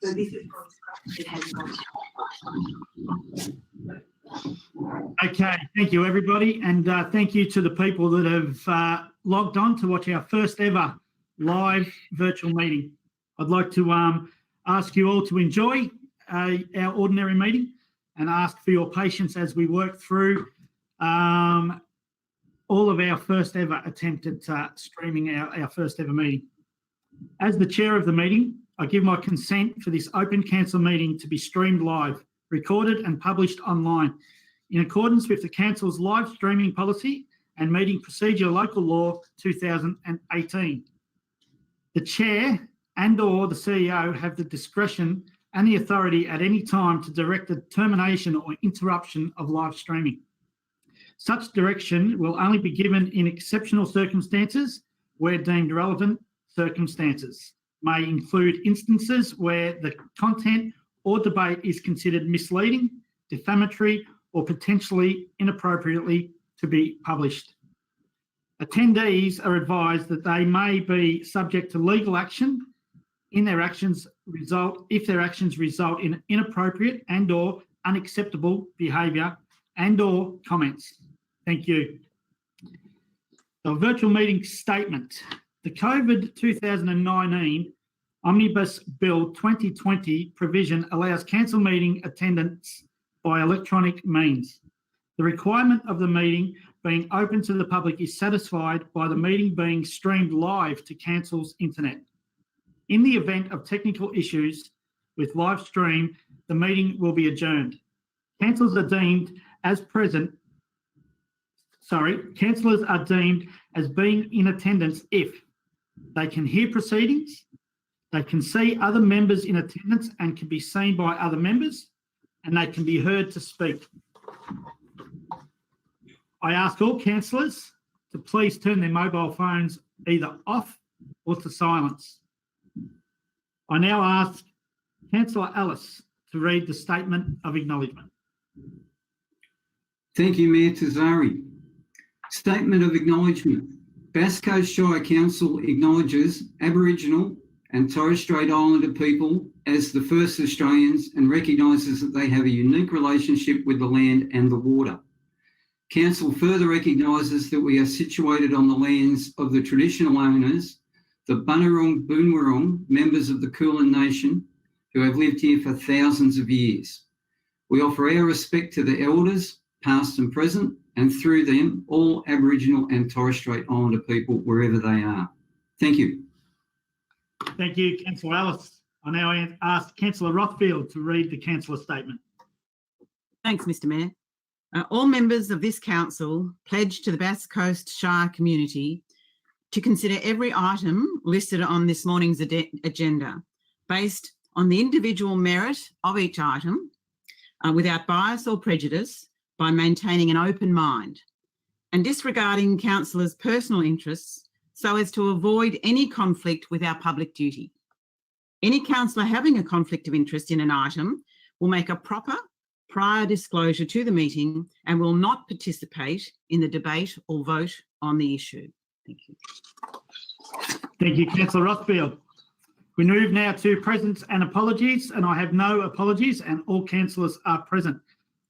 So this is it hasn't gone. Okay, thank you everybody, and thank you to the people that have logged on to watch our first ever live virtual meeting. I'd like to ask you all to enjoy our ordinary meeting and ask for your patience as we work through all of our first ever attempt at streaming our first ever meeting. As the chair of the meeting, I give my consent for this open council meeting to be streamed live, recorded and published online in accordance with the council's live streaming policy and meeting procedure local law 2018. The chair and or the CEO have the discretion and the authority at any time to direct the termination or interruption of live streaming. Such direction will only be given in exceptional circumstances where deemed relevant. Circumstances may include instances where the content or debate is considered misleading, defamatory, or potentially inappropriately to be published. Attendees are advised that they may be subject to legal action if their actions result in inappropriate and or unacceptable behaviour and or comments. Thank you. So, virtual meeting statement. The COVID 2019 Omnibus Bill 2020 provision allows council meeting attendance by electronic means. The requirement of the meeting being open to the public is satisfied by the meeting being streamed live to council's internet. In the event of technical issues with live stream, the meeting will be adjourned. Councillors are deemed as councillors are deemed as being in attendance if they can hear proceedings, they can see other members in attendance and can be seen by other members, and they can be heard to speak. I ask all councillors to please turn their mobile phones either off or to silence. I now ask Councillor Ellis to read the statement of acknowledgement. Thank you, Mayor Tazari. Statement of acknowledgement. Bass Coast Shire Council acknowledges Aboriginal and Torres Strait Islander people as the first Australians and recognises that they have a unique relationship with the land and the water. Council further recognises that we are situated on the lands of the traditional owners, the Bunurong Boonwurrung, members of the Kulin Nation, who have lived here for thousands of years. We offer our respect to the elders, past and present, and through them, all Aboriginal and Torres Strait Islander people, wherever they are. Thank you. Thank you, Councillor Ellis. I now ask Councillor Rothfield to read the councillor statement. Thanks, Mr Mayor. All members of this council pledge to the Bass Coast Shire community to consider every item listed on this morning's agenda based on the individual merit of each item without bias or prejudice, by maintaining an open mind and disregarding councillors' personal interests so as to avoid any conflict with our public duty. Any councillor having a conflict of interest in an item will make a proper prior disclosure to the meeting and will not participate in the debate or vote on the issue. Thank you. Thank you, Councillor Rothfield. We move now to presents and apologies, and I have no apologies and all councillors are present.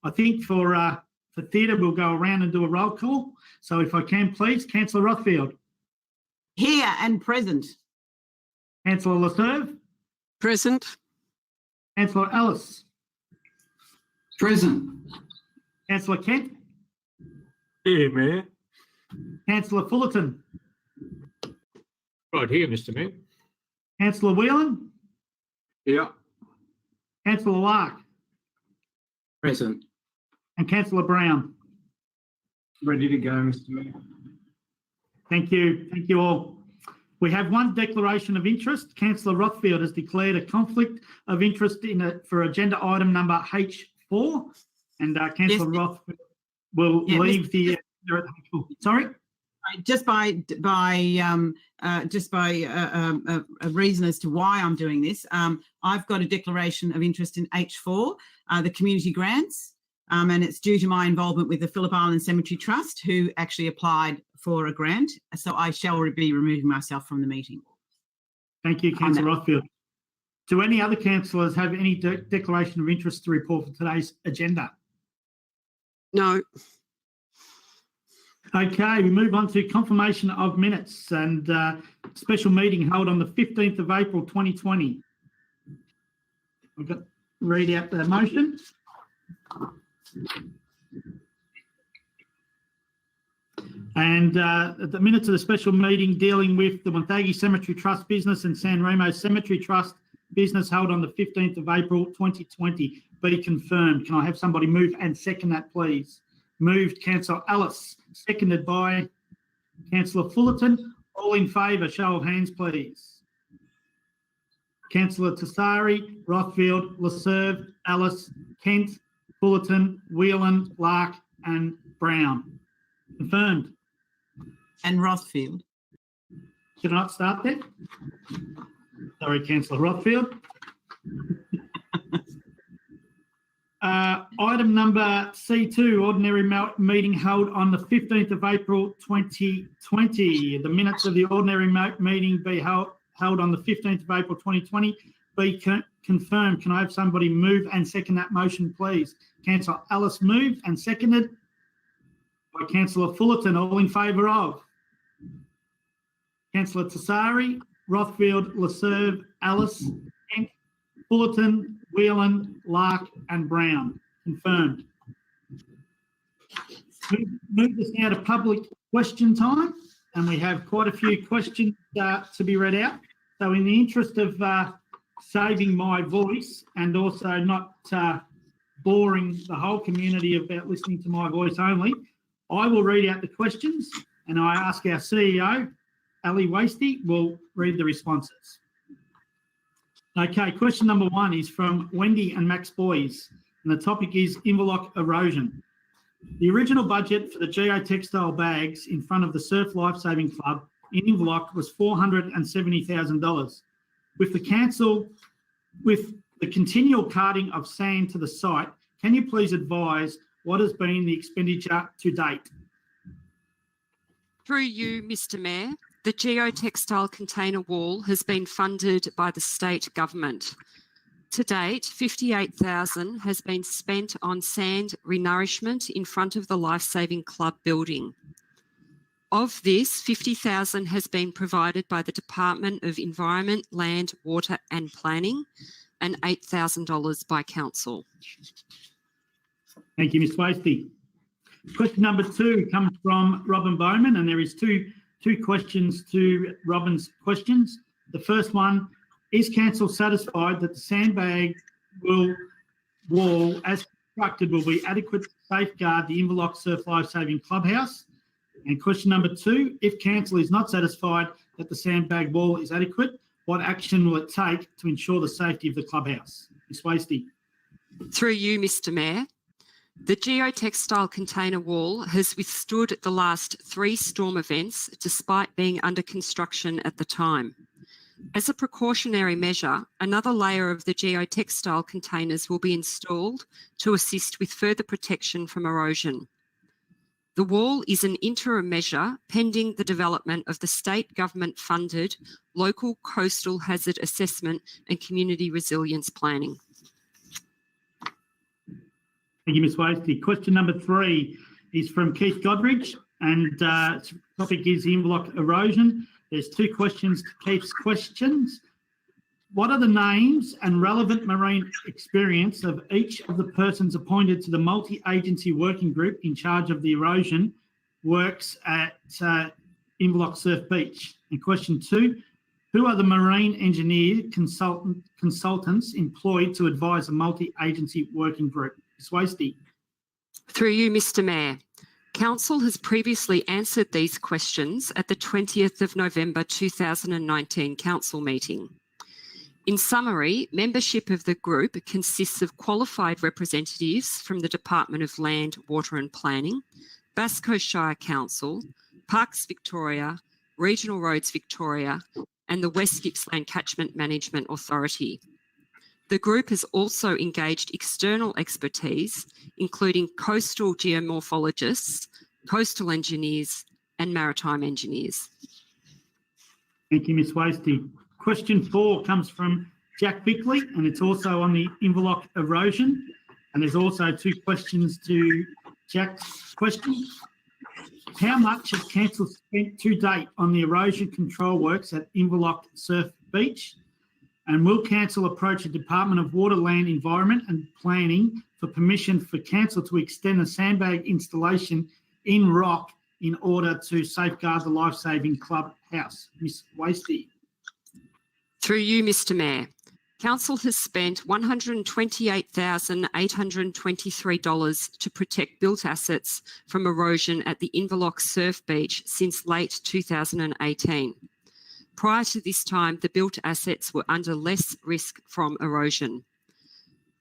I think for theatre, we'll go around and do a roll call. So if I can, please, Councillor Rothfield. Here and present. Councillor Laserve. Present. Councillor Ellis. Present. Councillor Kent. Here, Mayor. Councillor Fullerton. Right here, Mr Mayor. Councillor Whelan. Yeah. Councillor Larke. Present. And Councillor Brown. Ready to go, Mr Mayor. Thank you. Thank you all. We have one declaration of interest. Councillor Rothfield has declared a conflict of interest for agenda item number H4, and Councillor Rothfield will leave the. Sorry. Just by a reason as to why I'm doing this, I've got a declaration of interest in H4, the community grants, and it's due to my involvement with the Phillip Island Cemetery Trust, who actually applied for a grant. So I shall be removing myself from the meeting. Thank you, Councillor Rothfield. Do any other councillors have any declaration of interest to report for today's agenda? No. Okay, we move on to confirmation of minutes and special meeting held on the 15th of April 2020. I've got to read out the motion. And the minutes of the special meeting dealing with the Wonthaggi Cemetery Trust business and San Remo Cemetery Trust business held on the 15th of April 2020 be confirmed. Can I have somebody move and second that, please? Moved, Councillor Ellis. Seconded by Councillor Fullerton. All in favour, show of hands, please. Councillor Tassari, Rothfield, Laserve, Ellis, Kent, Fullerton, Whelan, Larke and Brown. Confirmed. And Rothfield. Should I not start there? Sorry, Councillor Rothfield. Item number C2, ordinary meeting held on the 15th of April 2020. The minutes of the ordinary meeting be held on the 15th of April 2020 be confirmed. Can I have somebody move and second that motion, please? Councillor Ellis moved and seconded by Councillor Fullerton. All in favour of? Councillor Tassari, Rothfield, Laserve, Ellis, Kent, Fullerton, Whelan, Larke and Brown. Confirmed. Move this now to public question time, and we have quite a few questions to be read out. So in the interest of saving my voice and also not boring the whole community about listening to my voice only, I will read out the questions and I ask our CEO, Ali Wasty, will read the responses. Okay, question number 1 is from Wendy and Max Boys, and the topic is Inverloch erosion. The original budget for the geotextile bags in front of the Surf Lifesaving Club in Inverloch was $470,000. With the continual carting of sand to the site, can you please advise what has been the expenditure to date? Through you, Mr Mayor, the geotextile container wall has been funded by the state government. To date, $58,000 has been spent on sand renourishment in front of the Lifesaving Club building. Of this, $50,000 has been provided by the Department of Environment, Land, Water and Planning and $8,000 by Council. Thank you, Ms Wasty. Question number 2 comes from Robin Bowman, and there is two questions to Robin's questions. The first one, is Council satisfied that the sandbag wall as constructed will be adequate to safeguard the Inverloch Surf Lifesaving Clubhouse? And question number 2, if Council is not satisfied that the sandbag wall is adequate, what action will it take to ensure the safety of the clubhouse? Ms Wasty. Through you, Mr Mayor, the geotextile container wall has withstood the last 3 storm events despite being under construction at the time. As a precautionary measure, another layer of the geotextile containers will be installed to assist with further protection from erosion. The wall is an interim measure pending the development of the state government-funded local coastal hazard assessment and community resilience planning. Thank you, Ms Wasty. Question number 3 is from Keith Godridge, and the topic is Inverloch erosion. There's 2 questions to Keith's questions. What are the names and relevant marine experience of each of the persons appointed to the multi-agency working group in charge of the erosion works at Inverloch Surf Beach? And question 2, who are the marine engineer consultants employed to advise a multi-agency working group? Ms Wasty. Through you, Mr Mayor, Council has previously answered these questions at the 20th of November 2019 Council meeting. In summary, membership of the group consists of qualified representatives from the Department of Land, Water and Planning, Bass Coast Shire Council, Parks Victoria, Regional Roads Victoria and the West Gippsland Catchment Management Authority. The group has also engaged external expertise, including coastal geomorphologists, coastal engineers and maritime engineers. Thank you, Ms Wasty. Question 4 comes from Jack Bickley, and it's also on the Inverloch erosion. And there's also 2 questions to Jack's question. How much has council spent to date on the erosion control works at Inverloch Surf Beach? And will council approach the Department of Water, Land, Environment and Planning for permission for council to extend the sandbag installation in rock in order to safeguard the life-saving clubhouse? Ms Wasty. Through you, Mr Mayor. Council has spent $128,823 to protect built assets from erosion at the Inverloch Surf Beach since late 2018. Prior to this time, the built assets were under less risk from erosion.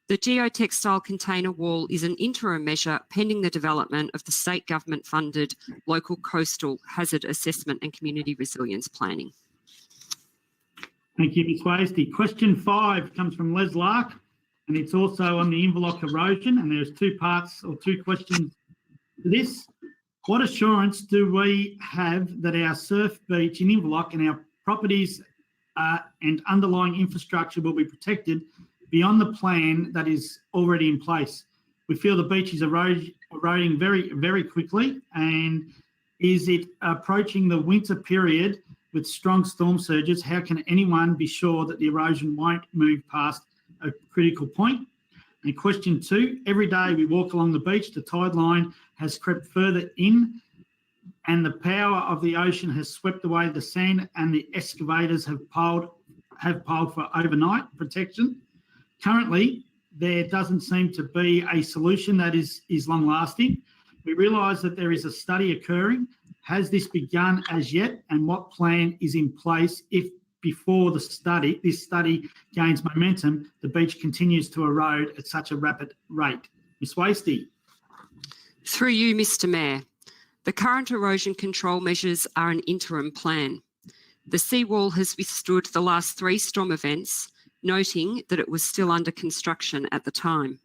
The geotextile container wall is an interim measure pending the development of the state government-funded local coastal hazard assessment and community resilience planning. Thank you, Ms Wasty. Question 5 comes from Les Larke, and it's also on the Inverloch erosion, and there's 2 parts or 2 questions to this. What assurance do we have that our surf beach in Inverloch and our properties and underlying infrastructure will be protected beyond the plan that is already in place? We feel the beach is eroding very, very quickly, and is it approaching the winter period with strong storm surges? How can anyone be sure that the erosion won't move past a critical point? And question 2, every day we walk along the beach, the tide line has crept further in and the power of the ocean has swept away the sand, and the excavators have piled for overnight protection. Currently, there doesn't seem to be a solution that is long lasting. We realise that there is a study occurring. Has this begun as yet, and what plan is in place if before this study gains momentum, the beach continues to erode at such a rapid rate? Ms Wasty. Through you, Mr Mayor. The current erosion control measures are an interim plan. The seawall has withstood the last 3 storm events, noting that it was still under construction at the time.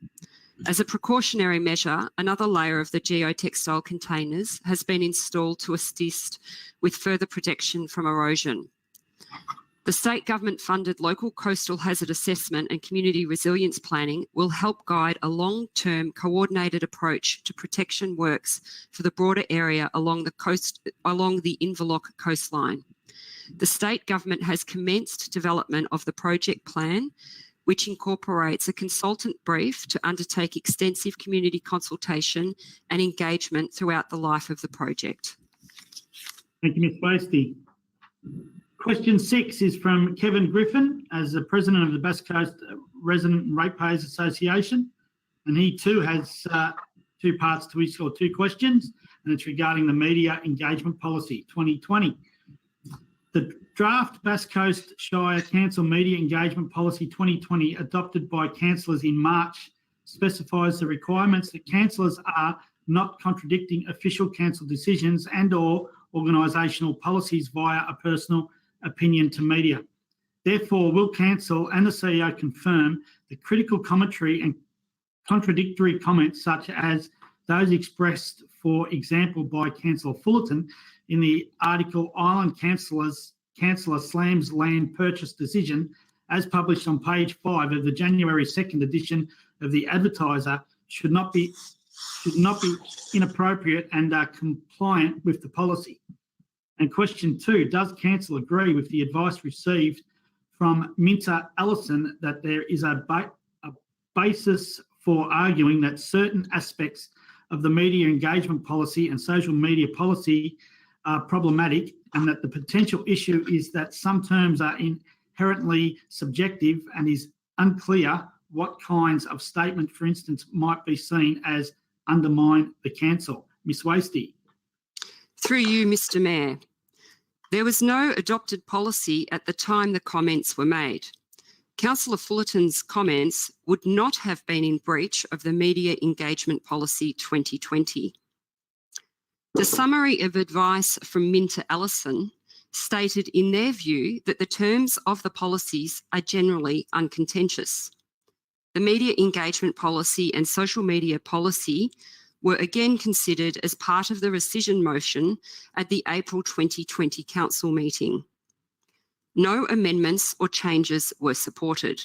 As a precautionary measure, another layer of the geotextile containers has been installed to assist with further protection from erosion. The state government-funded local coastal hazard assessment and community resilience planning will help guide a long-term coordinated approach to protection works for the broader area along the Inverloch coastline. The state government has commenced development of the project plan, which incorporates a consultant brief to undertake extensive community consultation and engagement throughout the life of the project. Thank you, Ms Wasty. Question 6 is from Kevin Griffin, as the President of the Bass Coast Resident and Ratepayers Association, and he too has 2 parts to his, or 2 questions, and it's regarding the Media Engagement Policy 2020. The draft Bass Coast Shire Council Media Engagement Policy 2020, adopted by councillors in March, specifies the requirements that councillors are not contradicting official council decisions and/or organisational policies via a personal opinion to media. Therefore, will council and the CEO confirm the critical commentary and contradictory comments, such as those expressed, for example, by Councillor Fullerton in the article Island Councillor Slams Land Purchase Decision, as published on page 5 of the January 2nd edition of the Advertiser, should not be inappropriate and are compliant with the policy? And question 2, does council agree with the advice received from Minter Allison that there is a basis for arguing that certain aspects of the media engagement policy and social media policy are problematic, and that the potential issue is that some terms are inherently subjective and is unclear what kinds of statement, for instance, might be seen as undermine the council? Ms Wasty. Through you, Mr Mayor. There was no adopted policy at the time the comments were made. Councillor Fullerton's comments would not have been in breach of the Media Engagement Policy 2020. The summary of advice from Minter Allison stated in their view that the terms of the policies are generally uncontentious. The Media Engagement Policy and Social Media Policy were again considered as part of the rescission motion at the April 2020 Council meeting. No amendments or changes were supported.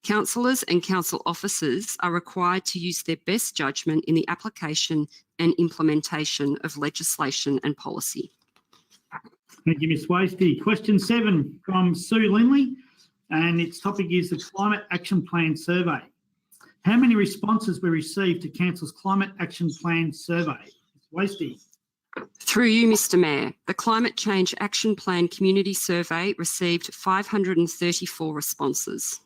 Councillors and council officers are required to use their best judgment in the application and implementation of legislation and policy. Thank you, Ms Wasty. Question 7 from Sue Linley, and its topic is the Climate Action Plan Survey. How many responses were received to Council's Climate Action Plan Survey? Ms Wasty. Through you, Mr Mayor, the Climate Change Action Plan Community Survey received 534 responses.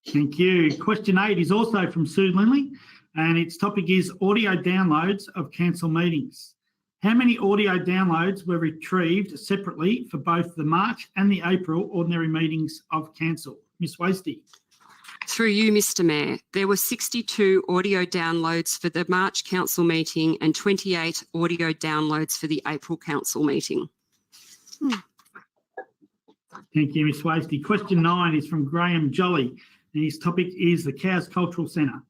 Thank you. Question 8 is also from Sue Linley, and its topic is audio downloads of council meetings. How many audio downloads were retrieved separately for both the March and the April ordinary meetings of council? Ms Wasty. Through you, Mr Mayor, there were 62 audio downloads for the March council meeting and 28 audio downloads for the April council meeting. Thank you, Ms Wasty. Question 9 is from Graham Jolly, and his topic is the Cows Cultural Centre.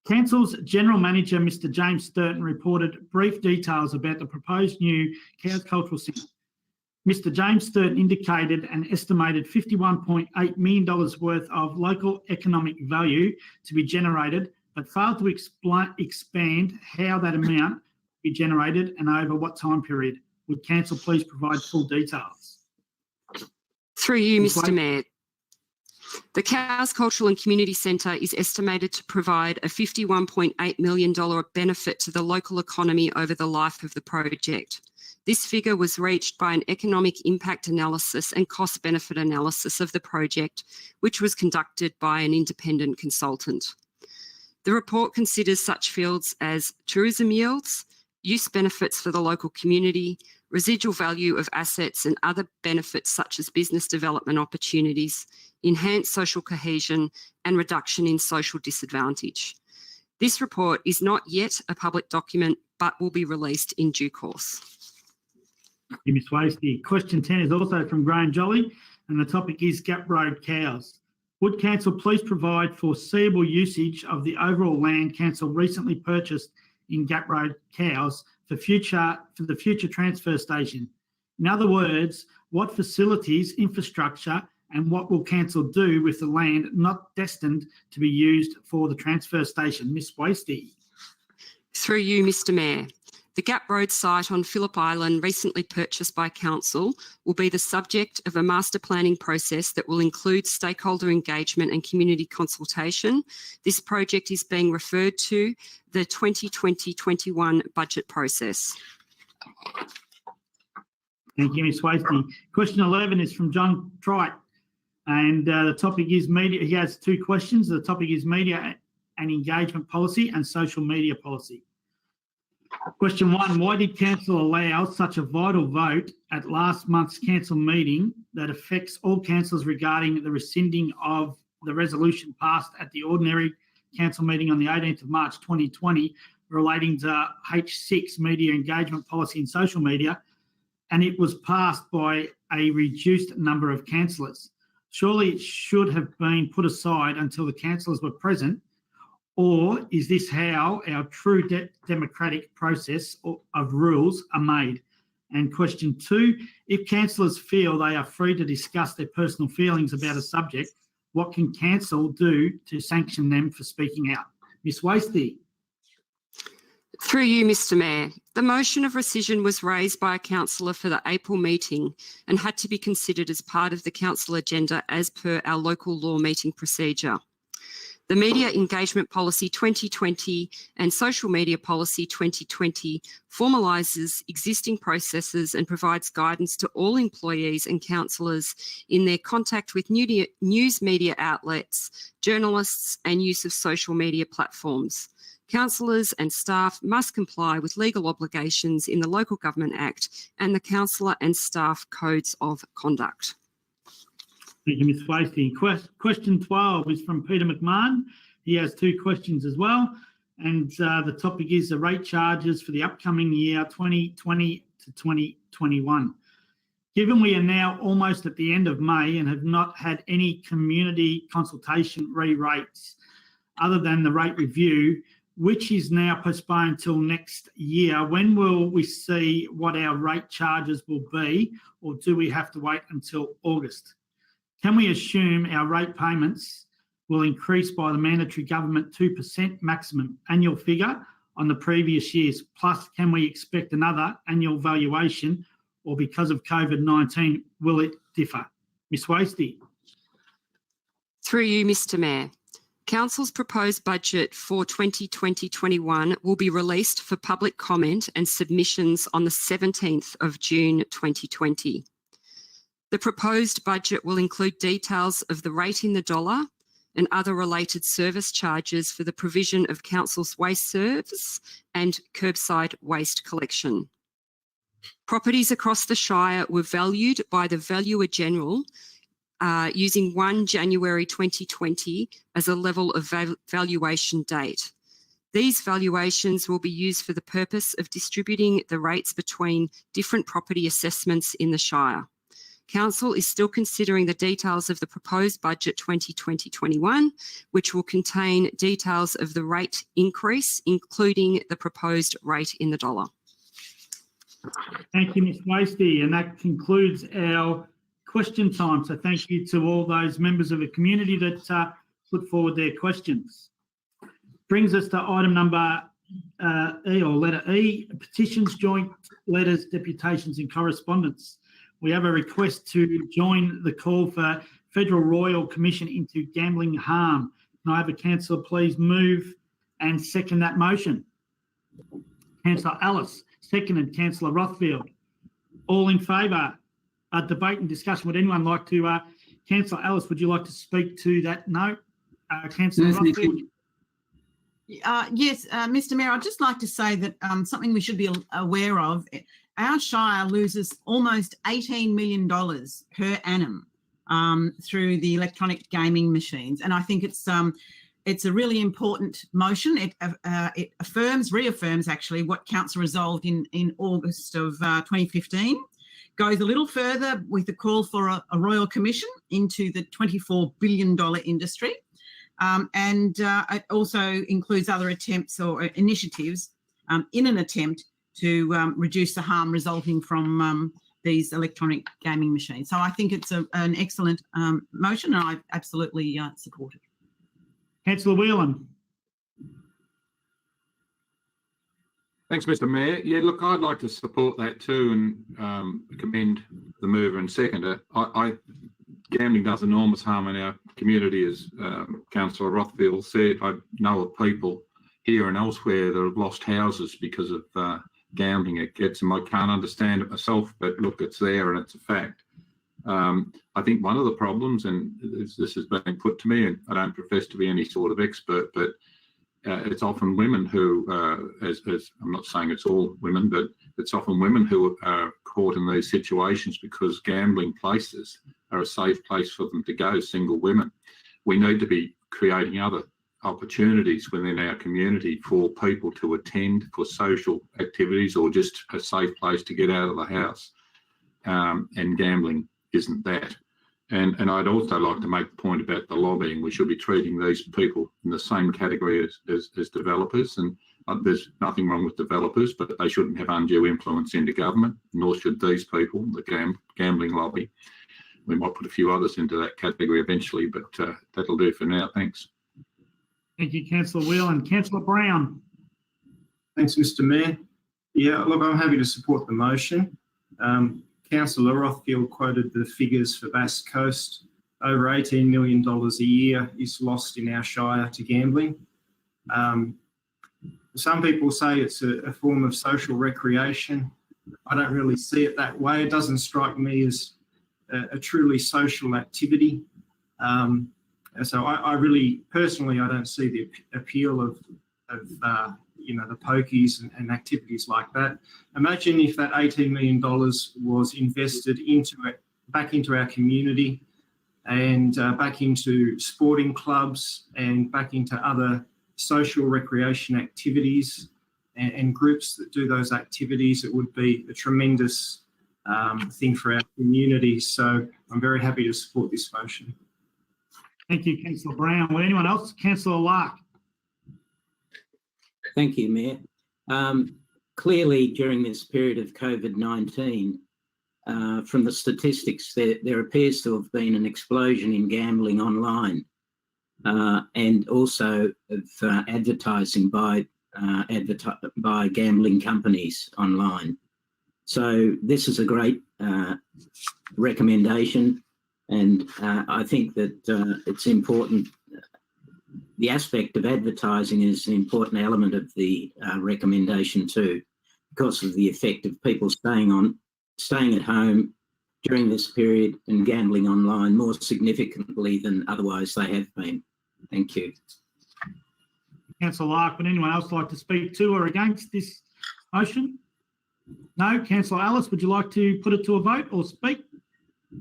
Council's General Manager, Mr James Sturton, reported brief details about the proposed new Cows Cultural Centre. Mr James Sturton indicated an estimated $51.8 million worth of local economic value to be generated, but failed to expand how that amount will be generated and over what time period. Would Council please provide full details? Through you, Mr Mayor, the Cows Cultural and Community Centre is estimated to provide a $51.8 million benefit to the local economy over the life of the project. This figure was reached by an economic impact analysis and cost-benefit analysis of the project, which was conducted by an independent consultant. The report considers such fields as tourism yields, use benefits for the local community, residual value of assets and other benefits such as business development opportunities, enhanced social cohesion and reduction in social disadvantage. This report is not yet a public document but will be released in due course. Thank you, Ms Wasty. Question 10 is also from Graham Jolly, and the topic is Gap Road cows. Would Council please provide foreseeable usage of the overall land Council recently purchased in Gap Road cows for the future transfer station? In other words, what facilities, infrastructure, and what will Council do with the land not destined to be used for the transfer station? Ms Wasty. Through you, Mr Mayor, the Gap Road site on Phillip Island, recently purchased by Council, will be the subject of a master planning process that will include stakeholder engagement and community consultation. This project is being referred to the 2020-21 budget process. Thank you, Ms Wasty. Question 11 is from John Trite, and the topic is media. He has 2 questions. The topic is media and engagement policy and social media policy. Question 1, why did Council allow such a vital vote at last month's Council meeting that affects all councillors regarding the rescinding of the resolution passed at the ordinary Council meeting on the 18th of March 2020 relating to H6 media engagement policy and social media, and it was passed by a reduced number of councillors? Surely it should have been put aside until the councillors were present. Or is this how our true democratic process of rules are made? And question 2, if councillors feel they are free to discuss their personal feelings about a subject, what can Council do to sanction them for speaking out? Ms Wasty. Through you, Mr Mayor, the motion of rescission was raised by a councillor for the April meeting and had to be considered as part of the council agenda as per our local law meeting procedure. The Media Engagement Policy 2020 and Social Media Policy 2020 formalises existing processes and provides guidance to all employees and councillors in their contact with news media outlets, journalists and use of social media platforms. Councillors and staff must comply with legal obligations in the Local Government Act and the Councillor and Staff Codes of Conduct. Thank you, Ms Wasty. Question 12 is from Peter McMahon. He has 2 questions as well. And the topic is the rate charges for the upcoming year 2020 to 2021. Given we are now almost at the end of May and have not had any community consultation re-rates other than the rate review, which is now postponed till next year. When will we see what our rate charges will be, or do we have to wait until August? Can we assume our rate payments will increase by the mandatory government 2% maximum annual figure on the previous years? Plus, can we expect another annual valuation, or because of COVID-19, will it differ? Ms Wasty. Through you, Mr Mayor. Council's proposed budget for 2020-21 will be released for public comment and submissions on the 17th of June 2020. The proposed budget will include details of the rate in the dollar and other related service charges for the provision of Council's waste service and curbside waste collection. Properties across the Shire were valued by the Valuer General using 1 January 2020 as a level of valuation date. These valuations will be used for the purpose of distributing the rates between different property assessments in the Shire. Council is still considering the details of the proposed budget 2020-21, which will contain details of the rate increase, including the proposed rate in the dollar. Thank you, Ms Wasty, and that concludes our question time. So thank you to all those members of the community that put forward their questions. Brings us to item number E, or letter E, petitions, joint letters, deputations and correspondence. We have a request to join the call for Federal Royal Commission into gambling harm. Can I have a councillor please move and second that motion? Councillor Ellis, seconded. Councillor Rothfield. All in favour? Debate and discussion. Would anyone like to, Councillor Ellis, would you like to speak to that? No. Councillor Rothfield. Yes, Mr Mayor, I'd just like to say that something we should be aware of, our Shire loses almost $18 million per annum through the electronic gaming machines. And I think it's a really important motion. It reaffirms actually what Council resolved in August of 2015, goes a little further with the call for a Royal Commission into the $24 billion industry. And it also includes other attempts or initiatives in an attempt to reduce the harm resulting from these electronic gaming machines. So I think it's an excellent motion, and I absolutely support it. Councillor Whelan. Thanks, Mr Mayor. Yeah, look, I'd like to support that too and commend the mover and seconder. Gambling does enormous harm in our community, as Councillor Rothfield said. I know of people here and elsewhere that have lost houses because of gambling. It gets them. I can't understand it myself, but look, it's there and it's a fact. I think one of the problems, and this has been put to me, and I don't profess to be any sort of expert, but it's often women who, as I'm not saying it's all women, but it's often women who are caught in these situations because gambling places are a safe place for them to go, single women. We need to be creating other opportunities within our community for people to attend for social activities or just a safe place to get out of the house. And gambling isn't that. And I'd also like to make the point about the lobbying. We should be treating these people in the same category as developers. And there's nothing wrong with developers, but they shouldn't have undue influence into government, nor should these people, the gambling lobby. We might put a few others into that category eventually, but that'll do for now. Thanks. Thank you, Councillor Whelan. Councillor Brown. Thanks, Mr Mayor. Yeah, look, I'm happy to support the motion. Councillor Rothfield quoted the figures for Bass Coast. Over $18 million a year is lost in our Shire to gambling. Some people say it's a form of social recreation. I don't really see it that way. It doesn't strike me as a truly social activity. So I really, personally, I don't see the appeal of the pokies and activities like that. Imagine if that $18 million was invested back into our community and back into sporting clubs and back into other social recreation activities and groups that do those activities. It would be a tremendous thing for our community. So I'm very happy to support this motion. Thank you, Councillor Brown. Would anyone else? Councillor Larke. Thank you, Mayor. Clearly, during this period of COVID-19, from the statistics, there appears to have been an explosion in gambling online and also of advertising by gambling companies online. So this is a great recommendation, and I think that it's important. The aspect of advertising is an important element of the recommendation too, because of the effect of people staying at home during this period and gambling online more significantly than otherwise they have been. Thank you. Councillor Larke, would anyone else like to speak to or against this motion? No. Councillor Ellis, would you like to put it to a vote or speak?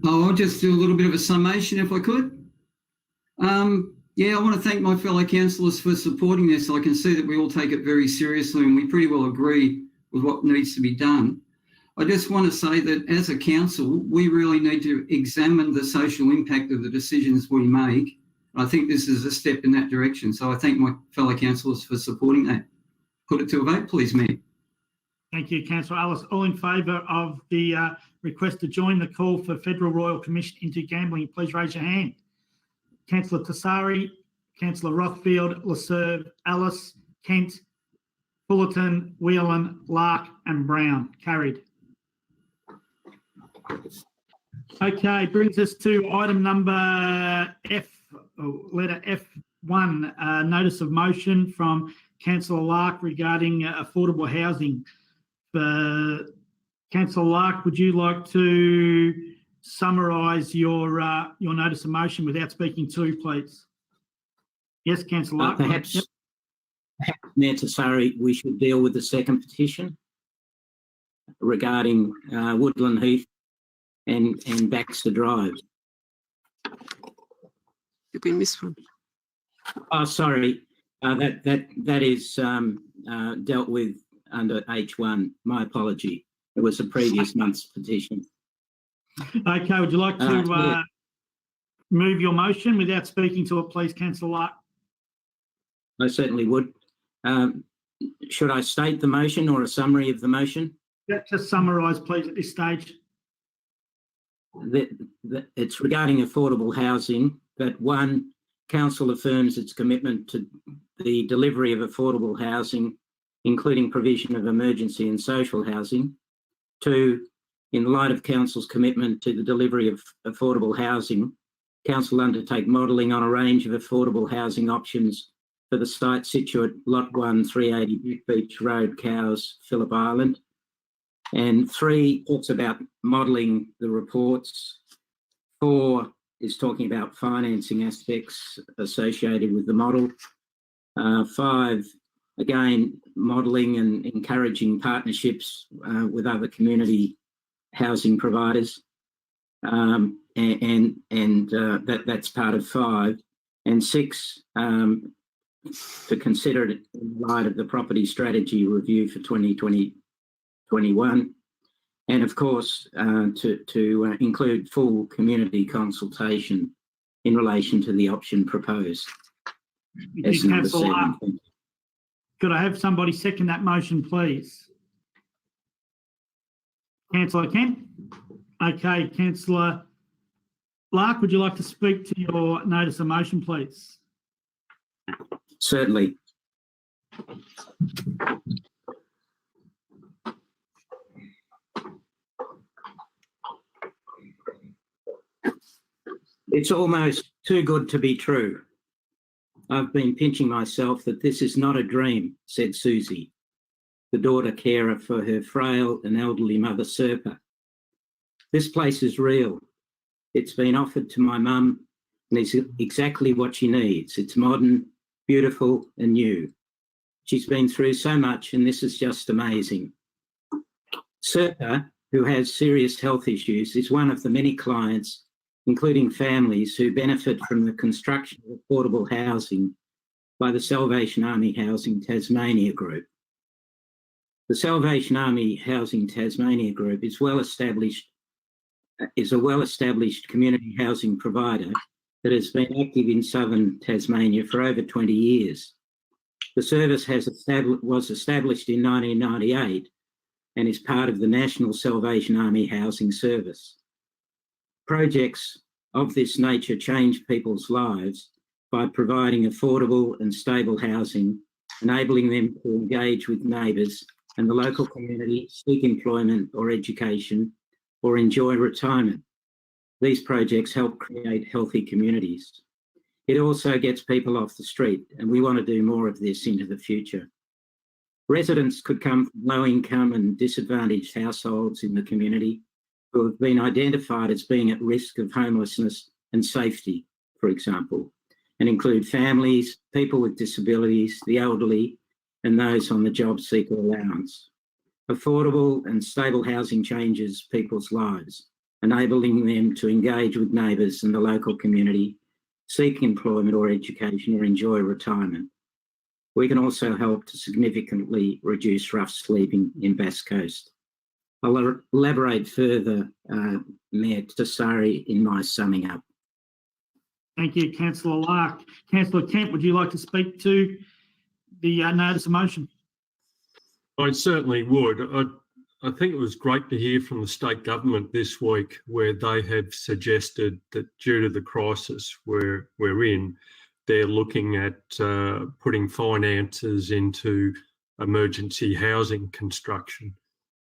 Oh, I'll just do a little bit of a summation if I could. Yeah, I want to thank my fellow councillors for supporting this. I can see that we all take it very seriously and we pretty well agree with what needs to be done. I just want to say that as a council, we really need to examine the social impact of the decisions we make. I think this is a step in that direction. So I thank my fellow councillors for supporting that. Put it to a vote, please, Mayor. Thank you, Councillor Ellis. All in favour of the request to join the call for Federal Royal Commission into gambling, please raise your hand. Councillor Tassari, Councillor Rothfield, Laserve, Ellis, Kent, Fullerton, Whelan, Larke and Brown. Carried. Okay, brings us to item number F, letter F1, notice of motion from Councillor Larke regarding affordable housing. Councillor Larke, would you like to summarise your notice of motion without speaking to, please? Yes, Councillor Larke. Perhaps, Mayor Tassari, we should deal with the second petition regarding Woodland, Heath and Baxter Drive. Did we miss one? Oh, sorry. That is dealt with under H1. My apology. It was a previous month's petition. Okay, would you like to move your motion without speaking to it, please, Councillor Larke? I certainly would. Should I state the motion or a summary of the motion? Yeah, just summarise, please, at this stage. It's regarding affordable housing, that one, Council affirms its commitment to the delivery of affordable housing, including provision of emergency and social housing. Two, in light of Council's commitment to the delivery of affordable housing, Council undertake modelling on a range of affordable housing options for the site situate Lot 1, 380 Beach Road, Cowes, Phillip Island. And three talks about modelling the reports. Four is talking about financing aspects associated with the model. Five, again, modelling and encouraging partnerships with other community housing providers. That's part of five. And six, to consider it in light of the property strategy review for 2021. And of course, to include full community consultation in relation to the option proposed. As number 7. Could I have somebody second that motion, please? Councillor Kent? Okay, Councillor Larke, would you like to speak to your notice of motion, please? Certainly. It's almost too good to be true. I've been pinching myself that this is not a dream, said Susie, the daughter carer for her frail and elderly mother, Serpa. This place is real. It's been offered to my mum and it's exactly what she needs. It's modern, beautiful and new. She's been through so much and this is just amazing. Serpa, who has serious health issues, is one of the many clients, including families, who benefit from the construction of affordable housing by the Salvation Army Housing Tasmania Group. The Salvation Army Housing Tasmania Group is a well-established community housing provider that has been active in southern Tasmania for over 20 years. The service was established in 1998 and is part of the National Salvation Army Housing Service. Projects of this nature change people's lives by providing affordable and stable housing, enabling them to engage with neighbours and the local community, seek employment or education, or enjoy retirement. These projects help create healthy communities. It also gets people off the street, and we want to do more of this into the future. Residents could come from low-income and disadvantaged households in the community who have been identified as being at risk of homelessness and safety, for example, and include families, people with disabilities, the elderly, and those on the job seeker allowance. Affordable and stable housing changes people's lives, enabling them to engage with neighbours and the local community, seek employment or education, or enjoy retirement. We can also help to significantly reduce rough sleeping in Bass Coast. I'll elaborate further, Mayor Tessari, in my summing up. Thank you, Councillor Larke. Councillor Kemp, would you like to speak to the notice of motion? I certainly would. I think it was great to hear from the state government this week where they have suggested that due to the crisis we're in, they're looking at putting finances into emergency housing construction.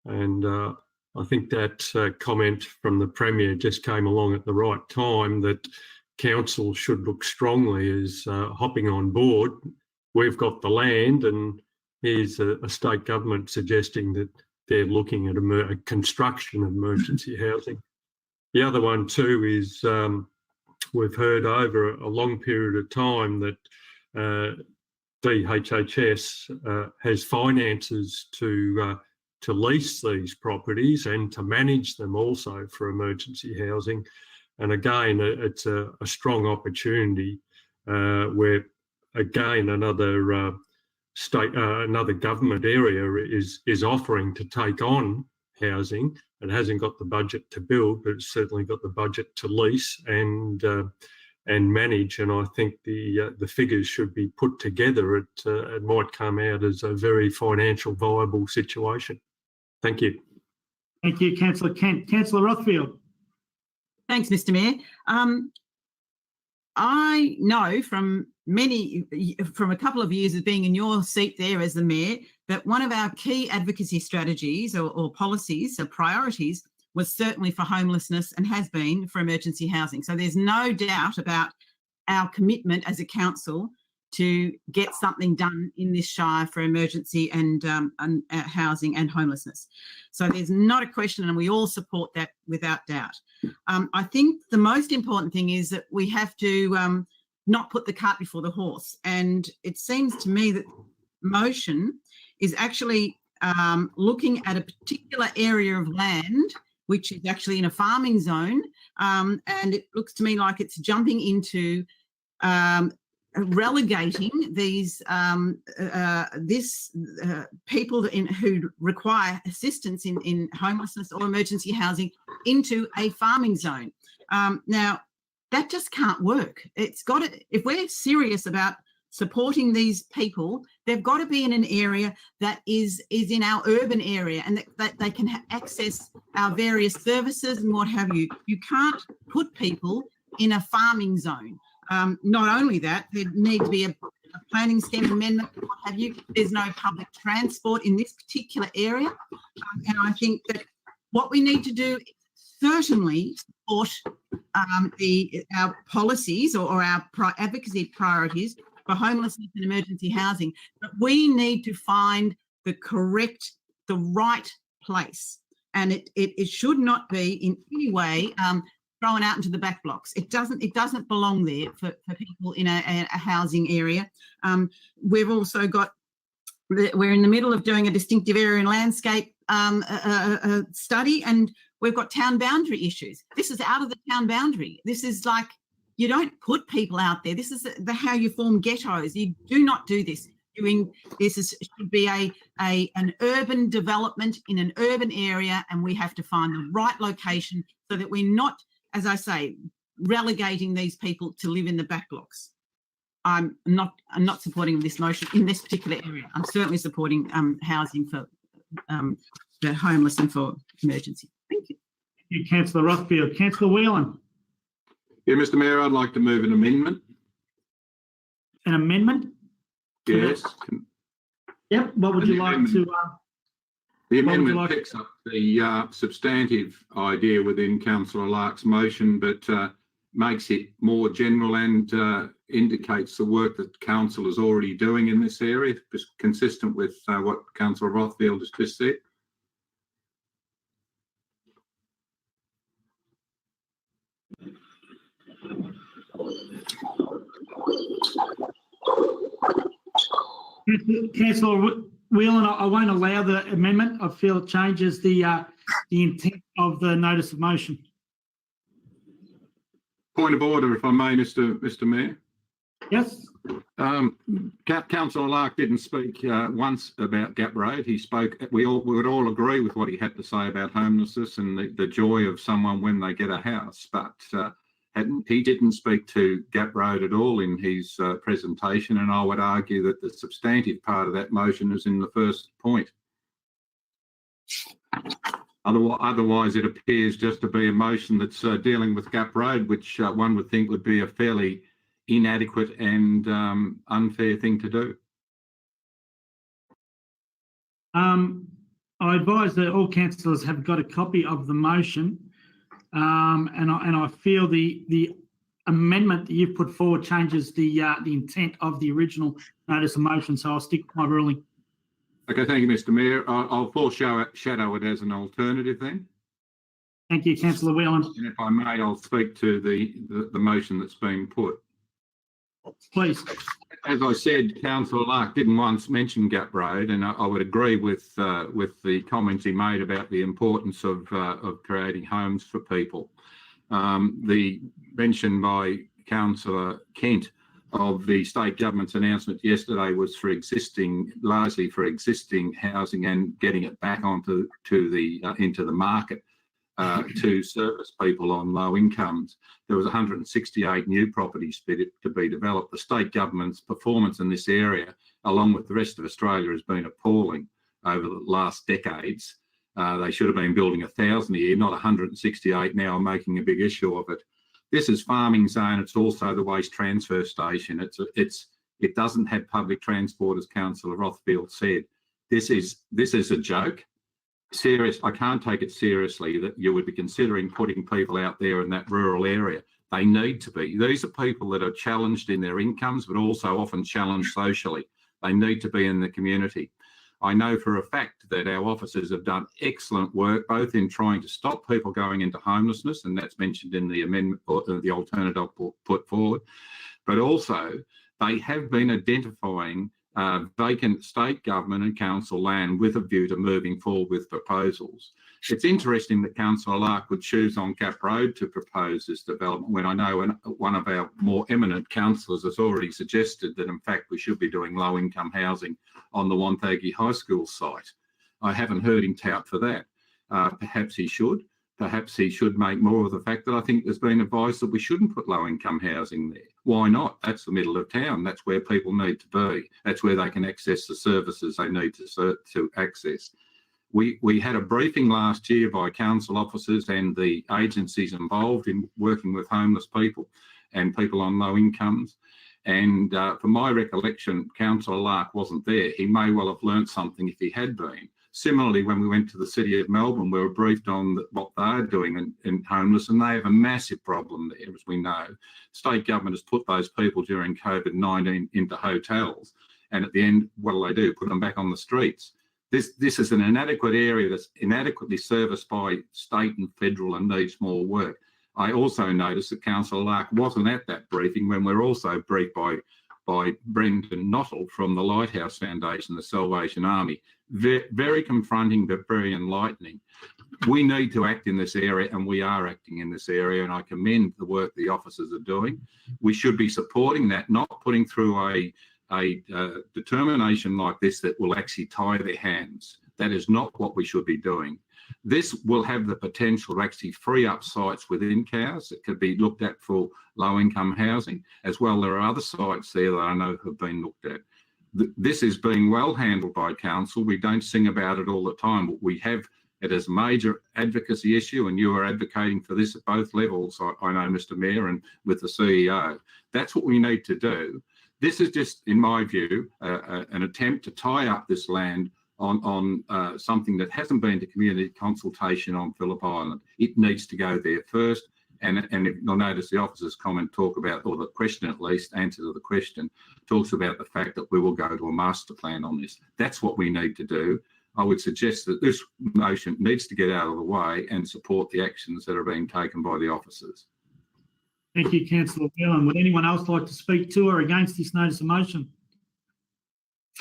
And I think that comment from the Premier just came along at the right time, that council should look strongly as hopping on board. We've got the land, and here's a state government suggesting that they're looking at a construction of emergency housing. The other one too is we've heard over a long period of time that DHHS has finances to lease these properties and to manage them also for emergency housing. And again, it's a strong opportunity where, again, another another government area is offering to take on housing. It hasn't got the budget to build, but it's certainly got the budget to lease and manage. And I think the figures should be put together. It might come out as a very financial viable situation. Thank you. Thank you, Councillor Kent. Councillor Rothfield. Thanks, Mr. Mayor. I know from a couple of years of being in your seat there as the Mayor, that one of our key advocacy strategies or policies or priorities was certainly for homelessness and has been for emergency housing. So there's no doubt about our commitment as a council to get something done in this shire for emergency and housing and homelessness. So there's not a question, and we all support that without doubt. I think the most important thing is that we have to not put the cart before the horse. And it seems to me that motion is actually looking at a particular area of land, which is actually in a farming zone. And it looks to me like it's jumping into relegating these people who require assistance in homelessness or emergency housing into a farming zone. Now, that just can't work. It's got to, if we're serious about supporting these people, they've got to be in an area that is in our urban area, and that they can access our various services and what have you. You can't put people in a farming zone. Not only that, there needs to be a planning scheme amendment, what have you. There's no public transport in this particular area. And I think that what we need to do is certainly support our policies or our advocacy priorities for homelessness and emergency housing. But we need to find the right place. And it should not be in any way thrown out into the back blocks. It doesn't belong there for people in a housing area. We've also got, we're in the middle of doing a distinctive area and landscape study, and we've got town boundary issues. This is out of the town boundary. This is like, you don't put people out there. This is how you form ghettos. You do not do this. Should be an urban development in an urban area, and we have to find the right location so that we're not, as I say, relegating these people to live in the back blocks. I'm not supporting this motion in this particular area. I'm certainly supporting housing for the homeless and for emergency. Thank you. Thank you, Councillor Rothfield. Councillor Whelan, Yeah, Mr Mayor, I'd like to move an amendment. an amendment? Yes. Yep. What would you like to? The What would you amendment like? picks up the substantive idea within Councillor Larke's motion, but makes it more general and indicates the work that Council is already doing in this area, consistent with what Councillor Rothfield has just said. Councillor Whelan, I won't allow the amendment. I feel it changes the intent of the notice of motion. Point of order, if I may, Mr Mayor. Yes. Councillor Larke didn't speak once about Gap Road. He spoke. We would all agree with what he had to say about homelessness and the joy of someone when they get a house, but he didn't speak to Gap Road at all in his presentation, and I would argue that the substantive part of that motion is in the first point. Otherwise, it appears just to be a motion that's dealing with Gap Road, which one would think would be a fairly inadequate and unfair thing to do. I advise that all councillors have got a copy of the motion, and I feel the amendment that you've put forward changes the intent of the original notice of motion. So I'll stick with my ruling. Okay, thank you, Mr Mayor. I'll foreshadow it as an alternative then. Thank you, Councillor Whelan. And if I may, I'll speak to the motion that's been put. Please. As I said, Councillor Larke didn't once mention Gap Road, and I would agree with the comments he made about the importance of creating homes for people. The mention by Councillor Kent of the state government's announcement yesterday was largely for existing housing and getting it back into the market to service people on low incomes. There was 168 new properties to be developed. The state government's performance in this area, along with the rest of Australia, has been appalling over the last decades. They should have been building 1,000 a year, not 168 now, making a big issue of it. This is farming zone. It's also the waste transfer station. It doesn't have public transport, as Councillor Rothfield said. This is a joke. Serious. I can't take it seriously that you would be considering putting people out there in that rural area. They need to be. These are people that are challenged in their incomes, but also often challenged socially. They need to be in the community. I know for a fact that our officers have done excellent work, both in trying to stop people going into homelessness, and that's mentioned in the amendment or the alternative put forward, but also they have been identifying vacant state government and council land with a view to moving forward with proposals. It's interesting that Councillor Larke would choose on Gap Road to propose this development when I know one of our more eminent councillors has already suggested that in fact we should be doing low income housing on the Wonthaggi High School site. I haven't heard him tout for that. Perhaps he should. Perhaps he should make more of the fact that I think there's been advice that we shouldn't put low income housing there. Why not? That's the middle of town. That's where people need to be. That's where they can access the services they need to access. We had a briefing last year by council officers and the agencies involved in working with homeless people and people on low incomes. And from my recollection, Councillor Larke wasn't there. He may well have learnt something if he had been. Similarly, when we went to the City of Melbourne, we were briefed on what they're doing in homeless, and they have a massive problem there, as we know. State government has put those people during COVID-19 into hotels, and at the end, what do? Put them back on the streets. This is an inadequate area that's inadequately serviced by state and federal and needs more work. I also noticed that Councillor Larke wasn't at that briefing when we're also briefed by Brendan Nottle from the Lighthouse Foundation, the Salvation Army. Very confronting, but very enlightening. We need to act in this area, and we are acting in this area, and I commend the work the officers are doing. We should be supporting that, not putting through a determination like this that will actually tie their hands. That is not what we should be doing. This will have the potential to actually free up sites within Cowes that could be looked at for low-income housing. As well, there are other sites there that I know have been looked at. This is being well handled by council. We don't sing about it all the time, but we have it as a major advocacy issue, and you are advocating for this at both levels, I know, Mr Mayor, and with the CEO. That's what we need to do. This is just, in my view, an attempt to tie up this land on something that hasn't been to community consultation on Phillip Island. It needs to go there first. And you'll notice the officer's comment talk about, or the question at least, answer to the question, talks about the fact that we will go to a master plan on this. That's what we need to do. I would suggest that this motion needs to get out of the way and support the actions that are being taken by the officers. Thank you, Councillor Whelan. Would anyone else like to speak to or against this notice of motion?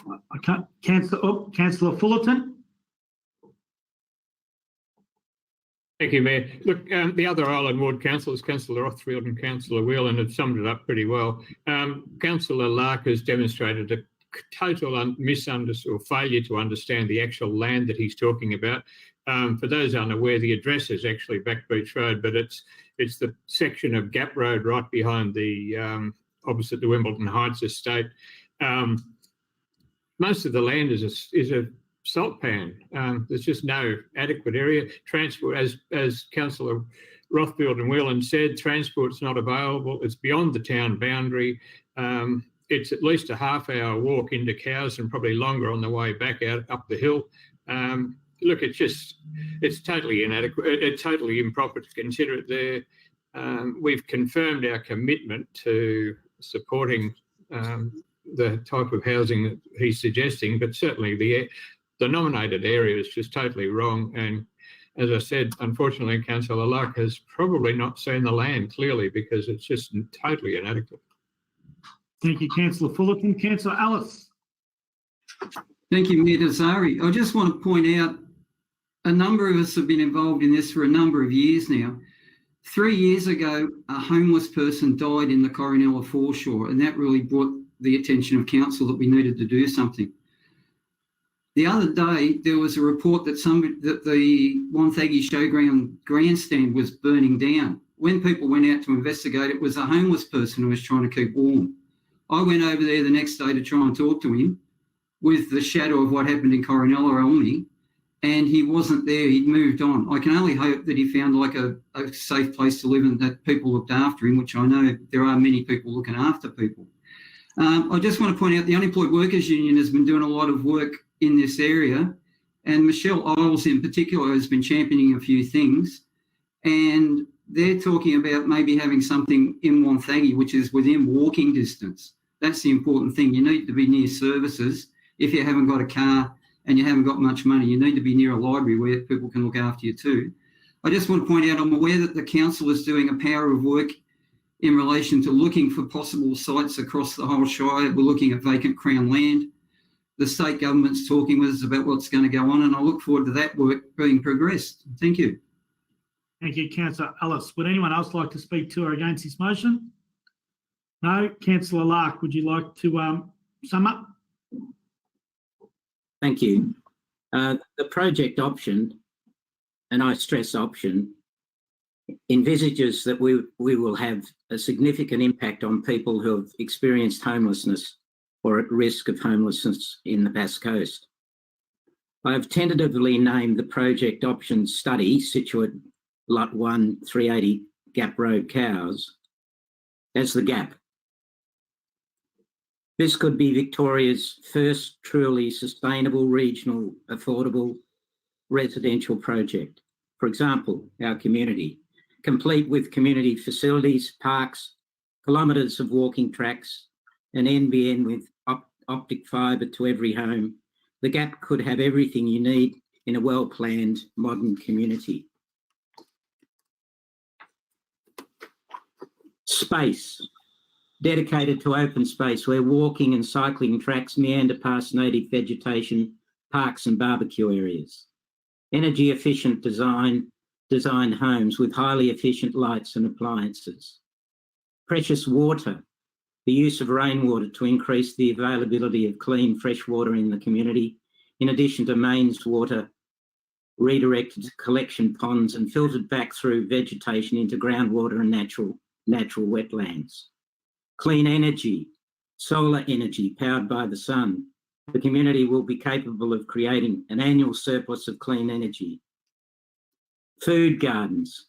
I can't. Councillor Fullerton. Thank you, Mayor. Look, the other Island Ward councillors, Councillor Rothfield and Councillor Whelan, have summed it up pretty well. Councillor Larke has demonstrated a total misunderstanding or failure to understand the actual land that he's talking about. For those unaware, the address is actually Back Beach Road, but it's the section of Gap Road right behind the opposite the Wimbledon Heights estate. Most of the land is a salt pan. There's just no adequate area. Transport, as Councillor Rothfield and Whelan said, transport's not available. It's beyond the town boundary. It's at least a half-hour walk into Cowes and probably longer on the way back out up the hill. Look, it's totally inadequate. It's totally improper to consider it there. We've confirmed our commitment to supporting the type of housing that he's suggesting, but certainly the nominated area is just totally wrong. And as I said, unfortunately, Councillor Larke has probably not seen the land clearly because it's just totally inadequate. Thank you, Councillor Fullerton. Councillor Ellis. Thank you, Mayor Desari. I just want to point out a number of us have been involved in this for a number of years now. 3 years ago, a homeless person died in the Coronella foreshore, and that really brought the attention of council that we needed to do something. The other day, there was a report that the Wonthaggi Showground grandstand was burning down. When people went out to investigate, it was a homeless person who was trying to keep warm. I went over there the next day to try and talk to him with the shadow of what happened in Coronella on me, and he wasn't there. He'd moved on. I can only hope that he found like a safe place to live and that people looked after him, which I know there are many people looking after people. I just want to point out the Unemployed Workers Union has been doing a lot of work in this area, and Michelle Isles in particular has been championing a few things, and they're talking about maybe having something in Wonthaggi which is within walking distance. That's the important thing. You need to be near services. If you haven't got a car and you haven't got much money, you need to be near a library where people can look after you too. I just want to point out, I'm aware that the council is doing a power of work in relation to looking for possible sites across the whole Shire. We're looking at vacant Crown land. The state government's talking with us about what's going to go on, and I look forward to that work being progressed. Thank you. Thank you, Councillor Ellis. Would anyone else like to speak to or against this motion? No. Councillor Larke, would you like to sum up? Thank you. The project option, and I stress option, envisages that we will have a significant impact on people who have experienced homelessness or at risk of homelessness in the Bass Coast. I have tentatively named the project option study, situate Lot 1, 380 Gap Road, Cowes, as the GAP. This could be Victoria's first truly sustainable, regional, affordable residential project. For example, our community, complete with community facilities, parks, kilometres of walking tracks, an NBN with optic fibre to every home. The GAP could have everything you need in a well-planned modern community. Space, dedicated to open space where walking and cycling tracks meander past native vegetation, parks and barbecue areas. Energy efficient design homes with highly efficient lights and appliances. Precious water, the use of rainwater to increase the availability of clean, fresh water in the community, in addition to mains water redirected to collection ponds and filtered back through vegetation into groundwater and natural wetlands. Clean energy, solar energy powered by the sun. The community will be capable of creating an annual surplus of clean energy. Food gardens.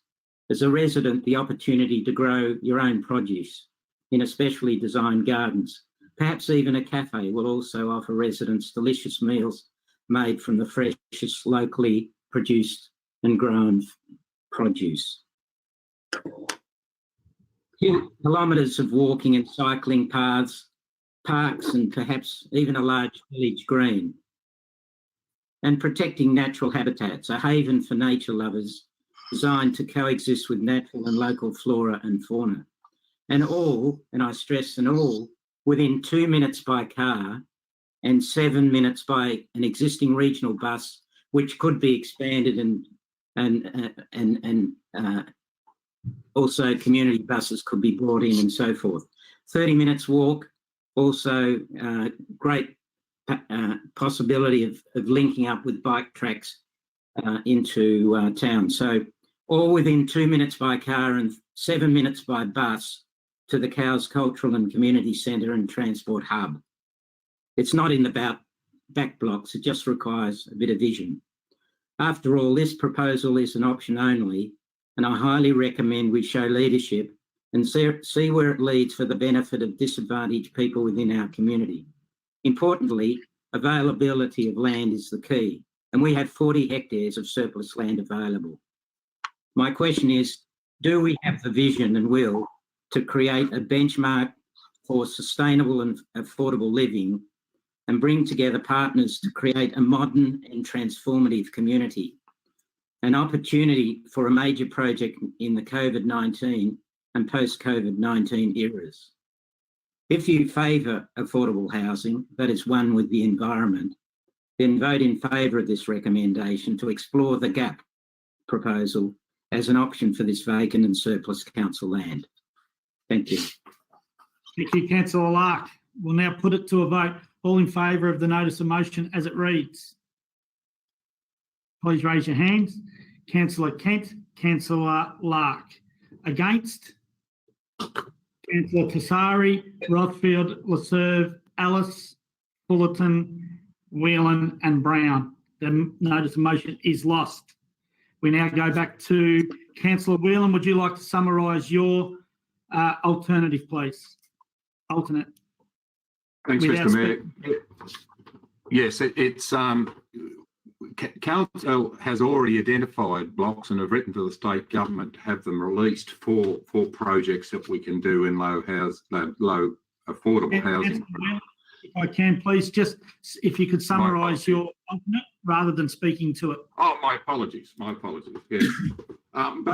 As a resident, the opportunity to grow your own produce in a specially designed gardens. Perhaps even a cafe will also offer residents delicious meals made from the freshest, locally produced and grown produce. Kilometres of walking and cycling paths, parks, and perhaps even a large village green. And protecting natural habitats, a haven for nature lovers designed to coexist with natural and local flora and fauna. And all, and I stress and all, within 2 minutes by car and 7 minutes by an existing regional bus, which could be expanded and also community buses could be brought in and so forth. 30 minutes walk, also great possibility of linking up with bike tracks into town. So all within 2 minutes by car and 7 minutes by bus to the Cows Cultural and Community Centre and Transport Hub. It's not in the back blocks, it just requires a bit of vision. After all, this proposal is an option only, and I highly recommend we show leadership and see where it leads for the benefit of disadvantaged people within our community. Importantly, availability of land is the key, and we have 40 hectares of surplus land available. My question is, do we have the vision and will to create a benchmark for sustainable and affordable living and bring together partners to create a modern and transformative community? An opportunity for a major project in the COVID-19 and post-COVID-19 eras. If you favour affordable housing, that is one with the environment, then vote in favour of this recommendation to explore the GAP proposal as an option for this vacant and surplus council land. Thank you. Thank you, Councillor Larke. We'll now put it to a vote. All in favour of the notice of motion as it reads. Please raise your hands. Councillor Kent, Councillor Larke. Against? Councillor Tassari, Rothfield, Laserve, Ellis, Fullerton, Whelan and Brown. The notice of motion is lost. We now go back to Councillor Whelan. Would you like to summarise your alternative, please? Alternate. Thanks, Mr. Mayor. Yes, it's Council has already identified blocks and have written to the state government to have them released for projects that we can do in low affordable housing. If I can, please, just if you could summarise your alternate rather than speaking to it. Oh, my apologies. Yes.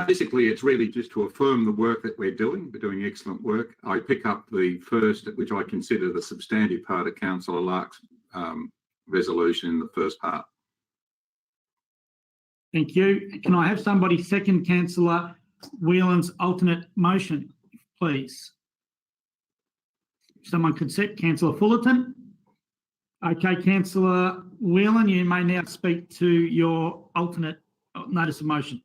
Basically, it's really just to affirm the work that we're doing. We're doing excellent work. I pick up the first, which I consider the substantive part of Councillor Larke's resolution in the first part. Thank you. Can I have somebody second Councillor Whelan's alternate motion, please? If someone could set Councillor Fullerton. Okay, Councillor Whelan, you may now speak to your alternate notice of motion.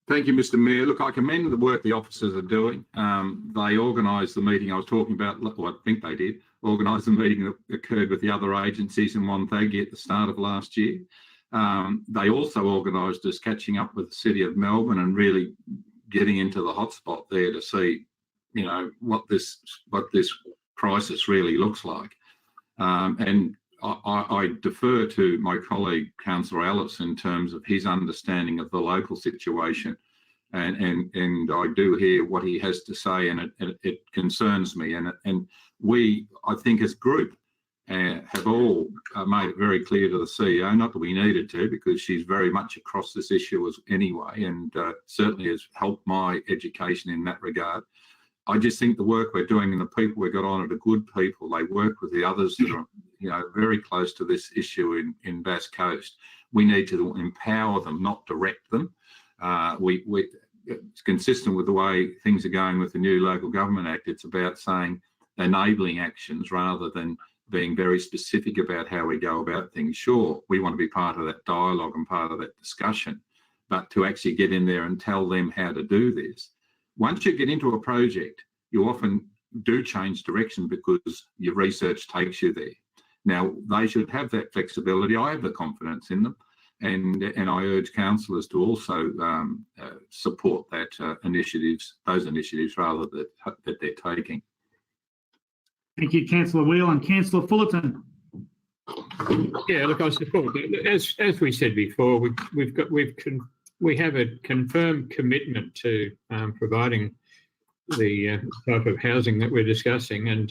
Thank you, Mr. Mayor. Look, I commend the work the officers are doing. They organised the meeting I was talking about, well, I think they did, organised the meeting that occurred with the other agencies in Wonthaggi at the start of last year. They also organised us catching up with the City of Melbourne and really getting into the hotspot there to see, you know, what this crisis really looks like. And I defer to my colleague, Councillor Ellis, in terms of his understanding of the local situation. And I do hear what he has to say, and it concerns me. And we, I think, as a group, have all made it very clear to the CEO, not that we needed to, because she's very much across this issue anyway, and certainly has helped my education in that regard. I just think the work we're doing and the people we've got on it are good people. They work with the others that are, you know, very close to this issue in Bass Coast. We need to empower them, not direct them. It's consistent with the way things are going with the new Local Government Act. It's about saying enabling actions rather than being very specific about how we go about things. Sure, we want to be part of that dialogue and part of that discussion, but to actually get in there and tell them how to do this. Once you get into a project, you often do change direction because your research takes you there. Now, they should have that flexibility. I have the confidence in them, and I urge councillors to also support that those initiatives rather that they're taking. Thank you, Councillor Whelan. Councillor Fullerton. Yeah, look, I support that. As we said before, we have a confirmed commitment to providing the type of housing that we're discussing, and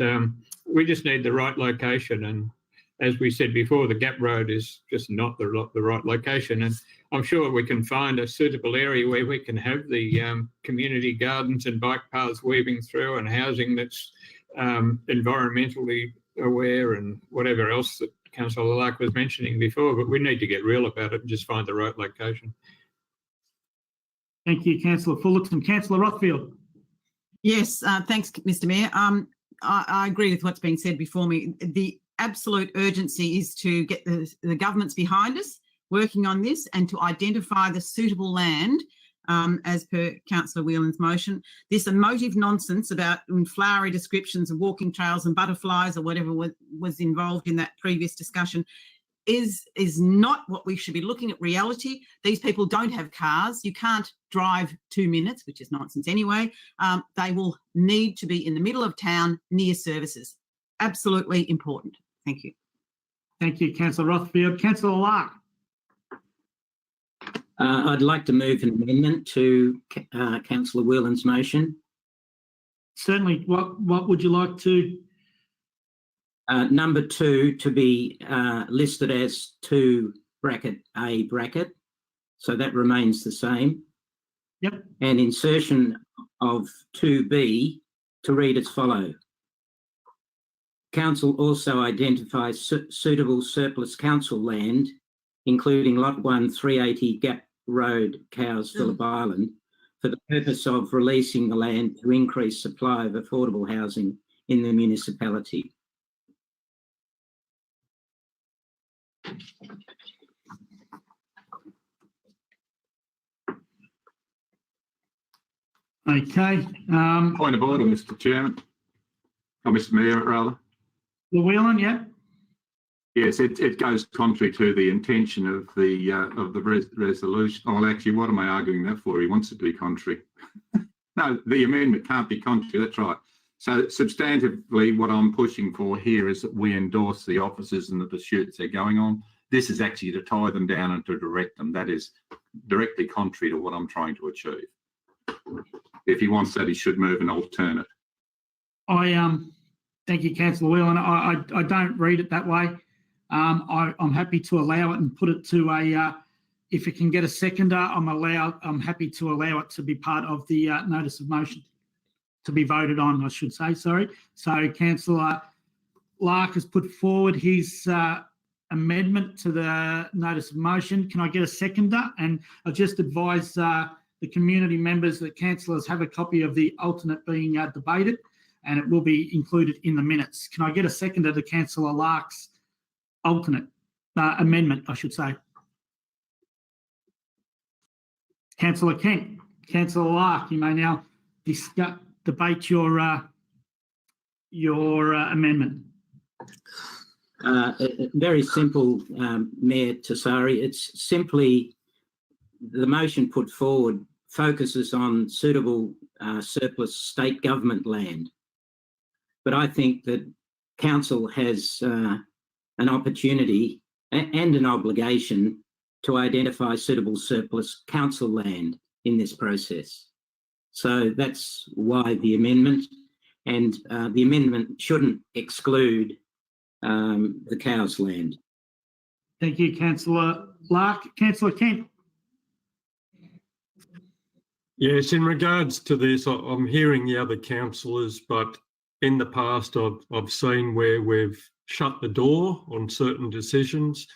we just need the right location. And as we said before, the Gap Road is just not the right location, and I'm sure we can find a suitable area where we can have the community gardens and bike paths weaving through, and housing that's environmentally aware and whatever else that Councillor Larke was mentioning before. But we need to get real about it and just find the right location. Thank you, Councillor Fullerton. Councillor Rothfield. Yes, thanks, Mr Mayor. I agree with what's been said before me. The absolute urgency is to get the governments behind us working on this and to identify the suitable land as per Councillor Whelan's motion. This emotive nonsense about flowery descriptions of walking trails and butterflies or whatever was involved in that previous discussion is not what we should be looking at. Reality. These people don't have cars. You can't drive 2 minutes, which is nonsense anyway. They will need to be in the middle of town near services. Absolutely important. Thank you. Thank you, Councillor Rothfield. Councillor Larke. I'd like to move an amendment to Councillor Whelan's motion. Certainly. What would you like to? Number 2 to be listed as 2(a). So that remains the same. Yep. And insertion of 2(b) to read as follows. Council also identifies suitable surplus council land, including Lot 1, 380 Gap Road, Cowes, Phillip Island, for the purpose of releasing the land to increase supply of affordable housing in the municipality. Okay. Point of order, Mr. Chairman, or Mr. Mayor, rather. Whelan, yeah. Yes, it goes contrary to the intention of the resolution. Oh, well, actually, what am I arguing that for? He wants it to be contrary. No, the amendment can't be contrary. That's right. So substantively, what I'm pushing for here is that we endorse the officers and the pursuits they're going on. This is actually to tie them down and to direct them. That is directly contrary to what I'm trying to achieve. If he wants that, he should move an alternate. Thank you, Councillor Whelan. I don't read it that way. I'm happy to allow it and put it to a. If it can get a seconder, I'm happy to allow it to be part of the notice of motion to be voted on, I should say. Sorry. So Councillor Larke has put forward his amendment to the notice of motion. Can I get a seconder? And I'll just advise the community members that councillors have a copy of the alternate being debated, and it will be included in the minutes. Can I get a seconder to Councillor Larke's alternate amendment, I should say? Councillor Kent. Councillor Larke, you may now debate your amendment. Very simple, Mayor Tassari. It's simply the motion put forward focuses on suitable surplus state government land. But I think that council has an opportunity and an obligation to identify suitable surplus council land in this process. So that's why the amendment, and the amendment shouldn't exclude the Cowes land. Thank you, Councillor Larke. Councillor Kent. Yes, in regards to this, I'm hearing the other councillors, but in the past I've seen where we've shut the door on certain decisions.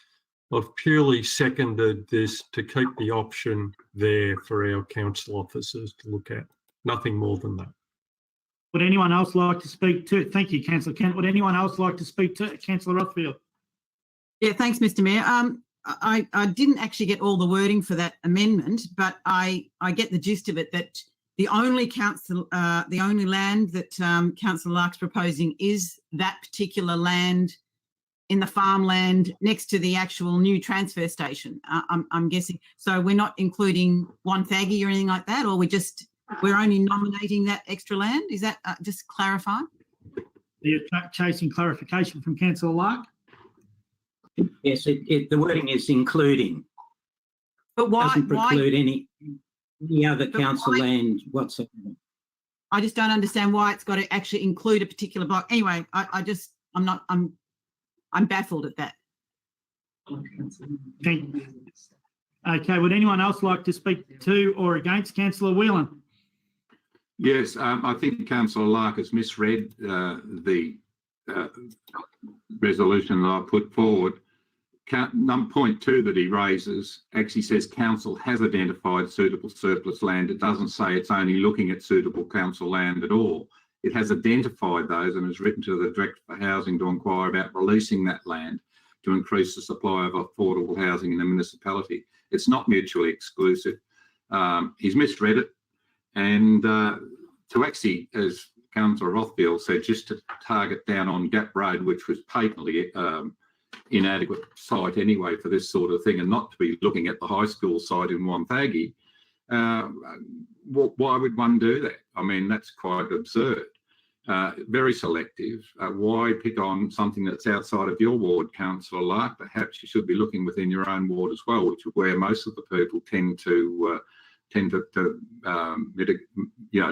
I've purely seconded this to keep the option there for our council officers to look at. Nothing more than that. Would anyone else like to speak to? Thank you, Councillor Kent. Would anyone else like to speak to Councillor Rothfield? Yeah, thanks, Mr. Mayor. I didn't actually get all the wording for that amendment, but I get the gist of it, that the only land that Councillor Larke's proposing is that particular land in the farmland next to the actual new transfer station. I'm guessing. So we're not including Wonthaggi or anything like that, or we're only nominating that extra land? Is that just clarify? You're chasing clarification from Councillor Larke? Yes, the wording is including. But why? Doesn't preclude any other council land whatsoever. I just don't understand why it's got to actually include a particular block. Anyway, I'm baffled at that. Thank you. Okay, would anyone else like to speak to or against Councillor Whelan? Yes, I think Councillor Larke has misread the resolution that I put forward. Point 2 that he raises actually says council has identified suitable surplus land. It doesn't say it's only looking at suitable council land at all. It has identified those and has written to the Director for Housing to inquire about releasing that land to increase the supply of affordable housing in the municipality. It's not mutually exclusive. He's misread it. And to actually, as Councillor Rothfield said, just to target down on Gap Road, which was patently inadequate site anyway for this sort of thing, and not to be looking at the high school site in Wonthaggi, why would one do that? I mean, that's quite absurd. Very selective. Why pick on something that's outside of your ward, Councillor Larke? Perhaps you should be looking within your own ward as well, which is where most of the people tend to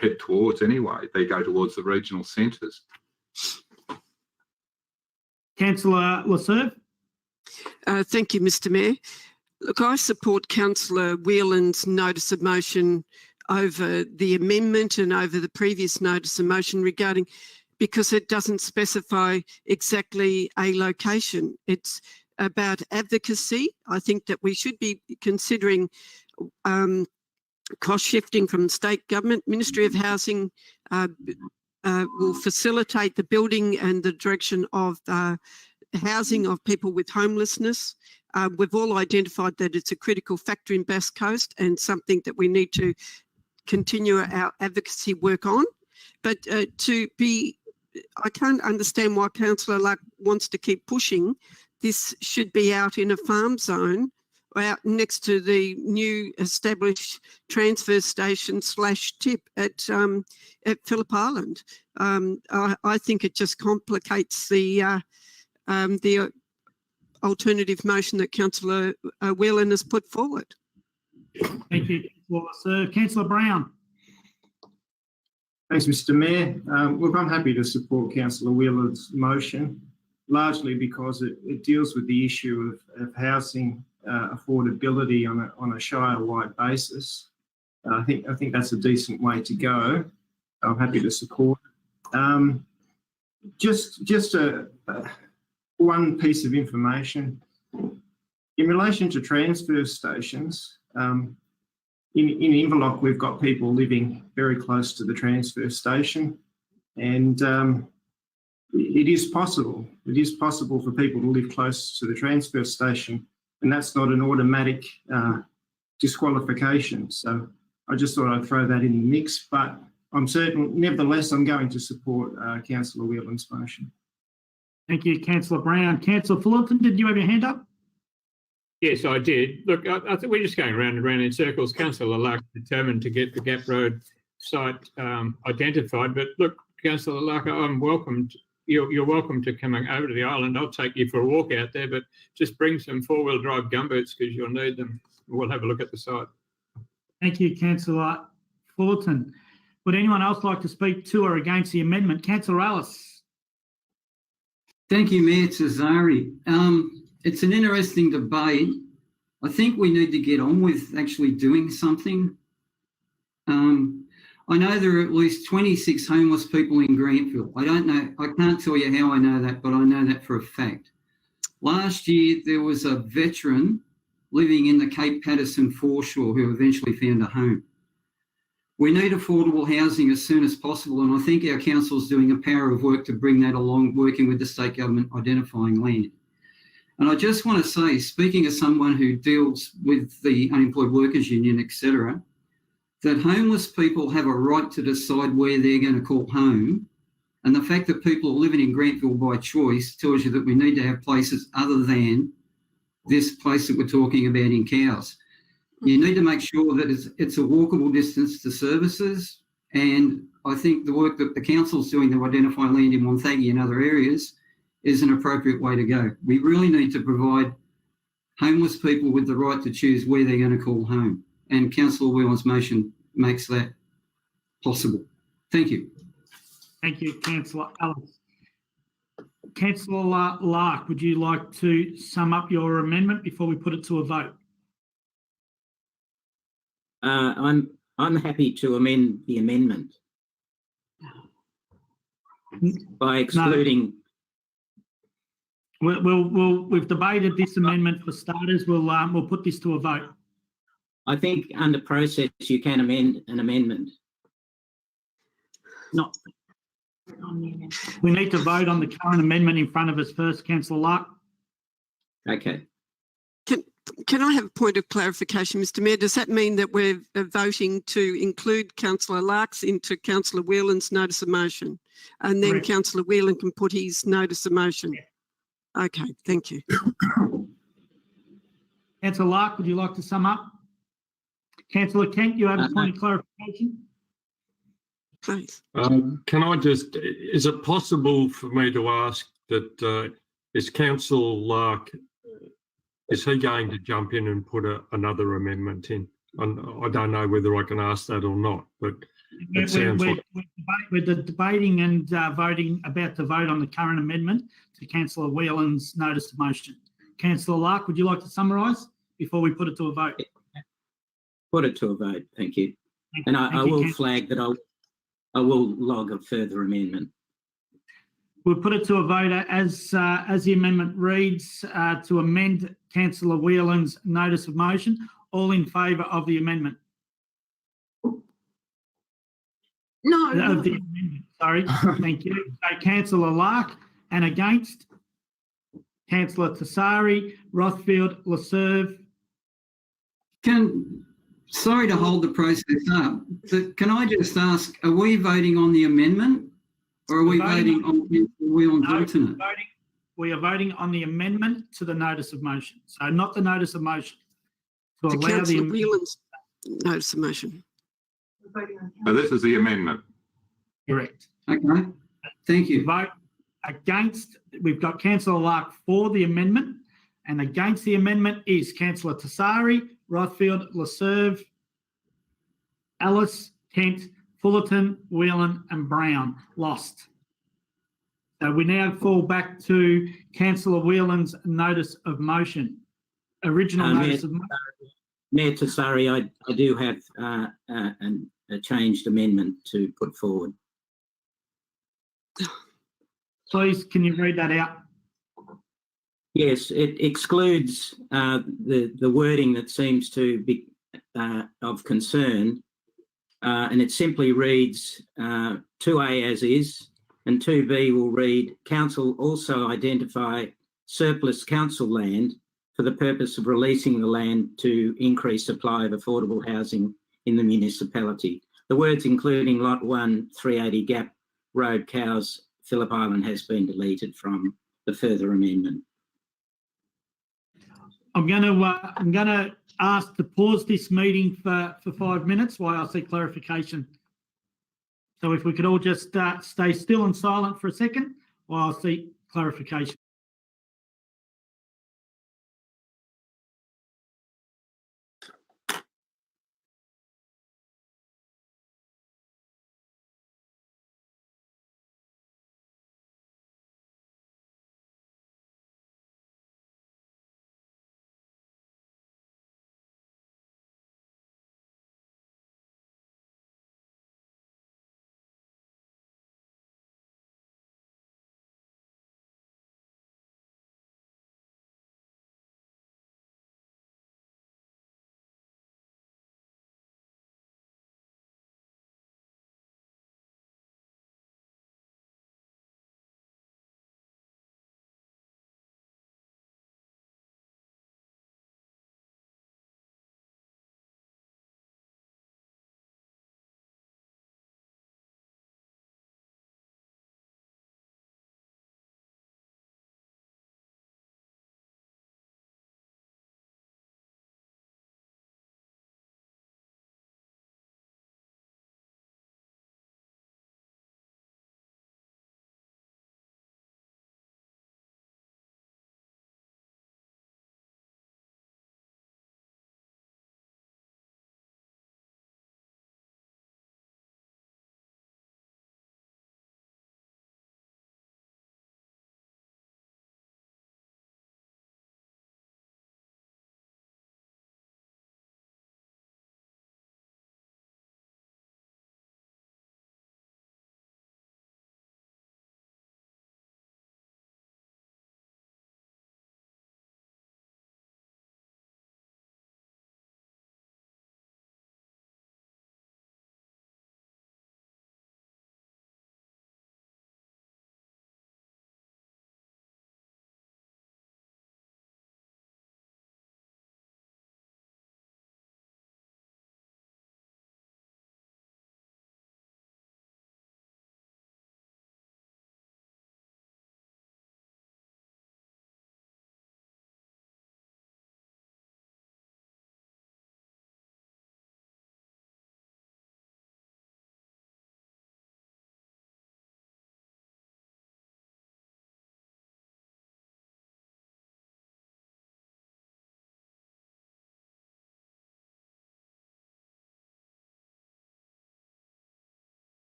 head towards anyway. They go towards the regional centres. Councillor Lasserve. Thank you, Mr. Mayor. Look, I support Councillor Whelan's notice of motion over the amendment and over the previous notice of motion because it doesn't specify exactly a location. It's about advocacy. I think that we should be considering cost shifting from state government. Ministry of Housing will facilitate the building and the direction of housing of people with homelessness. We've all identified that it's a critical factor in Bass Coast and something that we need to continue our advocacy work on. But I can't understand why Councillor Larke wants to keep pushing. This should be out in a farm zone, out next to the new established transfer station / tip at Phillip Island. I think it just complicates the alternative motion that Councillor Whelan has put forward. Thank you, Councillor Brown. Thanks, Mr. Mayor. Look, I'm happy to support Councillor Whelan's motion, largely because it deals with the issue of housing affordability on a Shire-wide basis. I think that's a decent way to go. I'm happy to support. Just one piece of information in relation to transfer stations. In Inverloch, we've got people living very close to the transfer station, and it is possible. It is possible for people to live close to the transfer station, and that's not an automatic disqualification. So I just thought I'd throw that in the mix, but nevertheless, I'm going to support Councillor Whelan's motion. Thank you, Councillor Brown. Councillor Fullerton, did you have your hand up? Yes, I did. Look, I think we're just going round and round in circles. Councillor Larke determined to get the Gap Road site identified. But look, Councillor Larke, you're welcome to come over to the island. I'll take you for a walk out there, but just bring some four-wheel drive gumboots because you'll need them. We'll have a look at the site. Thank you, Councillor Fullerton. Would anyone else like to speak to or against the amendment? Councillor Ellis. Thank you, Mayor Tazari. It's an interesting debate. I think we need to get on with actually doing something. I know there are at least 26 homeless people in Grantville. I don't know, I can't tell you how I know that, but I know that for a fact. Last year, there was a veteran living in the Cape Patterson foreshore who eventually found a home. We need affordable housing as soon as possible, and I think our council is doing a power of work to bring that along, working with the state government identifying land. And I just want to say, speaking as someone who deals with the Unemployed Workers Union, etc., that homeless people have a right to decide where they're going to call home. And the fact that people are living in Grantville by choice tells you that we need to have places other than this place that we're talking about in Cowes. You need to make sure that it's a walkable distance to services. And I think the work that the council's doing to identify land in Wonthaggi and other areas is an appropriate way to go. We really need to provide homeless people with the right to choose where they're going to call home. And Councillor Whelan's motion makes that possible. Thank you. Thank you, Councillor Ellis. Councillor Larke, would you like to sum up your amendment before we put it to a vote? I'm happy to amend the amendment by excluding. We've debated this amendment for starters. We'll put this to a vote. I think under process you can amend an amendment. No. We need to vote on the current amendment in front of us first, Councillor Larke. Okay. Can I have a point of clarification, Mr Mayor? Does that mean that we're voting to include Councillor Larke's into Councillor Whelan's notice of motion, and then Correct. Councillor Whelan can put his notice of motion? Yeah. Okay, thank you. Councillor Larke, would you like to sum up? Councillor Kent, you have a point of clarification? Please. Can I just, is it possible for me to ask that, is Councillor Larke, is he going to jump in and put another amendment in? I don't know whether I can ask that or not, but it sounds like... We're debating and about to vote on the current amendment to Councillor Whelan's notice of motion. Councillor Larke, would you like to summarise before we put it to a vote? Put it to a vote, thank you. And I will flag that I will log a further amendment. We'll put it to a vote as the amendment reads, to amend Councillor Whelan's notice of motion. All in favour of the amendment? No. Of the amendment, sorry. Thank you. So Councillor Larke, and against? Councillor Tassari, Rothfield, Laserve. Sorry to hold the process up, but can I just ask, are we voting on the amendment or are we voting on Councillor Whelan's alternate? We are voting on the amendment to the notice of motion. So not the notice of motion. To allow Councillor the Whelan's notice of motion. So this is the amendment. Correct. Okay, thank you. Vote against, we've got Councillor Larke for the amendment, and against the amendment is Councillor Tassari, Rothfield, Laserve, Ellis, Kent, Fullerton, Whelan and Brown. Lost. So we now fall back to Councillor Whelan's notice of motion. Original notice of motion. Mayor Tassari, I do have a changed amendment to put forward. Please, can you read that out? Yes, it excludes the wording that seems to be of concern, and it simply reads 2A as is, and 2B will read, Council also identify surplus council land for the purpose of releasing the land to increase supply of affordable housing in the municipality. The words including Lot 1, 380 Gap Road, Cowes, Phillip Island has been deleted from the further amendment. I'm going to ask to pause this meeting for 5 minutes while I seek clarification. So if we could all just stay still and silent for a second while I seek clarification.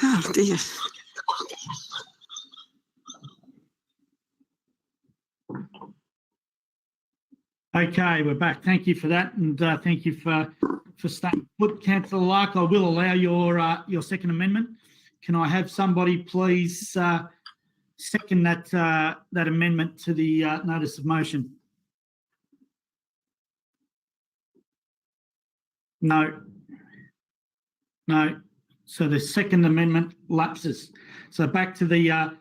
Oh dear. Okay, we're back. Thank you for that, and thank you for staying put, Councillor Larke. I will allow your second amendment. Can I have somebody please second that amendment to the notice of motion? No. No. So the second amendment lapses. So back to the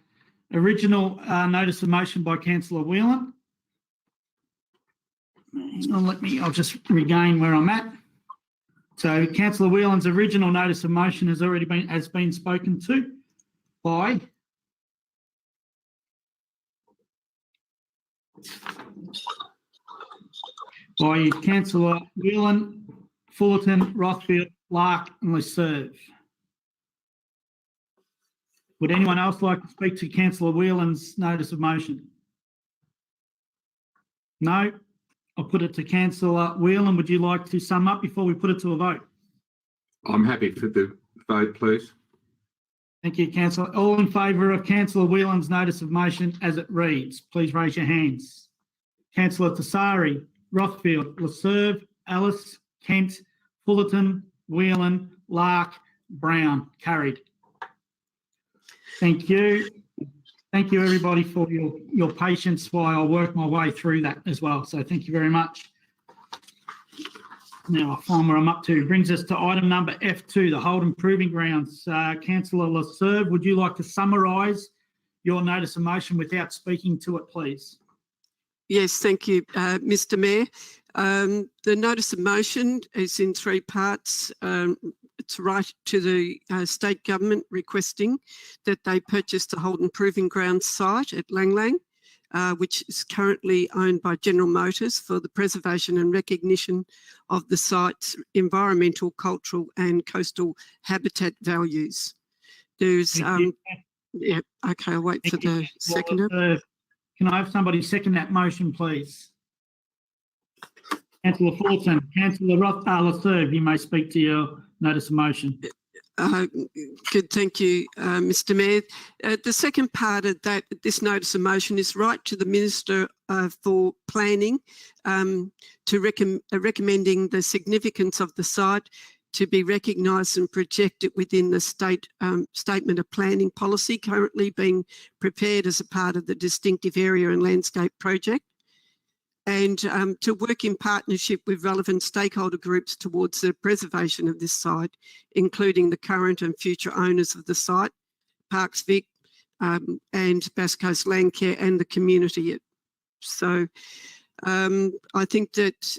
original notice of motion by Councillor Whelan. I'll just regain where I'm at. So Councillor Whelan's original notice of motion has been spoken to by Councillor Whelan, Fullerton, Rothfield, Larke and Leserve. Would anyone else like to speak to Councillor Whelan's notice of motion? No? I'll put it to Councillor Whelan. Would you like to sum up before we put it to a vote? I'm happy for the vote, please. Thank you, Councillor. All in favour of Councillor Whelan's notice of motion as it reads, please raise your hands. Councillor Tassari, Rothfield, Leserve, Ellis, Kent, Fullerton, Whelan, Larke, Brown. Carried. Thank you. Thank you, everybody, for your patience while I work my way through that as well. So thank you very much. Now I'll find where I'm up to. Brings us to item number F2, the Holden Proving Grounds. Councillor Leserve, would you like to summarise your notice of motion without speaking to it, please? Yes, thank you, Mr. Mayor. The notice of motion is in three parts. It's right to the state government requesting that they purchase the Holden Proving Grounds site at Lang Lang, which is currently owned by General Motors, for the preservation and recognition of the site's environmental, cultural and coastal habitat values. There's, yeah, okay, I'll wait for the seconder. Can I have somebody second that motion, please? Councillor Fulton, Councillor Leserve, you may speak to your notice of motion. Good, thank you, Mr. Mayor. The second part of this notice of motion is right to the Minister for Planning recommending the significance of the site to be recognised and projected within the state statement of planning policy currently being prepared as a part of the distinctive area and landscape project, and to work in partnership with relevant stakeholder groups towards the preservation of this site, including the current and future owners of the site, Parks Vic and Bass Coast Land Care and the community. So I think that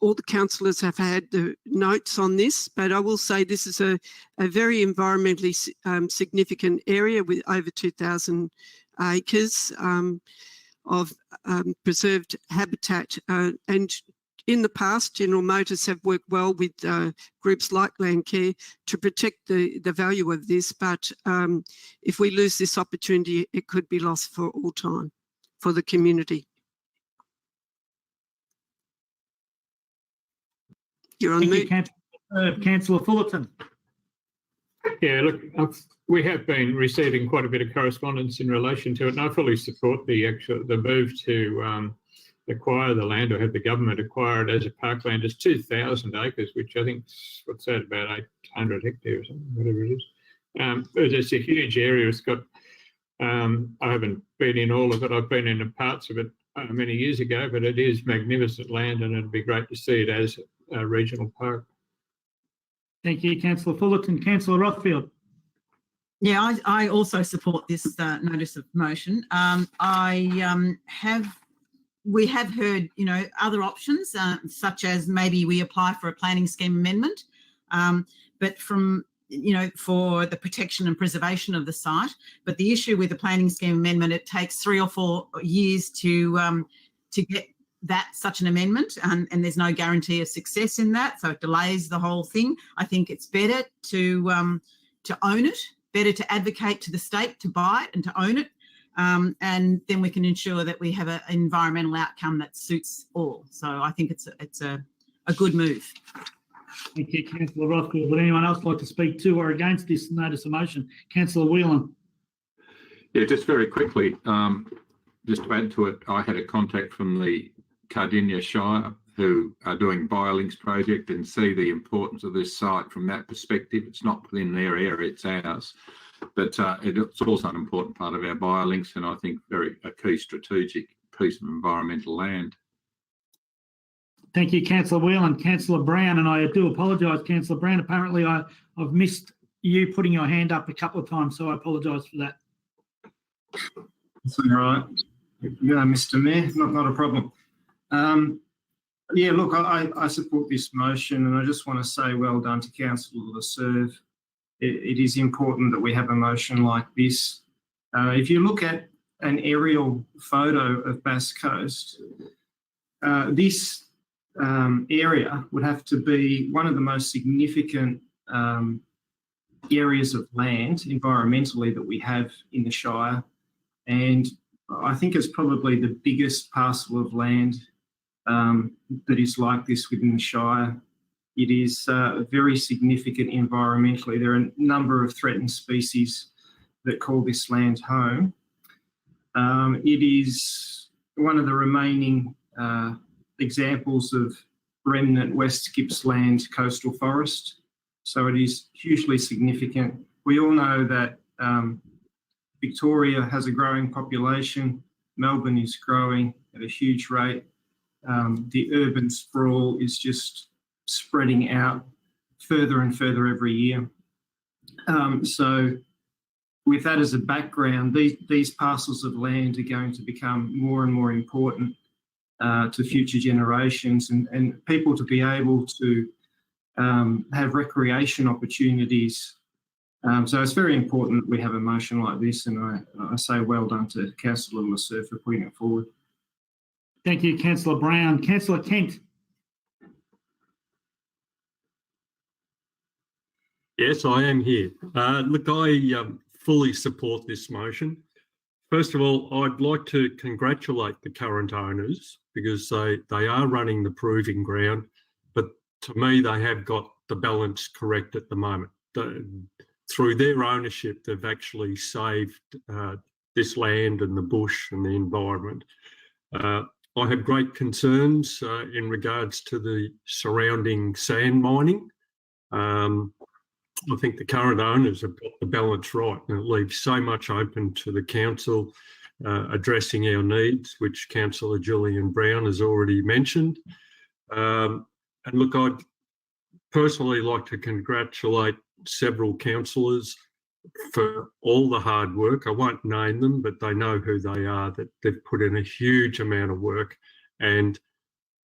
all the councillors have had the notes on this, but I will say this is a very environmentally significant area with over 2,000 acres of preserved habitat. And in the past, General Motors have worked well with groups like Landcare to protect the value of this, but if we lose this opportunity, it could be lost for all time for the community. You're on mute. Councillor Fullerton. Yeah, look, we have been receiving quite a bit of correspondence in relation to it, and I fully support the move to acquire the land, or have the government acquire it as a parkland. It's 2,000 acres, which I think what's that, about 800 hectares, whatever it is. It's a huge area. It's got. I haven't been in all of it. I've been in parts of it many years ago, but it is magnificent land, and it'd be great to see it as a regional park. Thank you, Councillor Fullerton. Councillor Rothfield. Yeah, I also support this notice of motion. We have heard, other options, such as maybe we apply for a planning scheme amendment, but from, for the protection and preservation of the site. But the issue with the planning scheme amendment, it takes 3 or 4 years to get such an amendment, and there's no guarantee of success in that, so it delays the whole thing. I think it's better to own it, better to advocate to the state to buy it and to own it, and then we can ensure that we have an environmental outcome that suits all. So I think it's a good move. Thank you, Councillor Rothfield. Would anyone else like to speak to or against this notice of motion? Councillor Whelan. Yeah, just very quickly, just to add to it, I had a contact from the Cardinia Shire who are doing Biolinks project and see the importance of this site from that perspective. It's not within their area, it's ours. But it's also an important part of our Biolinks and I think a key strategic piece of environmental land. Thank you, Councillor Whelan. Councillor Brown, and I do apologise, Councillor Brown. Apparently I've missed you putting your hand up a couple of times, so I apologise for that. That's all right. Mr. Mayor, not a problem. Yeah, look, I support this motion and I just want to say well done to Councillor Lasserve. It is important that we have a motion like this. If you look at an aerial photo of Bass Coast, this area would have to be one of the most significant areas of land environmentally that we have in the Shire. And I think it's probably the biggest parcel of land that is like this within the Shire. It is very significant environmentally. There are a number of threatened species that call this land home. It is one of the remaining examples of remnant West Gippsland coastal forest. So it is hugely significant. We all know that Victoria has a growing population. Melbourne is growing at a huge rate. The urban sprawl is just spreading out further and further every year. So with that as a background, these parcels of land are going to become more and more important to future generations and people to be able to have recreation opportunities. So it's very important that we have a motion like this, and I say well done to Councillor Lasserve for putting it forward. Thank you, Councillor Brown. Councillor Kent. Yes, I am here. Look, I fully support this motion. First of all, I'd like to congratulate the current owners because they are running the proving ground, but to me, they have got the balance correct at the moment. Through their ownership, they've actually saved this land and the bush and the environment. I have great concerns in regards to the surrounding sand mining. I think the current owners have got the balance right, and it leaves so much open to the council addressing our needs, which Councillor Julian Brown has already mentioned. And look, I'd personally like to congratulate several councillors for all the hard work. I won't name them, but they know who they are, that they've put in a huge amount of work. And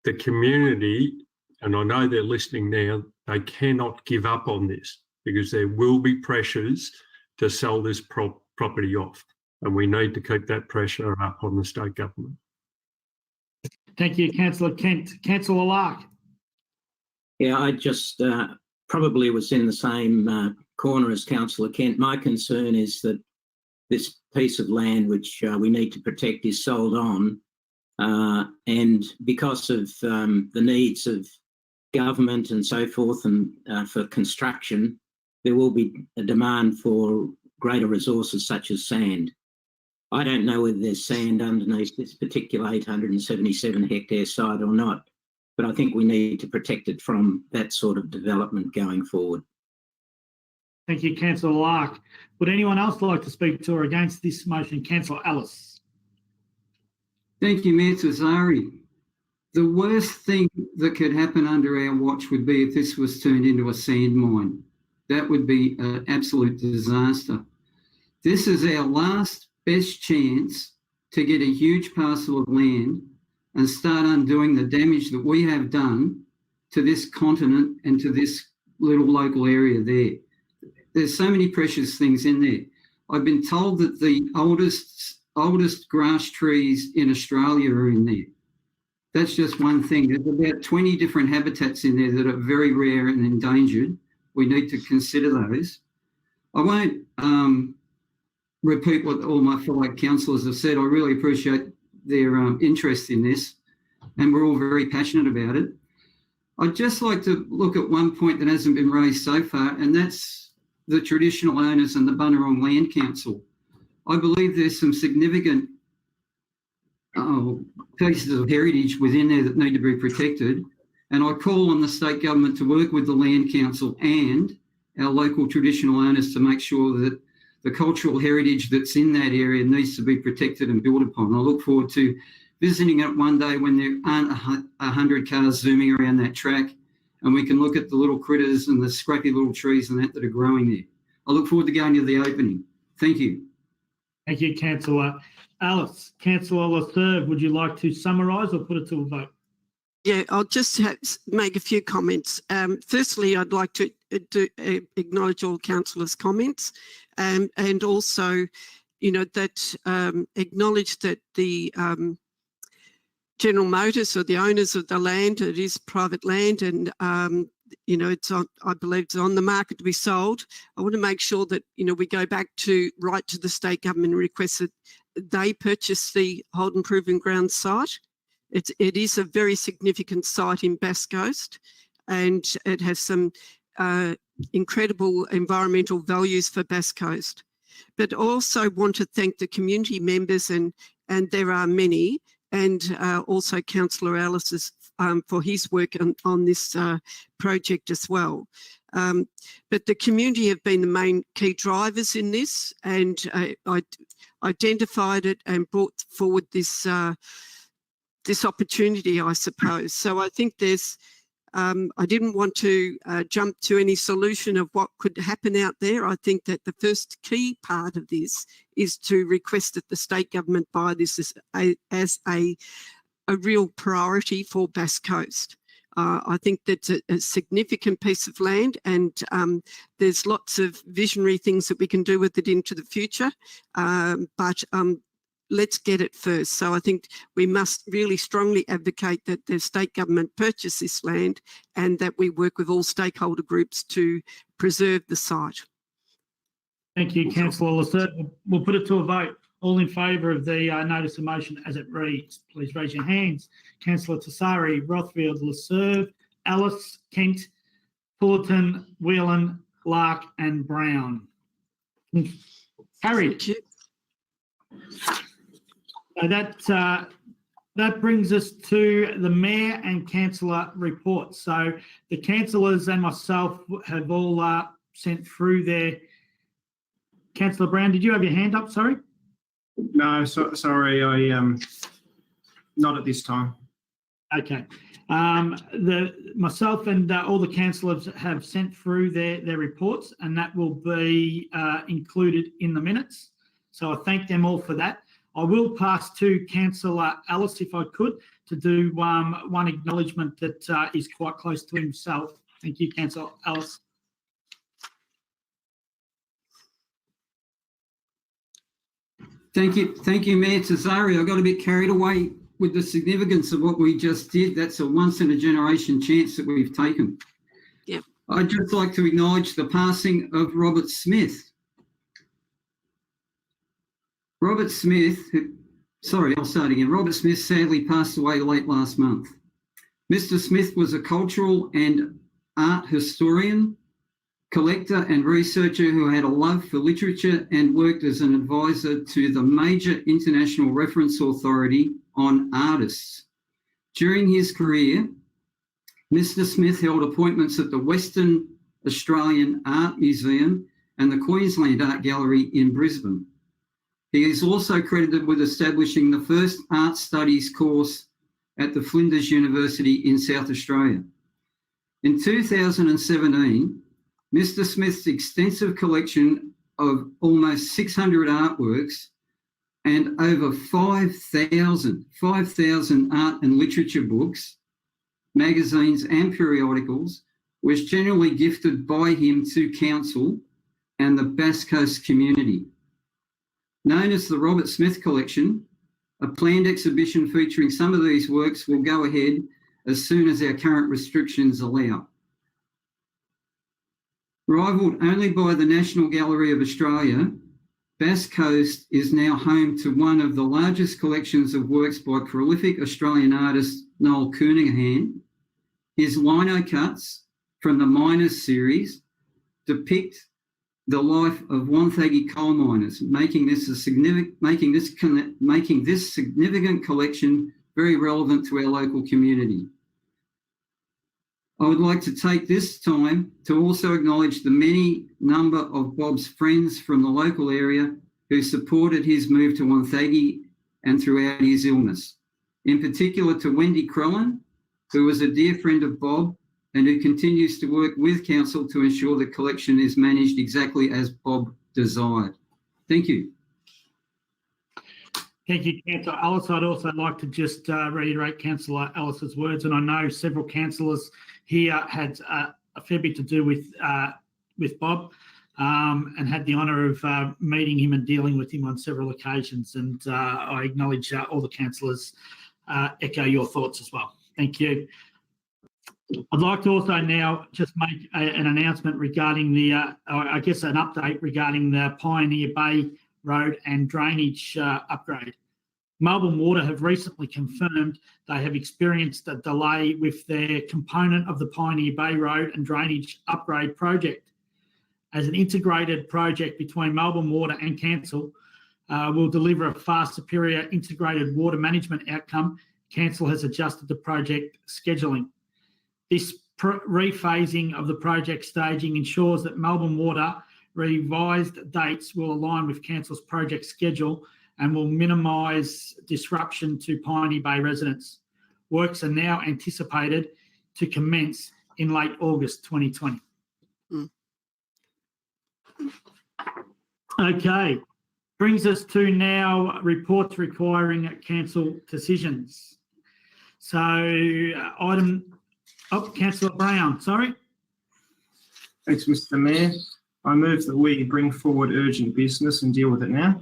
the community, and I know they're listening now, they cannot give up on this because there will be pressures to sell this property off. And we need to keep that pressure up on the state government. Thank you, Councillor Kent. Councillor Larke. Yeah, I just probably was in the same corner as Councillor Kent. My concern is that this piece of land which we need to protect is sold on, and because of the needs of government and so forth and for construction, there will be a demand for greater resources such as sand. I don't know whether there's sand underneath this particular 877 hectare site or not, but I think we need to protect it from that sort of development going forward. Thank you, Councillor Larke. Would anyone else like to speak to or against this motion? Councillor Ellis. Thank you, Mayor Tazari. The worst thing that could happen under our watch would be if this was turned into a sand mine. That would be an absolute disaster. This is our last best chance to get a huge parcel of land and start undoing the damage that we have done to this continent and to this little local area there. There's so many precious things in there. I've been told that the oldest grass trees in Australia are in there. That's just one thing. There's about 20 different habitats in there that are very rare and endangered. We need to consider those. I won't repeat what all my fellow councillors have said. I really appreciate their interest in this, and we're all very passionate about it. I'd just like to look at one point that hasn't been raised so far, and that's the traditional owners and the Bunurong Land Council. I believe there's some significant pieces of heritage within there that need to be protected, and I call on the state government to work with the Land Council and our local traditional owners to make sure that the cultural heritage that's in that area needs to be protected and built upon. I look forward to visiting it one day when there aren't 100 cars zooming around that track, and we can look at the little critters and the scrappy little trees and that are growing there. I look forward to going to the opening. Thank you. Thank you, Councillor. Alice, Councillor Lasserve, would you like to summarise or put it to a vote? Yeah, I'll just make a few comments. Firstly, I'd like to acknowledge all councillors' comments, and also, that acknowledge that the General Motors or the owners of the land, it is private land, and it's on, I believe it's on the market to be sold. I want to make sure that we go back to write to the state government and request that they purchase the Holden Proving Ground site. It is a very significant site in Bass Coast, and it has some incredible environmental values for Bass Coast. But also want to thank the community members, and there are many, and also Councillor Ellis for his work on this project as well. But the community have been the main key drivers in this, and I identified it and brought forward this this opportunity, I suppose. So I think there's, I didn't want to jump to any solution of what could happen out there. I think that the first key part of this is to request that the state government buy this as a real priority for Bass Coast. I think that's a significant piece of land, and there's lots of visionary things that we can do with it into the future, but let's get it first. So I think we must really strongly advocate that the state government purchase this land, and that we work with all stakeholder groups to preserve the site. Thank you, Councillor Lasserve. We'll put it to a vote. All in favour of the notice of motion as it reads, please raise your hands. Councillor Tassari, Rothfield, Lasserve, Ellis, Kent, Fullerton, Whelan, Larke and Brown. Carried. So that brings us to the Mayor and Councillor reports. So the councillors and myself have all sent through their. Councillor Brown, did you have your hand up? Sorry. No, sorry, I not at this time. Okay. Myself and all the councillors have sent through their reports, and that will be included in the minutes. So I thank them all for that. I will pass to Councillor Ellis, if I could, to do one acknowledgement that is quite close to himself. Thank you, Councillor Ellis. Thank you, Mayor Tassari. I got a bit carried away with the significance of what we just did. That's a once-in-a-generation chance that we've taken. Yep. I'd just like to acknowledge the passing of Robert Smith. Robert Smith sadly passed away late last month. Mr. Smith was a cultural and art historian, collector and researcher who had a love for literature and worked as an advisor to the major international reference authority on artists. During his career, Mr. Smith held appointments at the Western Australian Art Museum and the Queensland Art Gallery in Brisbane. He is also credited with establishing the first art studies course at the Flinders University in South Australia. In 2017, Mr. Smith's extensive collection of almost 600 artworks and over 5,000 art and literature books, magazines and periodicals was generally gifted by him to Council and the Bass Coast community. Known as the Robert Smith Collection, a planned exhibition featuring some of these works will go ahead as soon as our current restrictions allow. Rivalled only by the National Gallery of Australia, Bass Coast is now home to one of the largest collections of works by prolific Australian artist Noel Counihan His lino cuts from the Miners series depict the life of Wonthaggi coal miners, making this significant collection very relevant to our local community. I would like to take this time to also acknowledge the many number of Bob's friends from the local area who supported his move to Wonthaggi and throughout his illness. In particular to Wendy Crellin, who was a dear friend of Bob and who continues to work with Council to ensure the collection is managed exactly as Bob desired. Thank you. Thank you, Councillor Ellis. I'd also like to just reiterate Councillor Ellis's words, and I know several councillors here had a fair bit to do with Bob and had the honour of meeting him and dealing with him on several occasions. And I acknowledge all the councillors echo your thoughts as well. Thank you. I'd like to also now just make an announcement regarding the, I guess an update regarding the Pioneer Bay Road and drainage upgrade. Melbourne Water have recently confirmed they have experienced a delay with their component of the Pioneer Bay Road and drainage upgrade project. As an integrated project between Melbourne Water and Council will deliver a far superior integrated water management outcome, Council has adjusted the project scheduling. This rephasing of the project staging ensures that Melbourne Water revised dates will align with Council's project schedule and will minimise disruption to Pioneer Bay residents. Works are now anticipated to commence in late August 2020. Okay, brings us to now reports requiring Council decisions. So Councillor Brown, sorry. Thanks, Mr. Mayor. I move that we bring forward urgent business and deal with it now.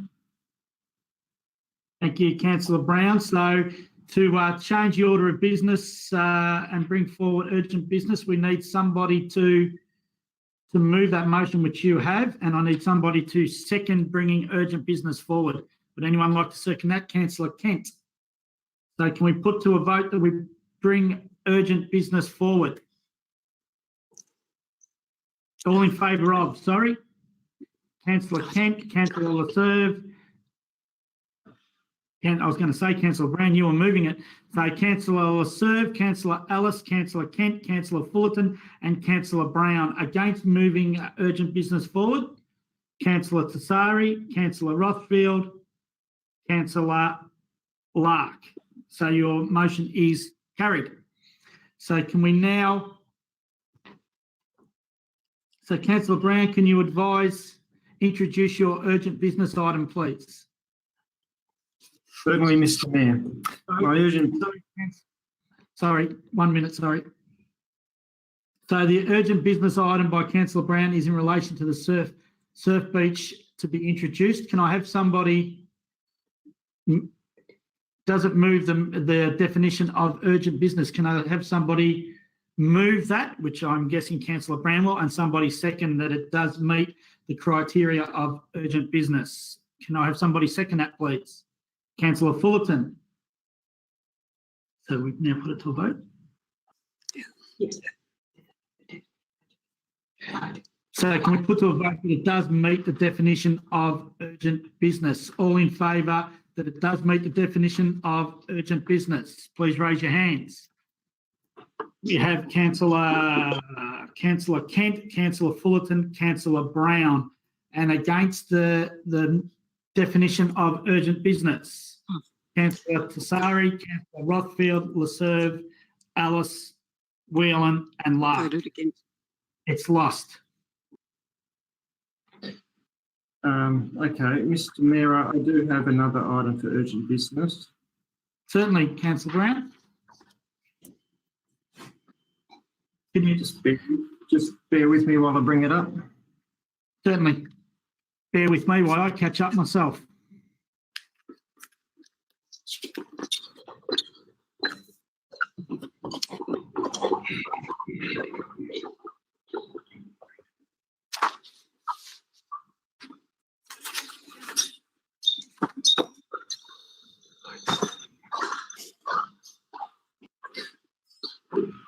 Thank you, Councillor Brown. So to change the order of business and bring forward urgent business, we need somebody to move that motion, which you have, and I need somebody to second bringing urgent business forward. Would anyone like to second that? Councillor Kent. So can we put to a vote that we bring urgent business forward? All in favour of, sorry. Councillor Kent, Councillor Laserve. I was going to say Councillor Brown, you were moving it. So Councillor Laserve, Councillor Ellis, Councillor Kent, Councillor Fullerton and Councillor Brown. Against moving urgent business forward, Councillor Tassari, Councillor Rothfield, Councillor Larke. So your motion is carried. So can we now... So Councillor Brown, can you introduce your urgent business item, please? Certainly, Mr. Mayor. Sorry, 1 minute, sorry. So the urgent business item by Councillor Brown is in relation to the surf beach to be introduced. Can I have somebody, does it move the definition of urgent business? Can I have somebody move that, which I'm guessing Councillor Brown will, and somebody second that it does meet the criteria of urgent business? Can I have somebody second that, please? Councillor Fullerton. So we've now put it to a vote. Yes. So can we put to a vote that it does meet the definition of urgent business? All in favour that it does meet the definition of urgent business, please raise your hands. We have Councillor Kent, Councillor Fullerton, Councillor Brown, and against the definition of urgent business, Councillor Tassari, Councillor Rothfield, Laserve, Alice, Whelan and Larke. Voted against. It's lost. Okay, Mr. Mayor, I do have another item for urgent business. Certainly, Councillor Brown. Can you Just bear with me while I bring it up. certainly bear with me while I catch up myself?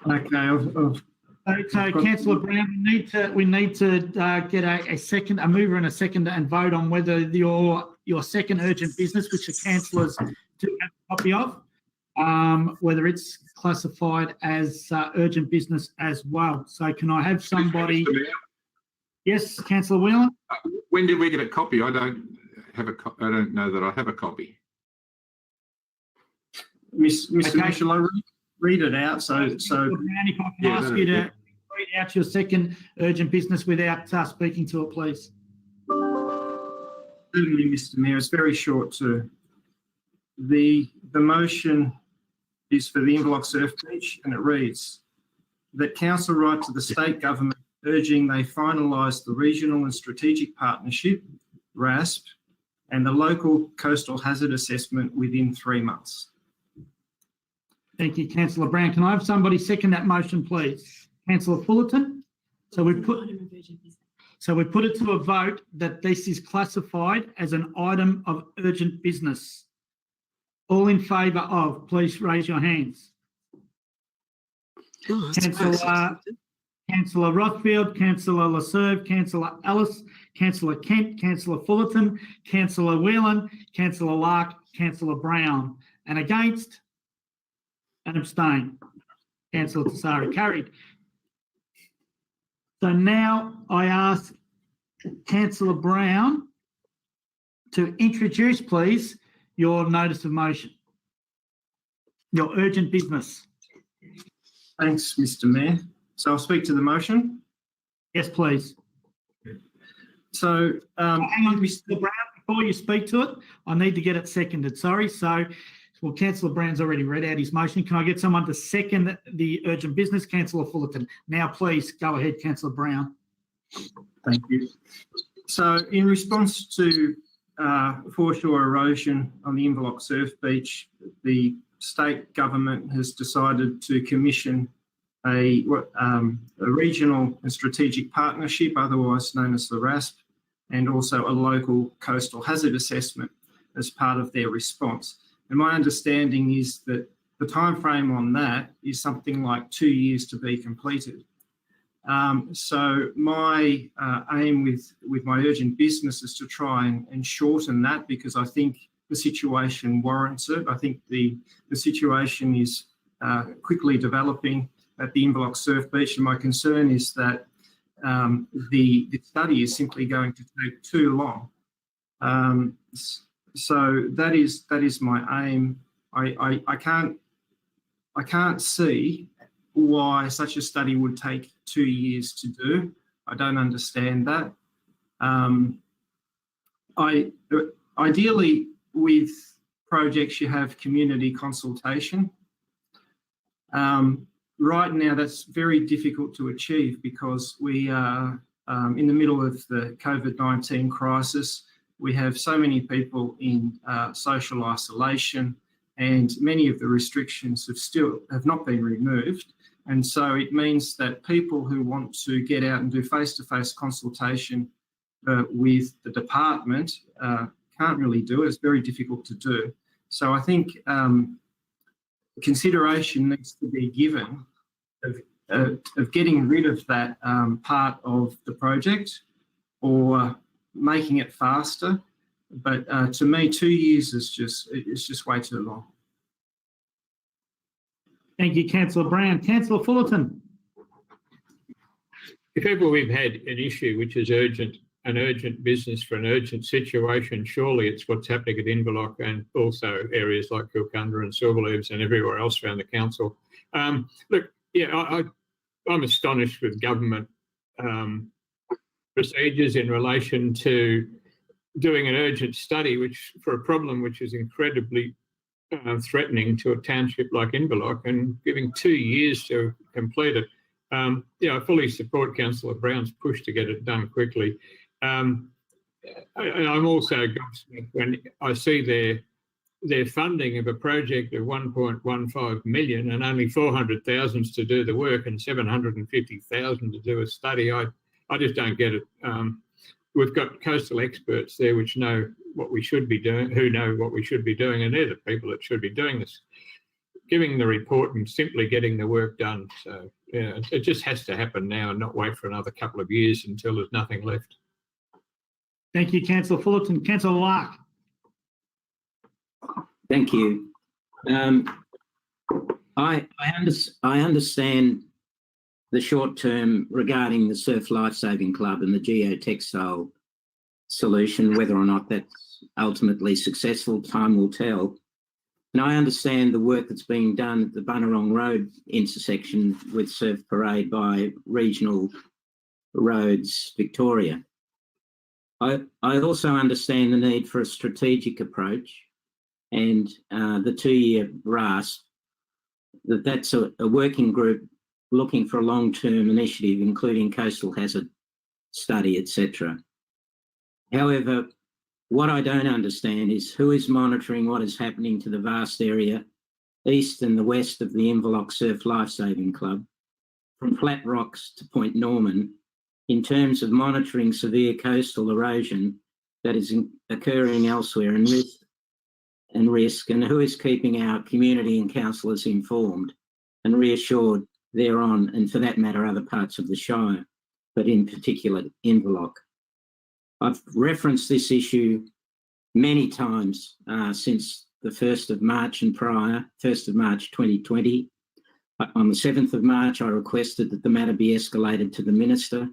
Okay, So Councillor Brown, we need to get a second, a mover and a second, and vote on whether your second urgent business, which the councillors do have a copy of, whether it's classified as urgent business as well. So can I have somebody? Mr. Mayor, Yes, Councillor Whelan. when did we get a copy? I don't know that I have a copy. Mr. Okay. Mitchell, I read it out. So Councillor Brown, if I can Yeah, ask you to read out your second urgent business without speaking to it, please. certainly, Mr. Mayor, it's very short too. The motion is for the Inverloch Surf Beach, and it reads that council write to the state government urging they finalise the regional and strategic partnership, RASP, and the local coastal hazard assessment within 3 months. Thank you, Councillor Brown. Can I have somebody second that motion, please? Councillor Fullerton. So we put it to a vote that this is classified as an item of urgent business. All in favour of, please raise your hands. Oh, I suppose Councillor Rothfield, Councillor Laserve, Councillor Ellis, Councillor Kent, Councillor Fullerton, Councillor Whelan, Councillor Larke, Councillor Brown. And against? And abstain. Councillor Tassari. Carried. So now I ask Councillor Brown to introduce, please, your notice of motion, your urgent business. Thanks, Mr. Mayor. So I'll speak to the motion. Yes, please. So, Hang on, Mr. Brown, before you speak to it, I need to get it seconded. Sorry. So, well, Councillor Brown's already read out his motion. Can I get someone to second the urgent business? Councillor Fullerton. Now, please go ahead, Councillor Brown. thank you. So, in response to foreshore erosion on the Inverloch Surf Beach, the state government has decided to commission a regional and strategic partnership, otherwise known as the RASP, and also a local coastal hazard assessment as part of their response. And my understanding is that the timeframe on that is something like 2 years to be completed. So my aim with my urgent business is to try and shorten that, because I think the situation warrants it. I think the situation is quickly developing at the Inverloch Surf Beach, and my concern is that the study is simply going to take too long. So that is my aim. I can't see why such a study would take 2 years to do. I don't understand that. Ideally, with projects, you have community consultation. Right now, that's very difficult to achieve because we are in the middle of the COVID-19 crisis. We have so many people in social isolation, and many of the restrictions have not been removed. And so it means that people who want to get out and do face-to-face consultation with the department can't really do it. It's very difficult to do. So I think consideration needs to be given of getting rid of that part of the project or making it faster. But to me, 2 years is just way too long. Thank you, Councillor Brown. Councillor Fullerton. If ever we've had an issue which is urgent, an urgent business for an urgent situation, surely it's what's happening at Inverloch and also areas like Kilcunda and Silverleaves and everywhere else around the council. Look, yeah, I'm astonished with government procedures in relation to doing an urgent study which for a problem which is incredibly threatening to a township like Inverloch, and giving 2 years to complete it. I fully support Councillor Brown's push to get it done quickly. And I'm also gobsmacked when I see their funding of a project of 1.15 million and only 400,000 to do the work and 750,000 to do a study. I just don't get it. We've got coastal experts there which know what we should be doing, who know what we should be doing, and they're the people that should be doing this. giving the report and simply getting the work done. So yeah, it just has to happen now and not wait for another couple of years until there's nothing left. Thank you, Councillor Fullerton. Councillor Larke. Thank you. I understand the short term regarding the Surf Lifesaving Club and the geotextile solution. Whether or not that's ultimately successful, time will tell. And I understand the work that's being done at the Bunurong Road intersection with Surf Parade by Regional Roads Victoria. I also understand the need for a strategic approach and the 2-year RASP, that's a working group looking for a long-term initiative, including coastal hazard study, etc. However, what I don't understand is who is monitoring what is happening to the vast area east and the west of the Inverloch Surf Lifesaving Club, from Flat Rocks to Point Norman, in terms of monitoring severe coastal erosion that is occurring elsewhere and risk, and who is keeping our community and councillors informed and reassured thereon, and for that matter, other parts of the Shire, but in particular Inverloch. I've referenced this issue many times since the 1st of March and prior, 1st of March 2020. On the 7th of March, I requested that the matter be escalated to the Minister,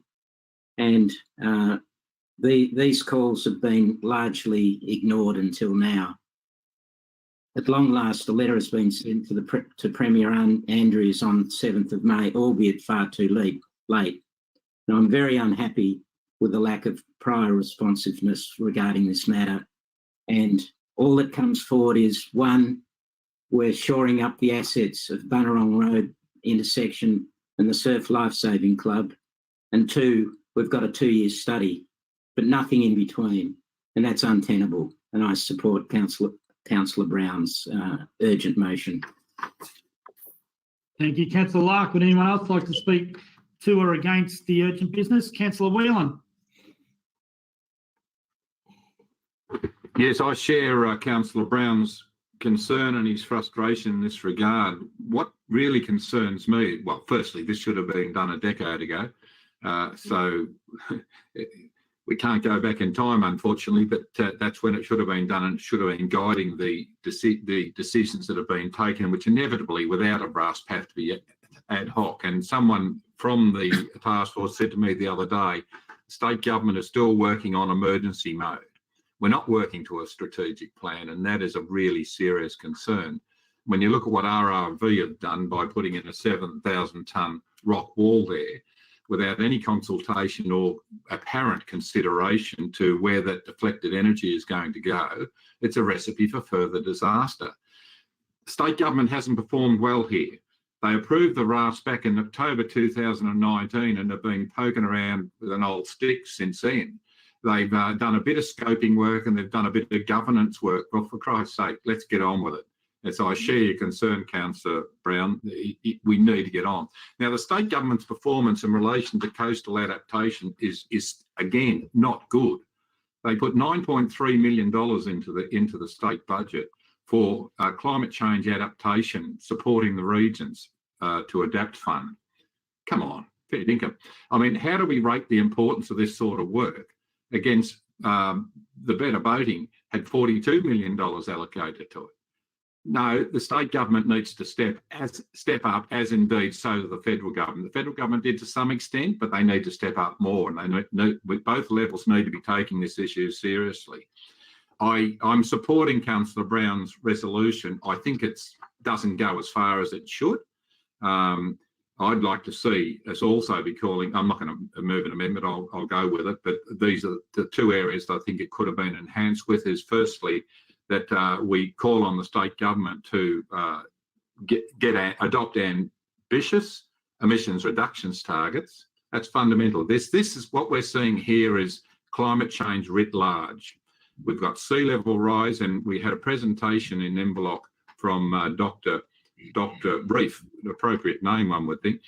and these calls have been largely ignored until now. At long last, a letter has been sent to Premier Andrews on 7th of May, albeit far too late. And I'm very unhappy with the lack of prior responsiveness regarding this matter. And all that comes forward is, one, we're shoring up the assets of Bunurong Road intersection and the Surf Lifesaving Club. And two, we've got a 2-year study, but nothing in between. And that's untenable. And I support Councillor Brown's urgent motion. Thank you, Councillor Larke. Would anyone else like to speak to or against the urgent business? Councillor Whelan. Yes, I share Councillor Brown's concern and his frustration in this regard. What really concerns me, well, firstly, this should have been done a decade ago. So we can't go back in time, unfortunately, but that's when it should have been done, and it should have been guiding the decisions that have been taken, which inevitably, without a RASP, have to be ad hoc. And someone from the task force said to me the other day, the state government is still working on emergency mode. We're not working to a strategic plan, and that is a really serious concern. When you look at what RRV have done by putting in a 7,000-tonne rock wall there, without any consultation or apparent consideration to where that deflected energy is going to go, it's a recipe for further disaster. The state government hasn't performed well here. They approved the RASP back in October 2019 and have been poking around with an old stick since then. They've done a bit of scoping work and they've done a bit of governance work. Well, for Christ's sake, let's get on with it. And so I share your concern, Councillor Brown. We need to get on. Now, the state government's performance in relation to coastal adaptation is again, not good. They put $9.3 million into the state budget for climate change adaptation, supporting the regions to adapt fund. Come on, fair dinkum. I mean, how do we rate the importance of this sort of work against the Better Boating had $42 million allocated to it? No, the state government needs to step up, as indeed so the federal government. The federal government did to some extent, but they need to step up more, and both levels need to be taking this issue seriously. I'm supporting Councillor Brown's resolution. I think it doesn't go as far as it should. I'd like to see us also be calling, I'm not going to move an amendment, I'll go with it, but these are the two areas that I think it could have been enhanced with, is firstly, that we call on the state government to adopt ambitious emissions reductions targets. That's fundamental. This is what we're seeing here is climate change writ large. We've got sea level rise, and we had a presentation in Inverloch from Dr. Reef, an appropriate name one would think,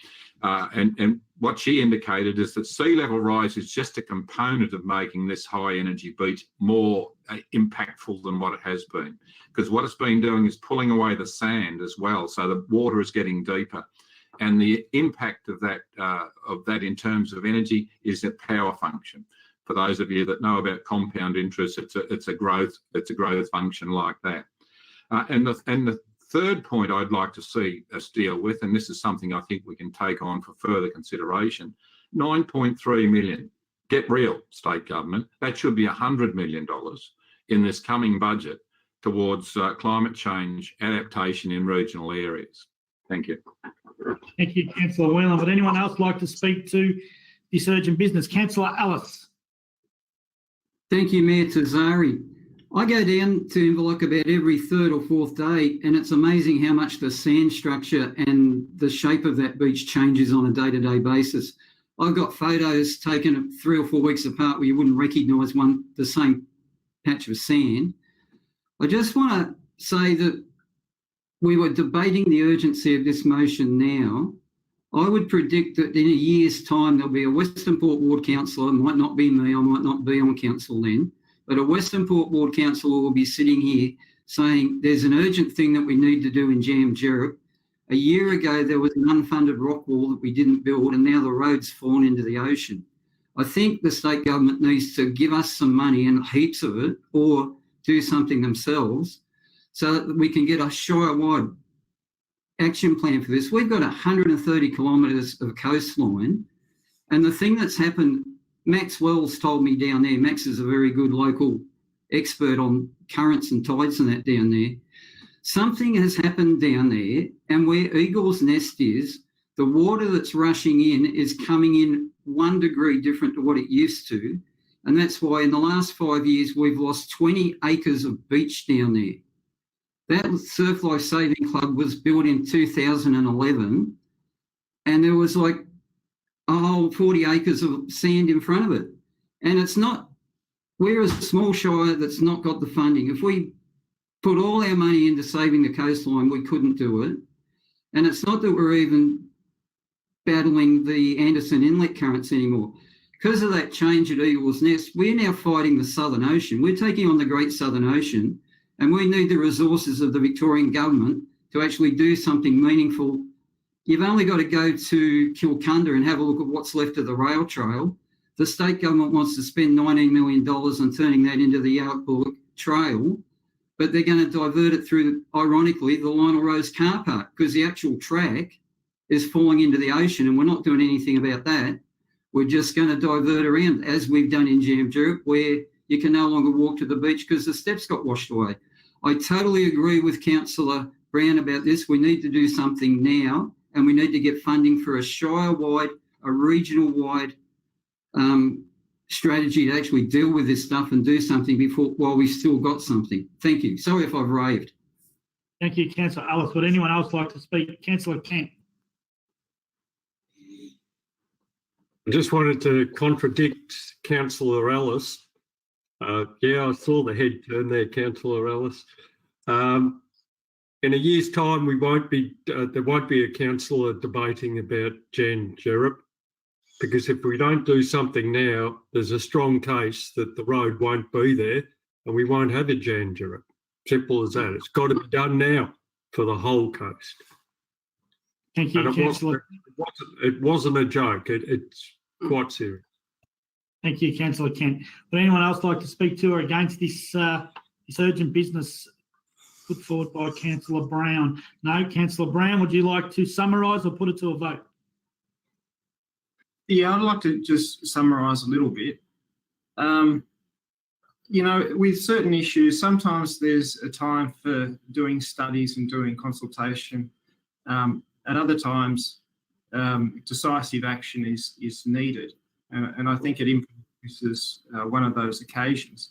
And what she indicated is that sea level rise is just a component of making this high energy beach more impactful than what it has been, because what it's been doing is pulling away the sand as well, so the water is getting deeper, and the impact of that in terms of energy is a power function. For those of you that know about compound interest, it's a growth function like that. And the third point I'd like to see us deal with, and this is something I think we can take on for further consideration, 9.3 million. Get real, state government. That should be $100 million in this coming budget towards climate change adaptation in regional areas. Thank you. Thank you, Councillor Whelan. Would anyone else like to speak to this urgent business? Councillor Ellis. Thank you, Mayor Tazari. I go down to Inverloch about every third or fourth day, and it's amazing how much the sand structure and the shape of that beach changes on a day-to-day basis. I've got photos taken 3 or 4 weeks apart where you wouldn't recognise the same patch of sand. I just want to say that we were debating the urgency of this motion now. I would predict that in a year's time there'll be a Western Port Ward councillor, it might not be me, I might not be on council then, but a Western Port Ward councillor will be sitting here saying there's an urgent thing that we need to do in Jam Jerop. A year ago there was an unfunded rock wall that we didn't build, and now the road's fallen into the ocean. I think the state government needs to give us some money, and heaps of it, or do something themselves so that we can get a Shire-wide action plan for this. We've got 130 kilometres of coastline, and the thing that's happened, Max Wells told me down there, Max is a very good local expert on currents and tides and that down there. Something has happened down there, and where Eagle's Nest is, the water that's rushing in is coming in 1 degree different to what it used to, and that's why in the last 5 years we've lost 20 acres of beach down there. That Surf Life Saving Club was built in 2011, and there was like a whole 40 acres of sand in front of it. And it's not, we're a small shire that's not got the funding. If we put all our money into saving the coastline, we couldn't do it. And it's not that we're even battling the Anderson Inlet currents anymore. Because of that change at Eagle's Nest, we're now fighting the Southern Ocean. We're taking on the Great Southern Ocean, and we need the resources of the Victorian government to actually do something meaningful. You've only got to go to Kilcunda and have a look at what's left of the rail trail. The state government wants to spend $19 million on turning that into the Yark Trail, but they're going to divert it through, ironically, the Lionel Rose car park, because the actual track is falling into the ocean, and we're not doing anything about that. We're just going to divert around, as we've done in Jam Jerop, where you can no longer walk to the beach because the steps got washed away. I totally agree with Councillor Brown about this. We need to do something now, and we need to get funding for a Shire-wide, a regional-wide strategy to actually deal with this stuff and do something while we've still got something. Thank you. Sorry if I've raved. Thank you, Councillor Ellis. Would anyone else like to speak? Councillor Kent. I just wanted to contradict Councillor Ellis. Yeah, I saw the head turn there, Councillor Ellis. In a year's time, there won't be a councillor debating about Jan Jerop, because if we don't do something now, there's a strong case that the road won't be there and we won't have a Jan Jerop. Simple as that. It's got to be done now for the whole coast. Thank you, Councillor. It wasn't a joke. It's quite serious. Thank you, Councillor Kent. Would anyone else like to speak to or against this urgent business put forward by Councillor Brown? No. Councillor Brown, would you like to summarise or put it to a vote? Yeah, I'd like to just summarise a little bit. You know, with certain issues, sometimes there's a time for doing studies and doing consultation. At other times, decisive action is needed. And I think it introduces one of those occasions.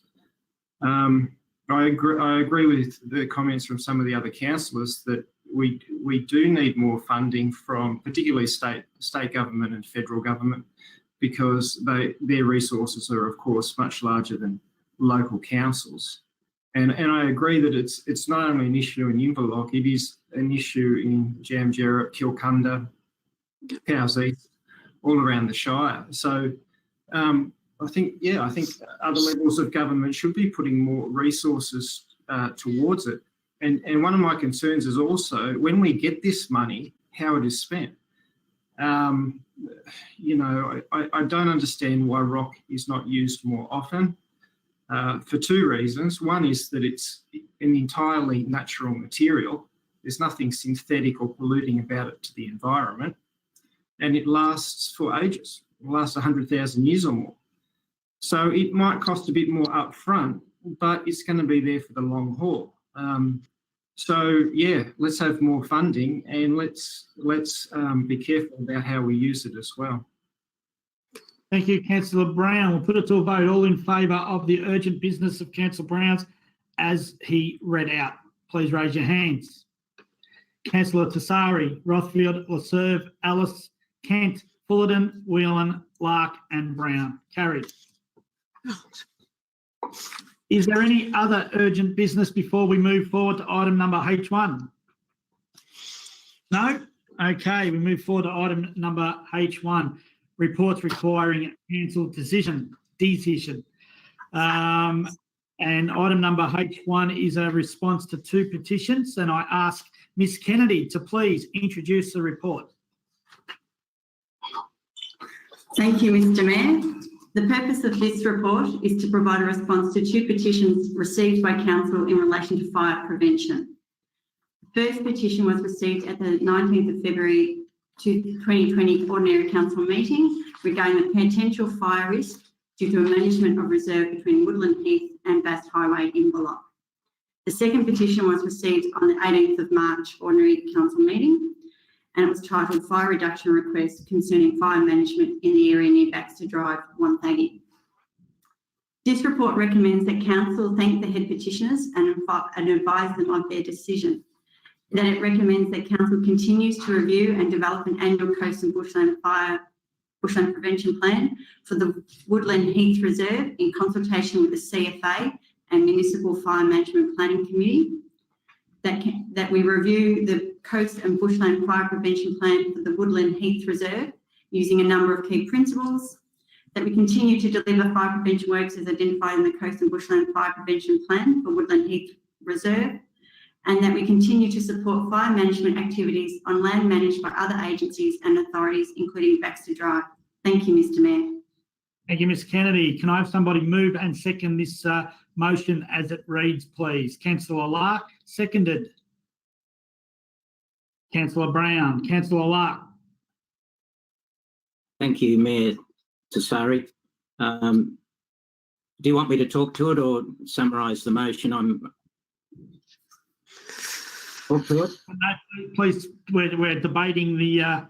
I agree with the comments from some of the other councillors that we do need more funding from particularly state government and federal government, because their resources are, of course, much larger than local councils. And I agree that it's not only an issue in Inverloch, it is an issue in Jam Jerop, Kilcunda, Cows East, all around the Shire. So I think other levels of government should be putting more resources towards it. And one of my concerns is also when we get this money, how it is spent. You know, I don't understand why rock is not used more often for two reasons. One is that it's an entirely natural material. There's nothing synthetic or polluting about it to the environment. And it lasts for ages. It lasts 100,000 years or more. So it might cost a bit more upfront, but it's going to be there for the long haul. So yeah, let's have more funding and let's be careful about how we use it as well. Thank you, Councillor Brown. We'll put it to a vote. All in favour of the urgent business of Councillor Brown's as he read out. Please raise your hands. Councillor Tassari, Rothfield, Laserve, Ellis, Kent, Fullerton, Whelan, Larke and Brown. Carried. Is there any other urgent business before we move forward to item number H1? No? Okay, we move forward to item number H1, reports requiring a cancelled decision. And item number H1 is a response to two petitions, and I ask Ms Kennedy to please introduce the report. Thank you, Mr Mayor. The purpose of this report is to provide a response to two petitions received by Council in relation to fire prevention. The first petition was received at the 19th of February 2020 Ordinary Council meeting regarding the potential fire risk due to a management of reserve between Woodland, Heath and Bass Highway in Inverloch. The second petition was received on the 18th of March Ordinary Council meeting, and it was titled Fire Reduction Request Concerning Fire Management in the Area near Baxter Drive, 130. This report recommends that Council thank the head petitioners and advise them of their decision. That it recommends that Council continues to review and develop an annual coast and bushland prevention plan for the Woodland Heath Reserve in consultation with the CFA and Municipal Fire Management Planning Committee. That we review the Coast and Bushland Fire Prevention Plan for the Woodland Heath Reserve using a number of key principles. That we continue to deliver fire prevention works as identified in the Coast and Bushland Fire Prevention Plan for Woodland Heath Reserve. And that we continue to support fire management activities on land managed by other agencies and authorities, including Baxter Drive. Thank you, Mr Mayor. Thank you, Ms Kennedy. Can I have somebody move and second this motion as it reads, please? Councillor Larke, seconded. Councillor Brown. Councillor Larke. Thank you, Mayor Tassari. Do you want me to talk to it or summarise the motion? Talk to it? No, please, we're debating the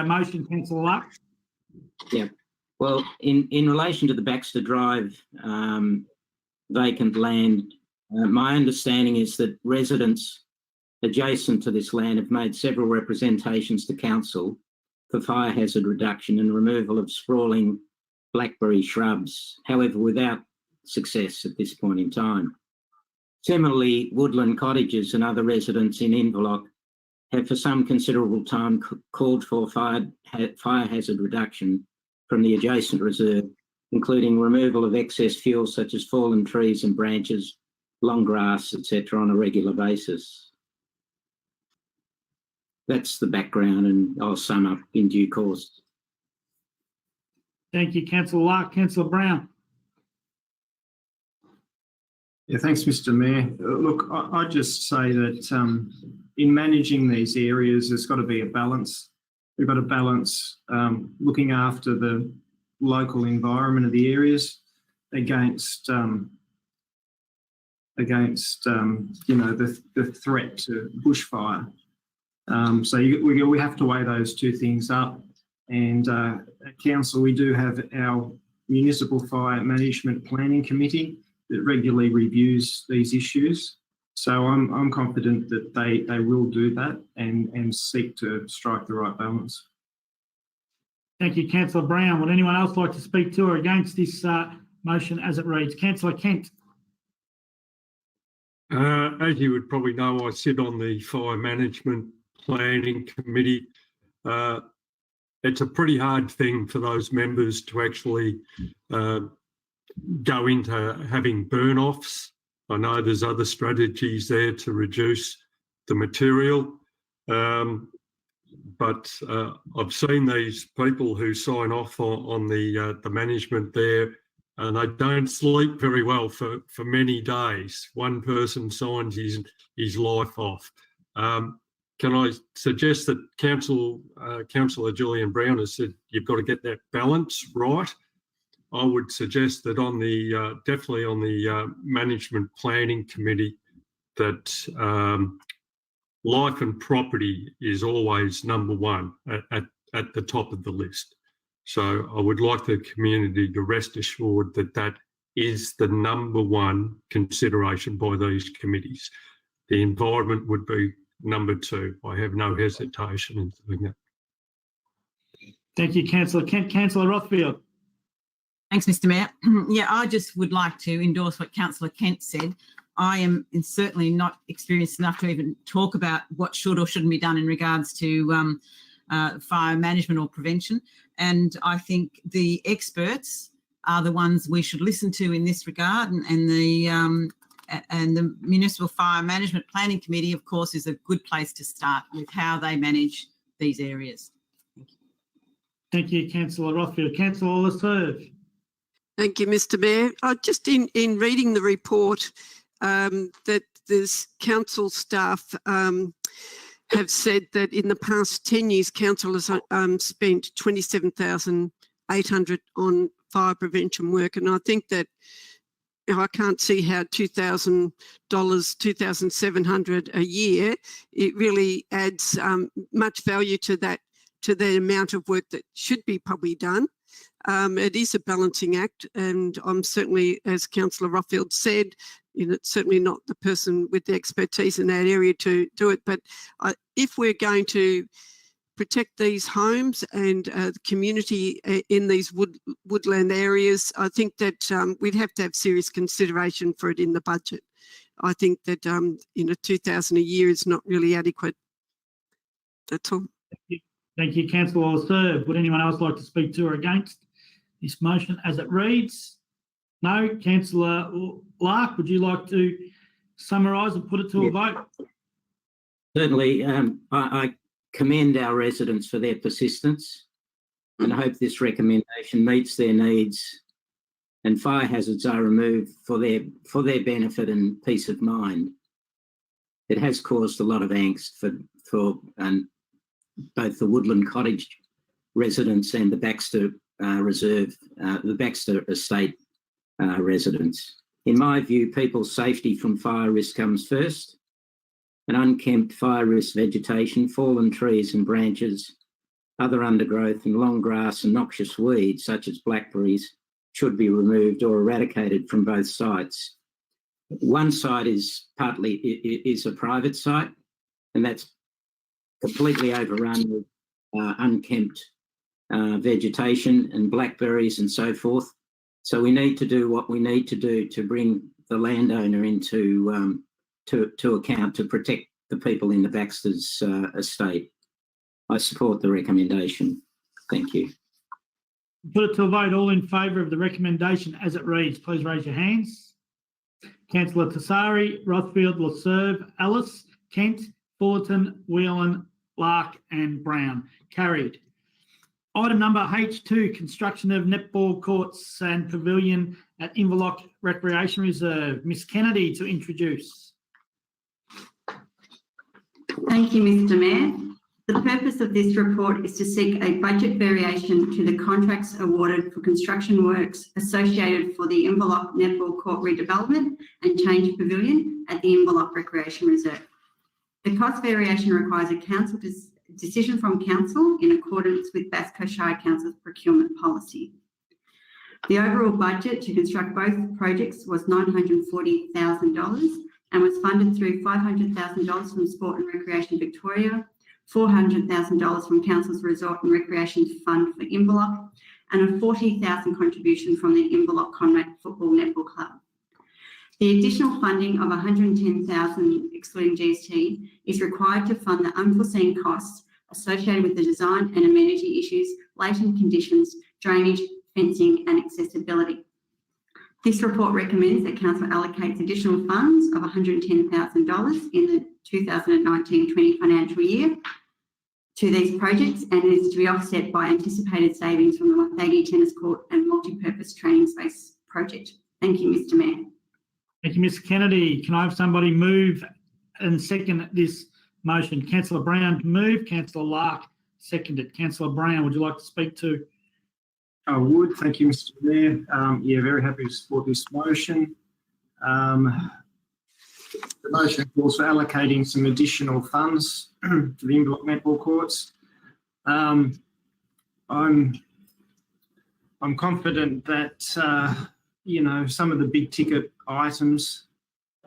motion, Councillor Larke. Yeah. Well, in relation to the Baxter Drive vacant land, my understanding is that residents adjacent to this land have made several representations to Council for fire hazard reduction and removal of sprawling blackberry shrubs, however, without success at this point in time. Similarly, Woodland cottages and other residents in Inverloch have for some considerable time called for fire hazard reduction from the adjacent reserve, including removal of excess fuel such as fallen trees and branches, long grass, etc. on a regular basis. That's the background, and I'll sum up in due course. Thank you, Councillor Larke. Councillor Brown. Yeah, thanks, Mr Mayor. Look, I just say that in managing these areas, there's got to be a balance. We've got to balance looking after the local environment of the areas against you know, the threat to bushfire. So we have to weigh those two things up. And at Council, we do have our Municipal Fire Management Planning Committee that regularly reviews these issues. So I'm confident that they will do that and seek to strike the right balance. Thank you, Councillor Brown. Would anyone else like to speak to or against this motion as it reads? Councillor Kent. As you would probably know, I sit on the Fire Management Planning Committee. it's a pretty hard thing for those members to actually go into having burn-offs. I know there's other strategies there to reduce the material, but I've seen these people who sign off on the management there, and they don't sleep very well for many days. One person signs his life off. Can I suggest that Councillor Julian Brown has said you've got to get that balance right? I would suggest that on the definitely on the management planning committee that life and property is always number one at the top of the list. So I would like the community to rest assured that that is the number one consideration by these committees. The environment would be number two. I have no hesitation in doing that. Thank you, Councillor Kent. Councillor Rothfield. Thanks, Mr Mayor. Yeah, I just would like to endorse what Councillor Kent said. I am certainly not experienced enough to even talk about what should or shouldn't be done in regards to fire management or prevention. And I think the experts are the ones we should listen to in this regard. And the Municipal Fire Management Planning Committee, of course, is a good place to start with how they manage these areas. Thank you, Councillor Rothfield. Councillor Lasserve. Thank you, Mr Mayor. Just in reading the report, that there's council staff have said that in the past 10 years, council has spent $27,800 on fire prevention work. And I think that I can't see how $2,000, $2,700 a year, it really adds much value to that, to the amount of work that should be probably done. It is a balancing act, and I'm certainly, as Councillor Rothfield said, certainly not the person with the expertise in that area to do it. But if we're going to protect these homes and the community in these woodland areas, I think that we'd have to have serious consideration for it in the budget. I think that $2,000 a year is not really adequate. That's all. Thank you, Councillor Lasserve. Would anyone else like to speak to or against this motion as it reads? No. Councillor Larke, would you like to summarise and put it to a vote? Certainly. I commend our residents for their persistence and hope this recommendation meets their needs and fire hazards are removed for their benefit and peace of mind. It has caused a lot of angst for both the Woodland Cottage residents and the Baxter Reserve, the Baxter Estate residents. In my view, people's safety from fire risk comes first. An unkempt fire risk vegetation, fallen trees and branches, other undergrowth and long grass and noxious weeds such as blackberries should be removed or eradicated from both sites. One site is a private site, and that's completely overrun with unkempt vegetation and blackberries and so forth. So we need to do what we need to do to bring the landowner into to account to protect the people in the Baxter's estate. I support the recommendation. Thank you. Put it to a vote. All in favour of the recommendation as it reads, please raise your hands. Councillor Tassari, Rothfield, Lasserve, Ellis, Kent, Fullerton, Whelan, Larke and Brown. Carried. Item number H2, construction of netball courts and pavilion at Inverloch Recreation Reserve. Ms Kennedy to introduce. Thank you, Mr Mayor. The purpose of this report is to seek a budget variation to the contracts awarded for construction works associated for the Inverloch Netball Court redevelopment and change pavilion at the Inverloch Recreation Reserve. The cost variation requires a council decision from council in accordance with Basco Shire Council's procurement policy. The overall budget to construct both projects was $940,000 and was funded through $500,000 from Sport and Recreation Victoria, $400,000 from Council's Resort and Recreation Fund for Inverloch, and a $40,000 contribution from the Inverloch Conrad Football Netball Club. The additional funding of $110,000 excluding GST is required to fund the unforeseen costs associated with the design and amenity issues, latent conditions, drainage, fencing and accessibility. This report recommends that Council allocates additional funds of $110,000 in the 2019-20 financial year to these projects, and it is to be offset by anticipated savings from the Wonthaggi Tennis Court and Multi-Purpose Training Space project. Thank you, Mr Mayor. Thank you, Ms Kennedy. Can I have somebody move and second this motion? Councillor Brown move, Councillor Larke seconded. Councillor Brown, would you like to speak to? I would. Thank you, Mr Mayor. Yeah, very happy to support this motion. The motion calls for allocating some additional funds to the Inverloch netball courts. I'm confident that you know, some of the big ticket items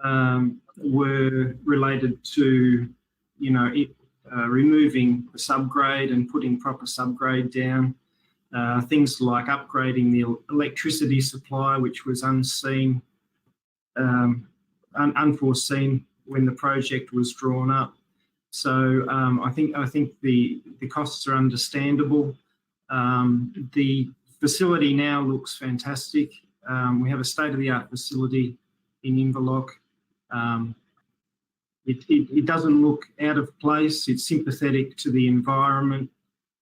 were related to, you know, removing the subgrade and putting proper subgrade down. Things like upgrading the electricity supply, which was unforeseen when the project was drawn up. So I think the costs are understandable. The facility now looks fantastic. We have a state-of-the-art facility in Inverloch. It doesn't look out of place. It's sympathetic to the environment,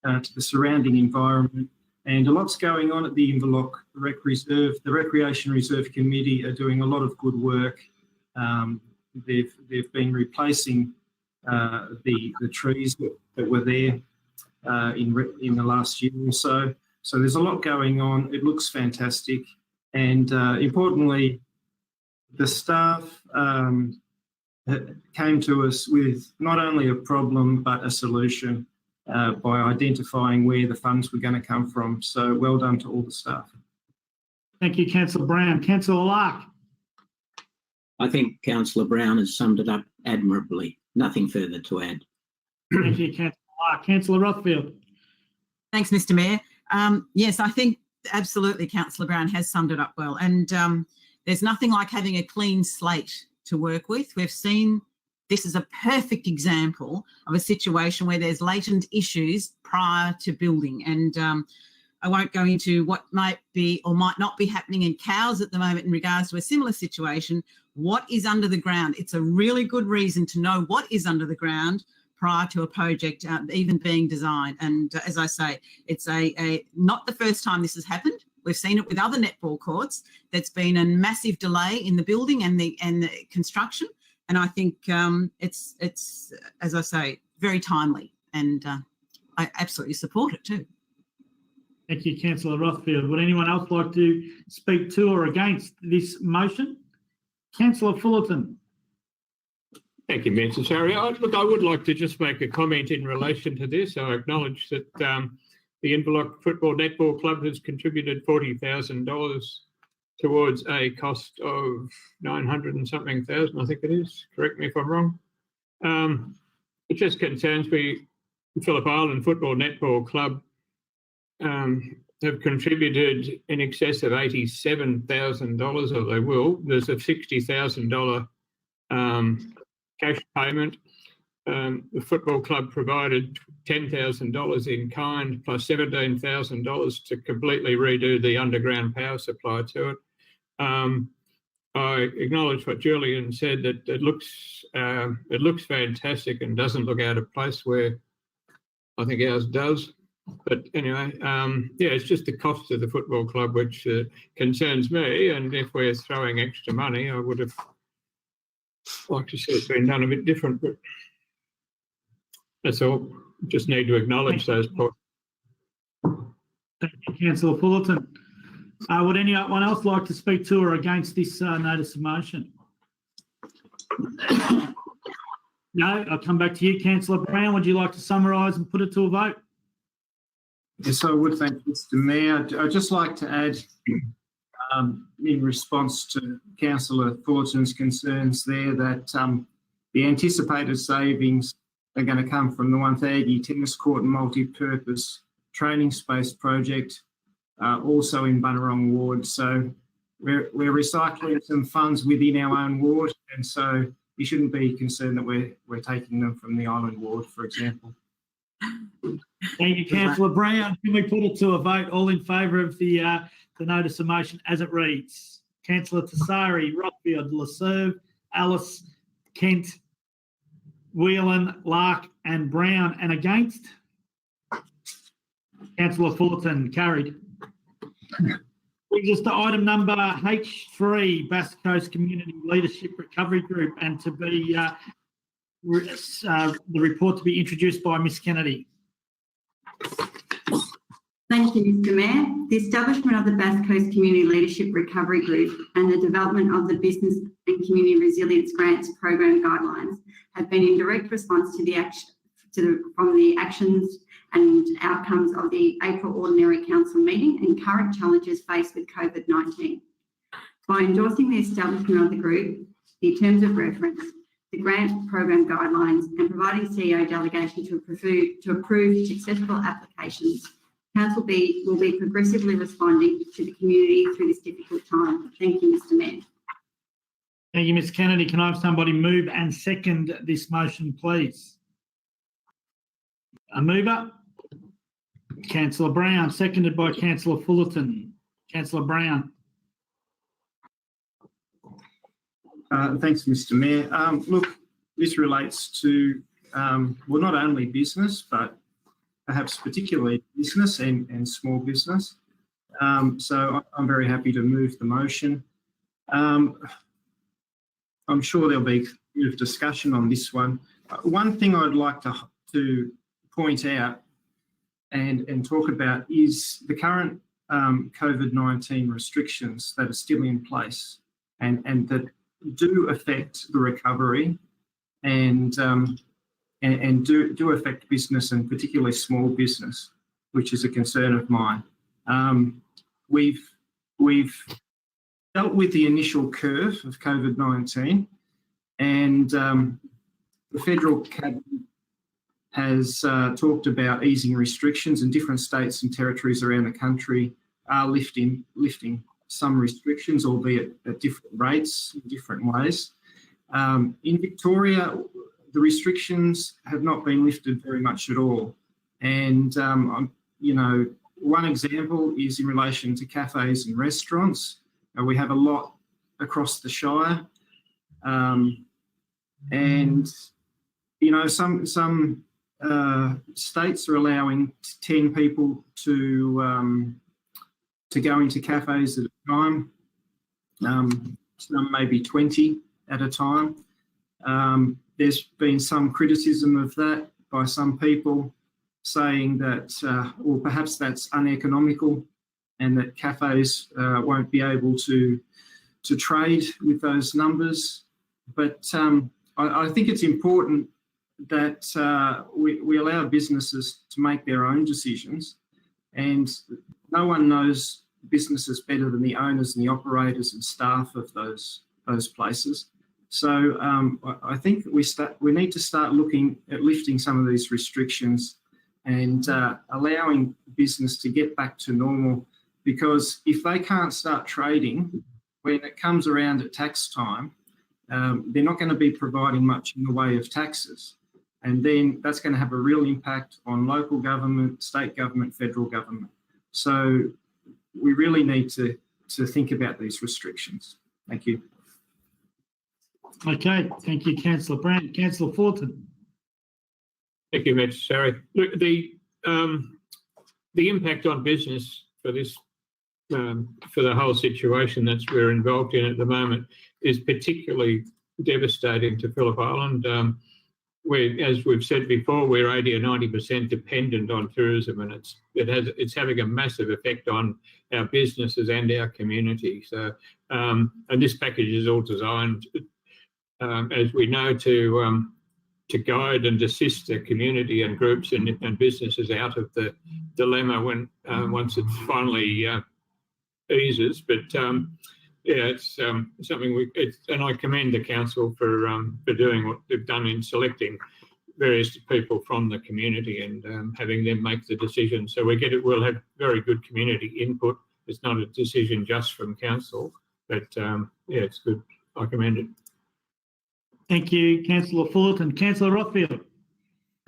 to the surrounding environment. And a lot's going on at the Inverloch Rec Reserve. The Recreation Reserve Committee are doing a lot of good work. They've been replacing the trees that were there in the last year or so. So there's a lot going on. It looks fantastic. And importantly, the staff came to us with not only a problem, but a solution by identifying where the funds were going to come from. So well done to all the staff. Thank you, Councillor Brown. Councillor Larke. I think Councillor Brown has summed it up admirably. Nothing further to add. Thank you, Councillor Larke. Councillor Rothfield. Thanks, Mr Mayor. Yes, I think absolutely Councillor Brown has summed it up well. And there's nothing like having a clean slate to work with. We've seen this is a perfect example of a situation where there's latent issues prior to building. And I won't go into what might be or might not be happening in Cows at the moment in regards to a similar situation. What is under the ground? It's a really good reason to know what is under the ground prior to a project even being designed. And as I say, it's not the first time this has happened. We've seen it with other netball courts. There's been a massive delay in the building and the construction. And I think it's as I say, very timely, and I absolutely support it too. Thank you, Councillor Rothfield. Would anyone else like to speak to or against this motion? Councillor Fullerton. Thank you, Mr. Sorry. Look, I would like to just make a comment in relation to this. I acknowledge that the Inverloch Football Netball Club has contributed $40,000 towards a cost of 900 and something thousand, I think it is. Correct me if I'm wrong. It just concerns me. Phillip Island Football Netball Club have contributed in excess of $87,000, or they will. There's a $60,000 cash payment. The football club provided $10,000 in kind plus $17,000 to completely redo the underground power supply to it. I acknowledge what Julian said, that it looks fantastic and doesn't look out of place where I think ours does. But anyway, yeah, it's just the cost of the football club which concerns me. And if we're throwing extra money, I would have liked to see it been done a bit different. But that's all. Just need to acknowledge those points. Thank you, Councillor Fullerton. Would anyone else like to speak to or against this notice of motion? No, I'll come back to you, Councillor Brown. Would you like to summarise and put it to a vote? Yes, I would. Thank you, Mr Mayor. I'd just like to add, in response to Councillor Fullerton's concerns there, that the anticipated savings are going to come from the Wonthaggi Tennis Court and Multi-Purpose Training Space project, also in Bunurong Ward. So we're recycling some funds within our own ward, and so you shouldn't be concerned that we're taking them from the Island Ward, for example. Thank you, Councillor Brown. Can we put it to a vote? All in favour of the notice of motion as it reads? Councillor Tassari, Rothfield, Laserve, Alice, Kent, Whelan, Larke and Brown. And against? Councillor Fullerton, carried. Brings us to item number H3, Bass Coast Community Leadership Recovery Group, and to be the report to be introduced by Ms Kennedy. Thank you, Mr Mayor. The establishment of the Bass Coast Community Leadership Recovery Group and the development of the Business and Community Resilience Grants Program guidelines have been in direct response to the actions and outcomes of the April Ordinary Council meeting and current challenges faced with COVID-19. By endorsing the establishment of the group, the terms of reference, the grant program guidelines and providing CEO delegation to approve successful applications, Council will be progressively responding to the community through this difficult time. Thank you, Mr Mayor. Thank you, Ms Kennedy. Can I have somebody move and second this motion, please? A mover? Councillor Brown, seconded by Councillor Fullerton. Councillor Brown. Thanks, Mr Mayor. Look, this relates to, well, not only business, but perhaps particularly business and small business. So I'm very happy to move the motion. I'm sure there'll be a bit of discussion on this one. One thing I'd like to point out and talk about is the current COVID-19 restrictions that are still in place and that do affect the recovery and do affect business and particularly small business, which is a concern of mine. We've dealt with the initial curve of COVID-19 and the federal cabinet has talked about easing restrictions, and different states and territories around the country are lifting some restrictions, albeit at different rates, in different ways. In Victoria, the restrictions have not been lifted very much at all. And, you know, one example is in relation to cafes and restaurants. We have a lot across the Shire. And, you know, some states are allowing 10 people to go into cafes at a time, some maybe 20 at a time. There's been some criticism of that by some people saying that, or perhaps that's uneconomical and that cafes won't be able to trade with those numbers. But I think it's important that we allow businesses to make their own decisions, and no one knows businesses better than the owners and the operators and staff of those places. So I think we need to start looking at lifting some of these restrictions and allowing business to get back to normal, because if they can't start trading when it comes around at tax time, they're not going to be providing much in the way of taxes. And then that's going to have a real impact on local government, state government, federal government. So we really need to think about these restrictions. Thank you. Okay, thank you, Councillor Brown. Councillor Fullerton. Thank you, Mr. Sarri. Look, the impact on business for this, for the whole situation that we're involved in at the moment is particularly devastating to Phillip Island. As we've said before, we're 80 or 90% dependent on tourism, and it's having a massive effect on our businesses and our community. So, and this package is all designed, as we know, to guide and assist the community and groups and businesses out of the dilemma when once it finally eases. But yeah, it's something and I commend the council for doing what they've done in selecting various people from the community and having them make the decision. So we'll have very good community input. It's not a decision just from council, but yeah, it's good. I commend it. Thank you, Councillor Fullerton. Councillor Rothfield.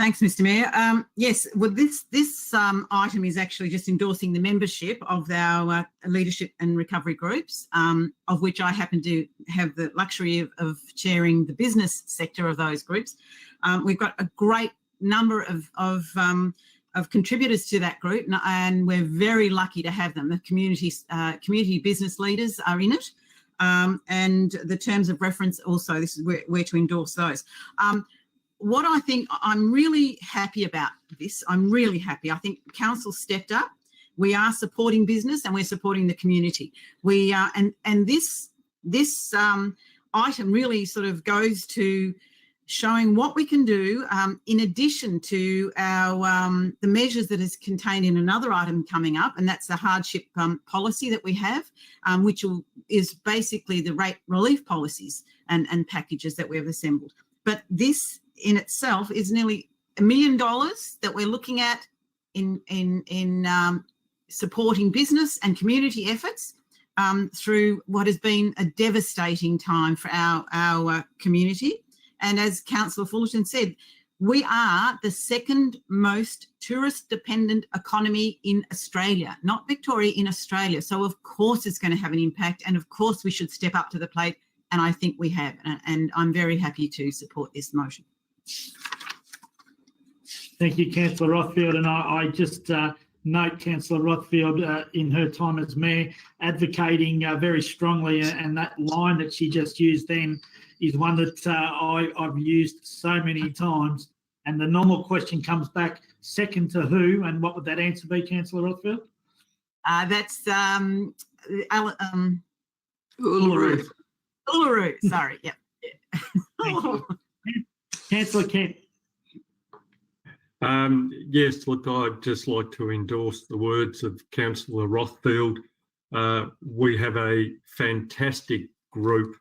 Thanks, Mr. Mayor. Yes, well, this item is actually just endorsing the membership of our leadership and recovery groups, of which I happen to have the luxury of chairing the business sector of those groups. We've got a great number of contributors to that group, and we're very lucky to have them. The community business leaders are in it, and the terms of reference also. This is where to endorse those. What I think, I'm really happy about this. I'm really happy. I think council stepped up. We are supporting business and we're supporting the community. We are, and this item really sort of goes to showing what we can do in addition to our the measures that is contained in another item coming up, and that's the hardship policy that we have, which is basically the rate relief policies and packages that we've assembled. But this in itself is nearly $1 million that we're looking at in supporting business and community efforts through what has been a devastating time for our community. And as Councillor Fullerton said, we are the second most tourist-dependent economy in Australia, not Victoria, in Australia. So, of course, it's going to have an impact, and of course we should step up to the plate, and I think we have. And I'm very happy to support this motion. Thank you, Councillor Rothfield. And I just note Councillor Rothfield in her time as Mayor advocating very strongly, and that line that she just used then is one that I've used so many times. And the normal question comes back, second to who? And what would that answer be, Councillor Rothfield? That's Uluru. Uluru, sorry, yep. Councillor Kent. Yes, look, I'd just like to endorse the words of Councillor Rothfield. We have a fantastic group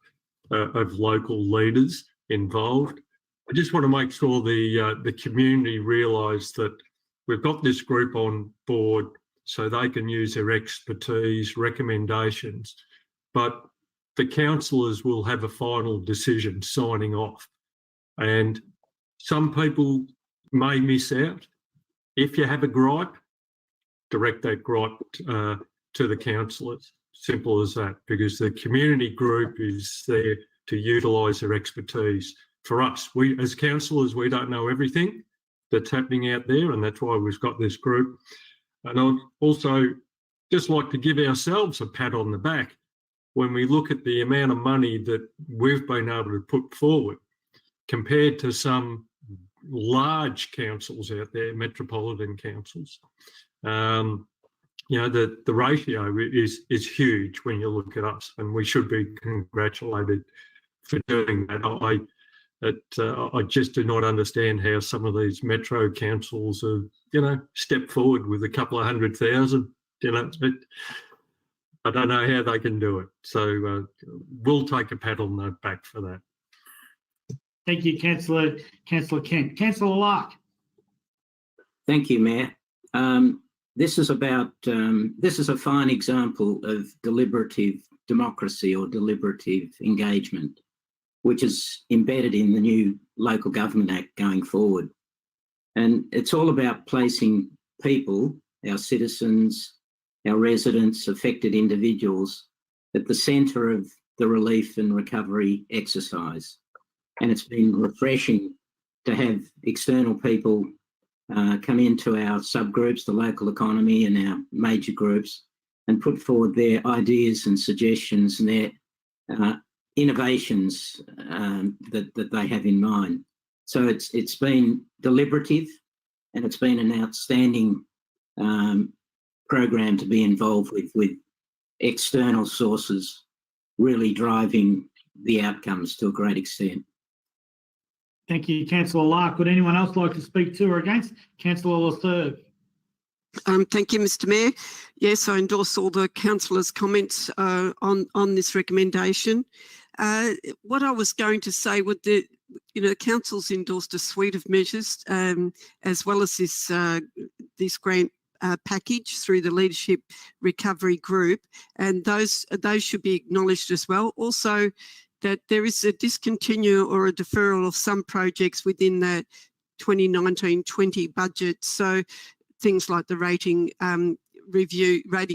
of local leaders involved. I just want to make sure the community realise that we've got this group on board so they can use their expertise, recommendations, but the councillors will have a final decision signing off. And some people may miss out. If you have a gripe, direct that gripe to the councillors. Simple as that, because the community group is there to utilise their expertise. For us, we as councillors, we don't know everything that's happening out there, and that's why we've got this group. And I'd also just like to give ourselves a pat on the back when we look at the amount of money that we've been able to put forward compared to some large councils out there, metropolitan councils. You know, the ratio is huge when you look at us, and we should be congratulated for doing that. I just do not understand how some of these metro councils have, you know, stepped forward with a couple of 100,000. You know, I don't know how they can do it. So we'll take a pat on the back for that. Thank you, Councillor Kent. Councillor Larke. Thank you, Mayor. This is a fine example of deliberative democracy or deliberative engagement, which is embedded in the new Local Government Act going forward. And it's all about placing people, our citizens, our residents, affected individuals, at the centre of the relief and recovery exercise. And it's been refreshing to have external people come into our subgroups, the local economy and our major groups, and put forward their ideas and suggestions and their innovations that they have in mind. So it's been deliberative, and it's been an outstanding program to be involved with external sources really driving the outcomes to a great extent. Thank you, Councillor Larke. Would anyone else like to speak to or against? Councillor Lefebvre. Thank you, Mr. Mayor. Yes, I endorse all the councillors' comments on this recommendation. What I was going to say with the, council's endorsed a suite of measures as well as this grant package through the Leadership Recovery Group, and those should be acknowledged as well. Also, that there is a discontinue or a deferral of some projects within the 2019-20 budget. So things like the rating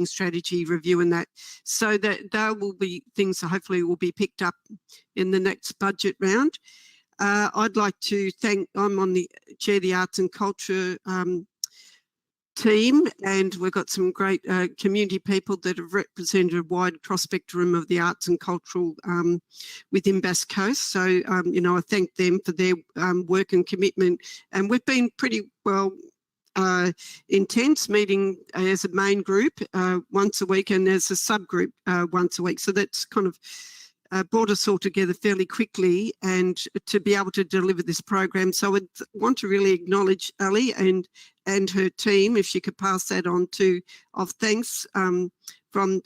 strategy review and that. So that there will be things that hopefully will be picked up in the next budget round. I'd like to thank, I'm on the chair of the Arts and Culture team, and we've got some great community people that have represented a wide cross spectrum of the arts and cultural within Bass Coast. So, you know, I thank them for their work and commitment. And we've been pretty well intense, meeting as a main group once a week and as a subgroup once a week. So that's kind of brought us all together fairly quickly and to be able to deliver this program. So I want to really acknowledge Ali and her team, if she could pass that on to, of thanks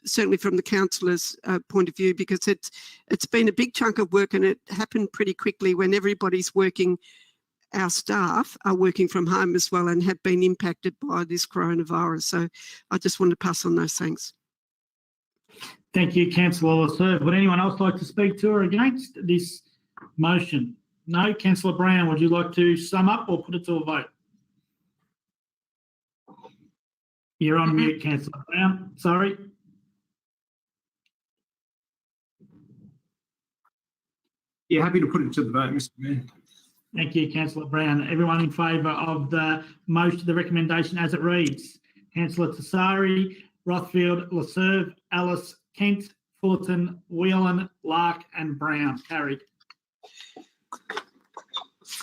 certainly from the councillor's point of view, because it's been a big chunk of work and it happened pretty quickly when everybody's working. Our staff are working from home as well and have been impacted by this coronavirus. So I just want to pass on those thanks. Thank you, Councillor Lasserve. Would anyone else like to speak to or against this motion? No? Councillor Brown, would you like to sum up or put it to a vote? You're on mute, Councillor Brown. Sorry. Yeah, happy to put it to the vote, Mr. Mayor. Thank you, Councillor Brown. Everyone in favour of the motion, the recommendation as it reads? Councillor Tassari, Rothfield, Lasserve, Ellis, Kent, Fullerton, Whelan, Larke and Brown. Carried.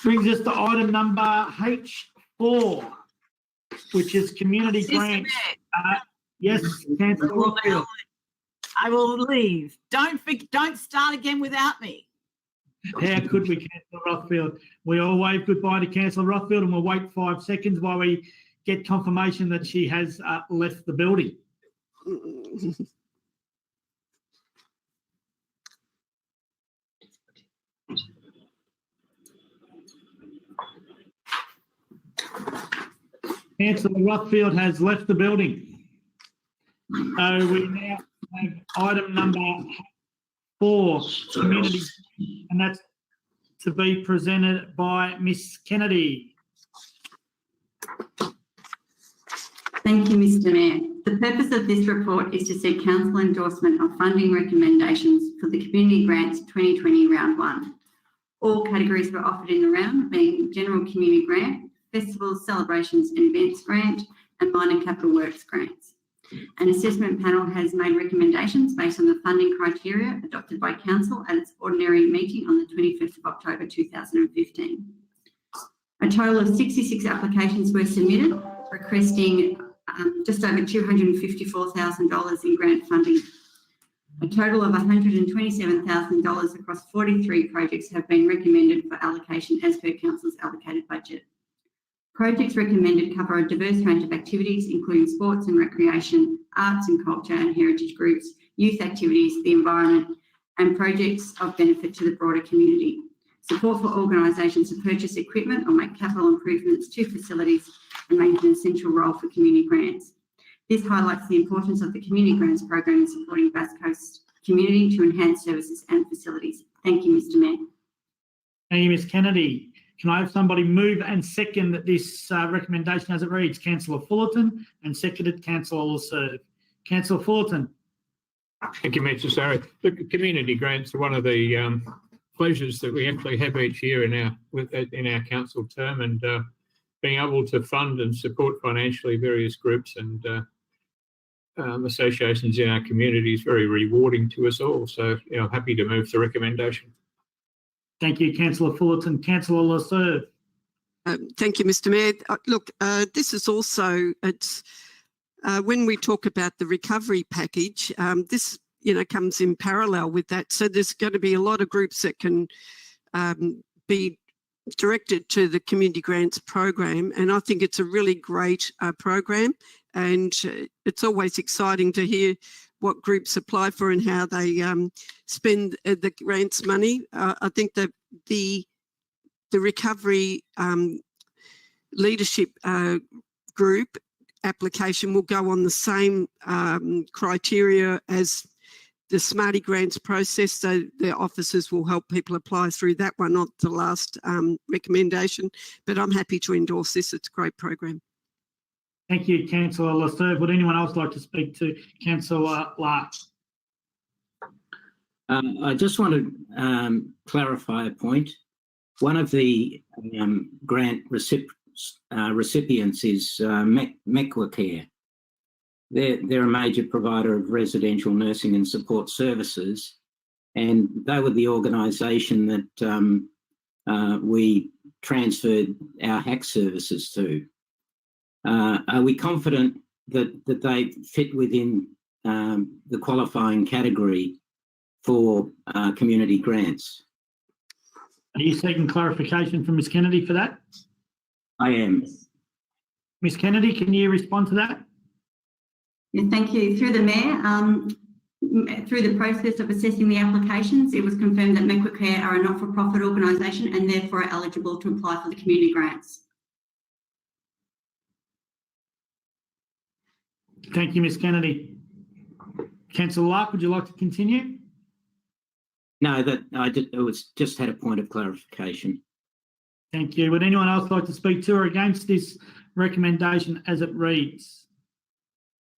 Brings us to item number H4, which is community grants. Yes, Councillor Rothfield. I will leave. Don't start again without me. How could we, Councillor Rothfield? We all wave goodbye to Councillor Rothfield and we'll wait 5 seconds while we get confirmation that she has left the building. Councillor Rothfield has left the building. So we now have item number 4, community, and that's to be presented by Miss Kennedy. Thank you, Mr. Mayor. The purpose of this report is to seek council endorsement of funding recommendations for the Community Grants 2020 Round 1. All categories were offered in the round, being General Community Grant, Festivals, Celebrations and Events Grant, and Minor Capital Works Grants. An assessment panel has made recommendations based on the funding criteria adopted by Council at its ordinary meeting on the 25th of October 2015. A total of 66 applications were submitted, requesting just over $254,000 in grant funding. A total of $127,000 across 43 projects have been recommended for allocation as per Council's allocated budget. Projects recommended cover a diverse range of activities, including sports and recreation, arts and culture and heritage groups, youth activities, the environment, and projects of benefit to the broader community. Support for organisations to purchase equipment or make capital improvements to facilities and maintain an essential role for community grants. This highlights the importance of the Community Grants program in supporting Bass Coast community to enhance services and facilities. Thank you, Mr. Mayor. Thank you, Ms. Kennedy. Can I have somebody move and second this recommendation as it reads? Councillor Fullerton, and seconded Councillor Lasserve. Councillor Fullerton. Thank you, Mr. Sarri. Look, community grants are one of the pleasures that we actually have each year in our council term, and being able to fund and support financially various groups and associations in our community is very rewarding to us all. So, you know, I'm happy to move the recommendation. Thank you, Councillor Fullerton. Councillor Lasserve. Thank you, Mr. Mayor. Look, this is also, when we talk about the recovery package, this, you know, comes in parallel with that. So there's going to be a lot of groups that can be directed to the Community Grants program, and I think it's a really great program, and it's always exciting to hear what groups apply for and how they spend the grants money. I think that the recovery leadership group application will go on the same criteria as the Smarty Grants process, so the officers will help people apply through that one, not the last recommendation. But I'm happy to endorse this. It's a great program. Thank you, Councillor Lasserve. Would anyone else like to speak to Councillor Larke? I just want to clarify a point. One of the grant recipients is Mequa Care. They're a major provider of residential nursing and support services, and they were the organisation that we transferred our HAC services to. Are we confident that they fit within the qualifying category for community grants? Are you seeking clarification from Ms Kennedy for that? I am. Ms Kennedy, can you respond to that? Yeah, thank you. Through the Mayor, through the process of assessing the applications, it was confirmed that Mequa Care are a not-for-profit organisation and therefore are eligible to apply for the community grants. Thank you, Ms Kennedy. Councillor Larke, would you like to continue? No, that I did. It was just had a point of clarification. Thank you. Would anyone else like to speak to or against this recommendation as it reads?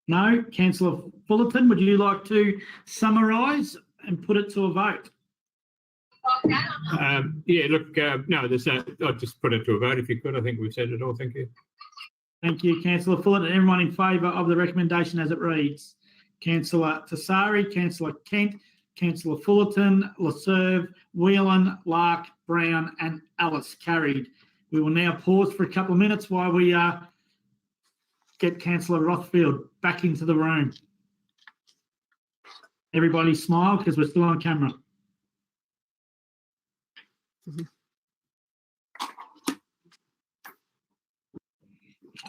No. Councillor Fullerton, would you like to summarise and put it to a vote? Yeah, look, no, there's no, I'll just put it to a vote if you could. I think we've said it all. Thank you. Thank you, Councillor Fullerton. Everyone in favour of the recommendation as it reads? Councillor Tassari, Councillor Kent, Councillor Fullerton, Lasserve, Whelan, Larke, Brown and Ellis. Carried. We will now pause for a couple of minutes while we get Councillor Rothfield back into the room. Everybody smile because we're still on camera.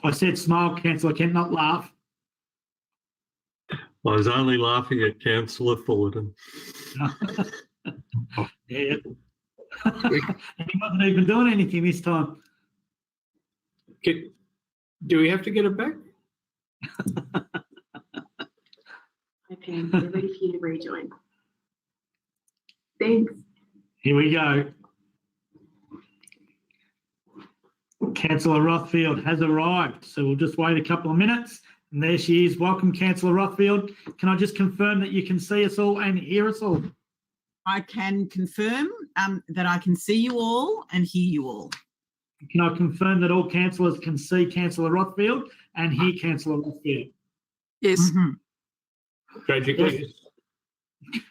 I said smile, Councillor Kent, not laugh. I was only laughing at Councillor Fullerton. Yeah. And he wasn't even doing anything this time. Do we have to get it back? Okay, we're ready for you to rejoin. Thanks. Here we go. Councillor Rothfield has arrived, so we'll just wait a couple of minutes. And there she is. Welcome, Councillor Rothfield. Can I just confirm that you can see us all and hear us all? I can confirm that I can see you all and hear you all. Can I confirm that all councillors can see Councillor Rothfield and hear Councillor Rothfield? Yes. Tragically.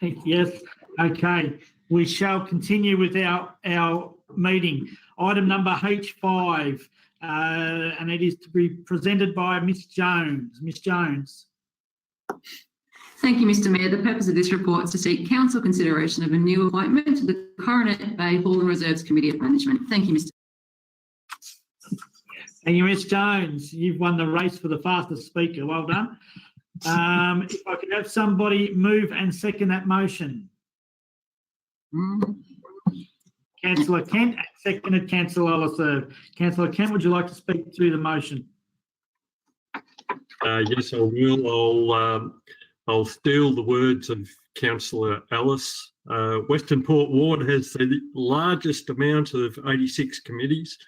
Yes. Yes. Okay. We shall continue with our meeting. Item number H5, and it is to be presented by Ms Jones. Ms Jones. Thank you, Mr Mayor. The purpose of this report is to seek council consideration of a new appointment to the Coronet Bay Holden Reserves Committee of Management. Thank you, Mr. Thank you, Ms Jones. You've won the race for the fastest speaker. Well done. If I could have somebody move and second that motion. Councillor Kent, seconded Councillor Lasserve. Councillor Kent, would you like to speak to the motion? Yes, I will. I'll steal the words of Councillor Ellis. Western Port Ward has the largest amount of 86 committees.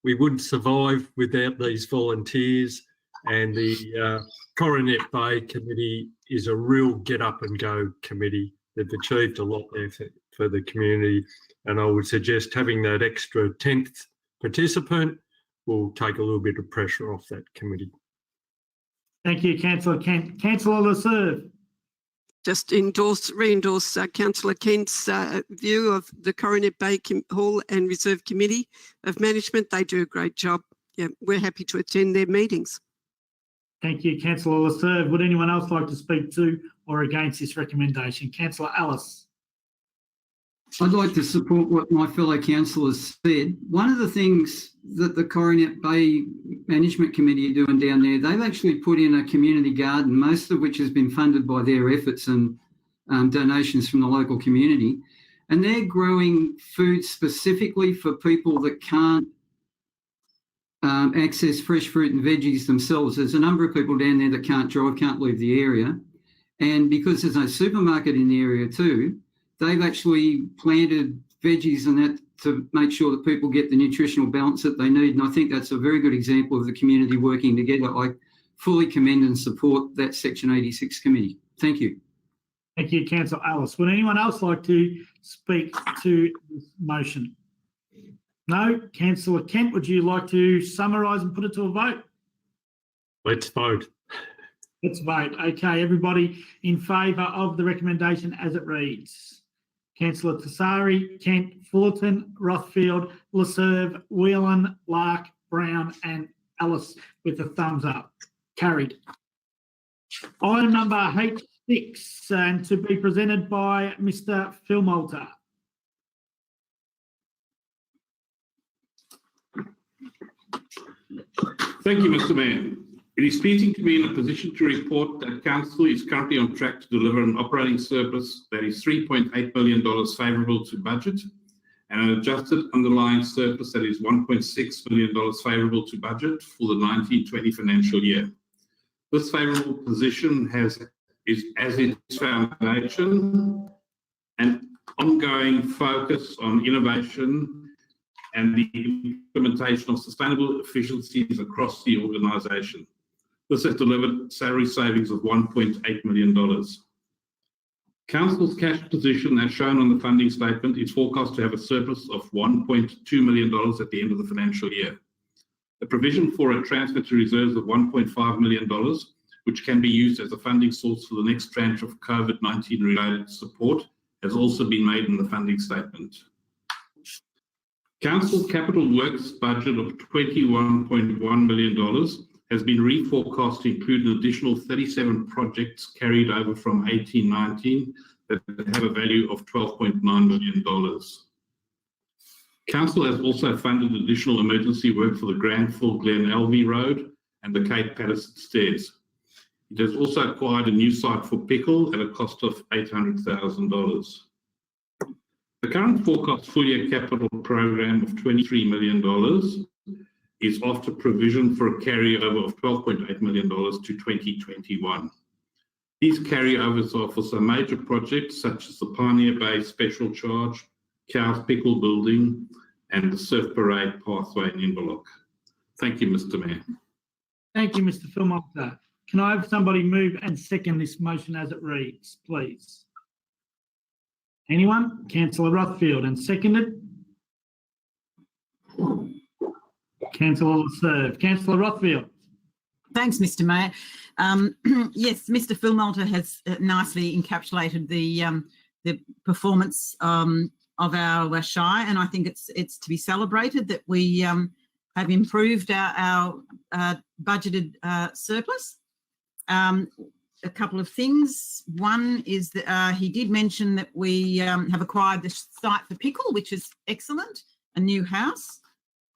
We wouldn't survive without these volunteers, and the Coronet Bay Committee is a real get up and go committee. They've achieved a lot there for the community, and I would suggest having that extra 10th participant will take a little bit of pressure off that committee. Thank you, Councillor Kent. Councillor Lasserve. Just re-endorse Councillor Kent's view of the Coronet Bay Hall and Reserve Committee of Management. They do a great job. Yeah, we're happy to attend their meetings. Thank you, Councillor Lasserve. Would anyone else like to speak to or against this recommendation? Councillor Ellis. I'd like to support what my fellow councillors said. One of the things that the Coronet Bay Management Committee are doing down there, they've actually put in a community garden, most of which has been funded by their efforts and donations from the local community. And they're growing food specifically for people that can't access fresh fruit and veggies themselves. There's a number of people down there that can't drive, can't leave the area. And because there's no supermarket in the area too, they've actually planted veggies and that to make sure that people get the nutritional balance that they need. And I think that's a very good example of the community working together. I fully commend and support that Section 86 committee. Thank you. Thank you, Councillor Ellis. Would anyone else like to speak to this motion? No? Councillor Kent, would you like to summarise and put it to a vote? Let's vote. Let's vote. Okay, everybody in favour of the recommendation as it reads. Councillor Tassari, Kent, Fullerton, Rothfield, Laserve, Whelan, Larke, Brown and Ellis with a thumbs up. Carried. Item number H6 and to be presented by Mr Phil Moulter. Thank you, Mr Mayor. It is pleasing to be in a position to report that Council is currently on track to deliver an operating surplus that is $3.8 million favourable to budget and an adjusted underlying surplus that is $1.6 million favourable to budget for the 1920 financial year. This favourable position is as its foundation an ongoing focus on innovation and the implementation of sustainable efficiencies across the organisation. This has delivered salary savings of $1.8 million. Council's cash position, as shown on the funding statement, is forecast to have a surplus of $1.2 million at the end of the financial year. The provision for a transfer to reserves of $1.5 million, which can be used as a funding source for the next tranche of COVID-19 related support, has also been made in the funding statement. Council's capital works budget of $21.1 million has been reforecast to include an additional 37 projects carried over from 18-19 that have a value of $12.9 million. Council has also funded additional emergency work for the Granville Glen Elvie Road and the Kate Patterson Stairs. It has also acquired a new site for Pickle at a cost of $800,000. The current forecast full-year capital program of $23 million is after provision for a carryover of $12.8 million to 2021. These carryovers are for some major projects such as the Pioneer Bay Special Charge, Cowes Pickle Building, and the Surf Parade Pathway in Inverloch. Thank you, Mr Mayor. Thank you, Mr Phil Moulter. Can I have somebody move and second this motion as it reads, please? Anyone? Councillor Rothfield, and seconded. Councillor Laserve. Councillor Rothfield. Thanks, Mr Mayor. Yes, Mr Phil Moulter has nicely encapsulated the performance of our Shire, and I think it's to be celebrated that we have improved our budgeted surplus. A couple of things. One is that he did mention that we have acquired the site for Pickle, which is excellent, a new house,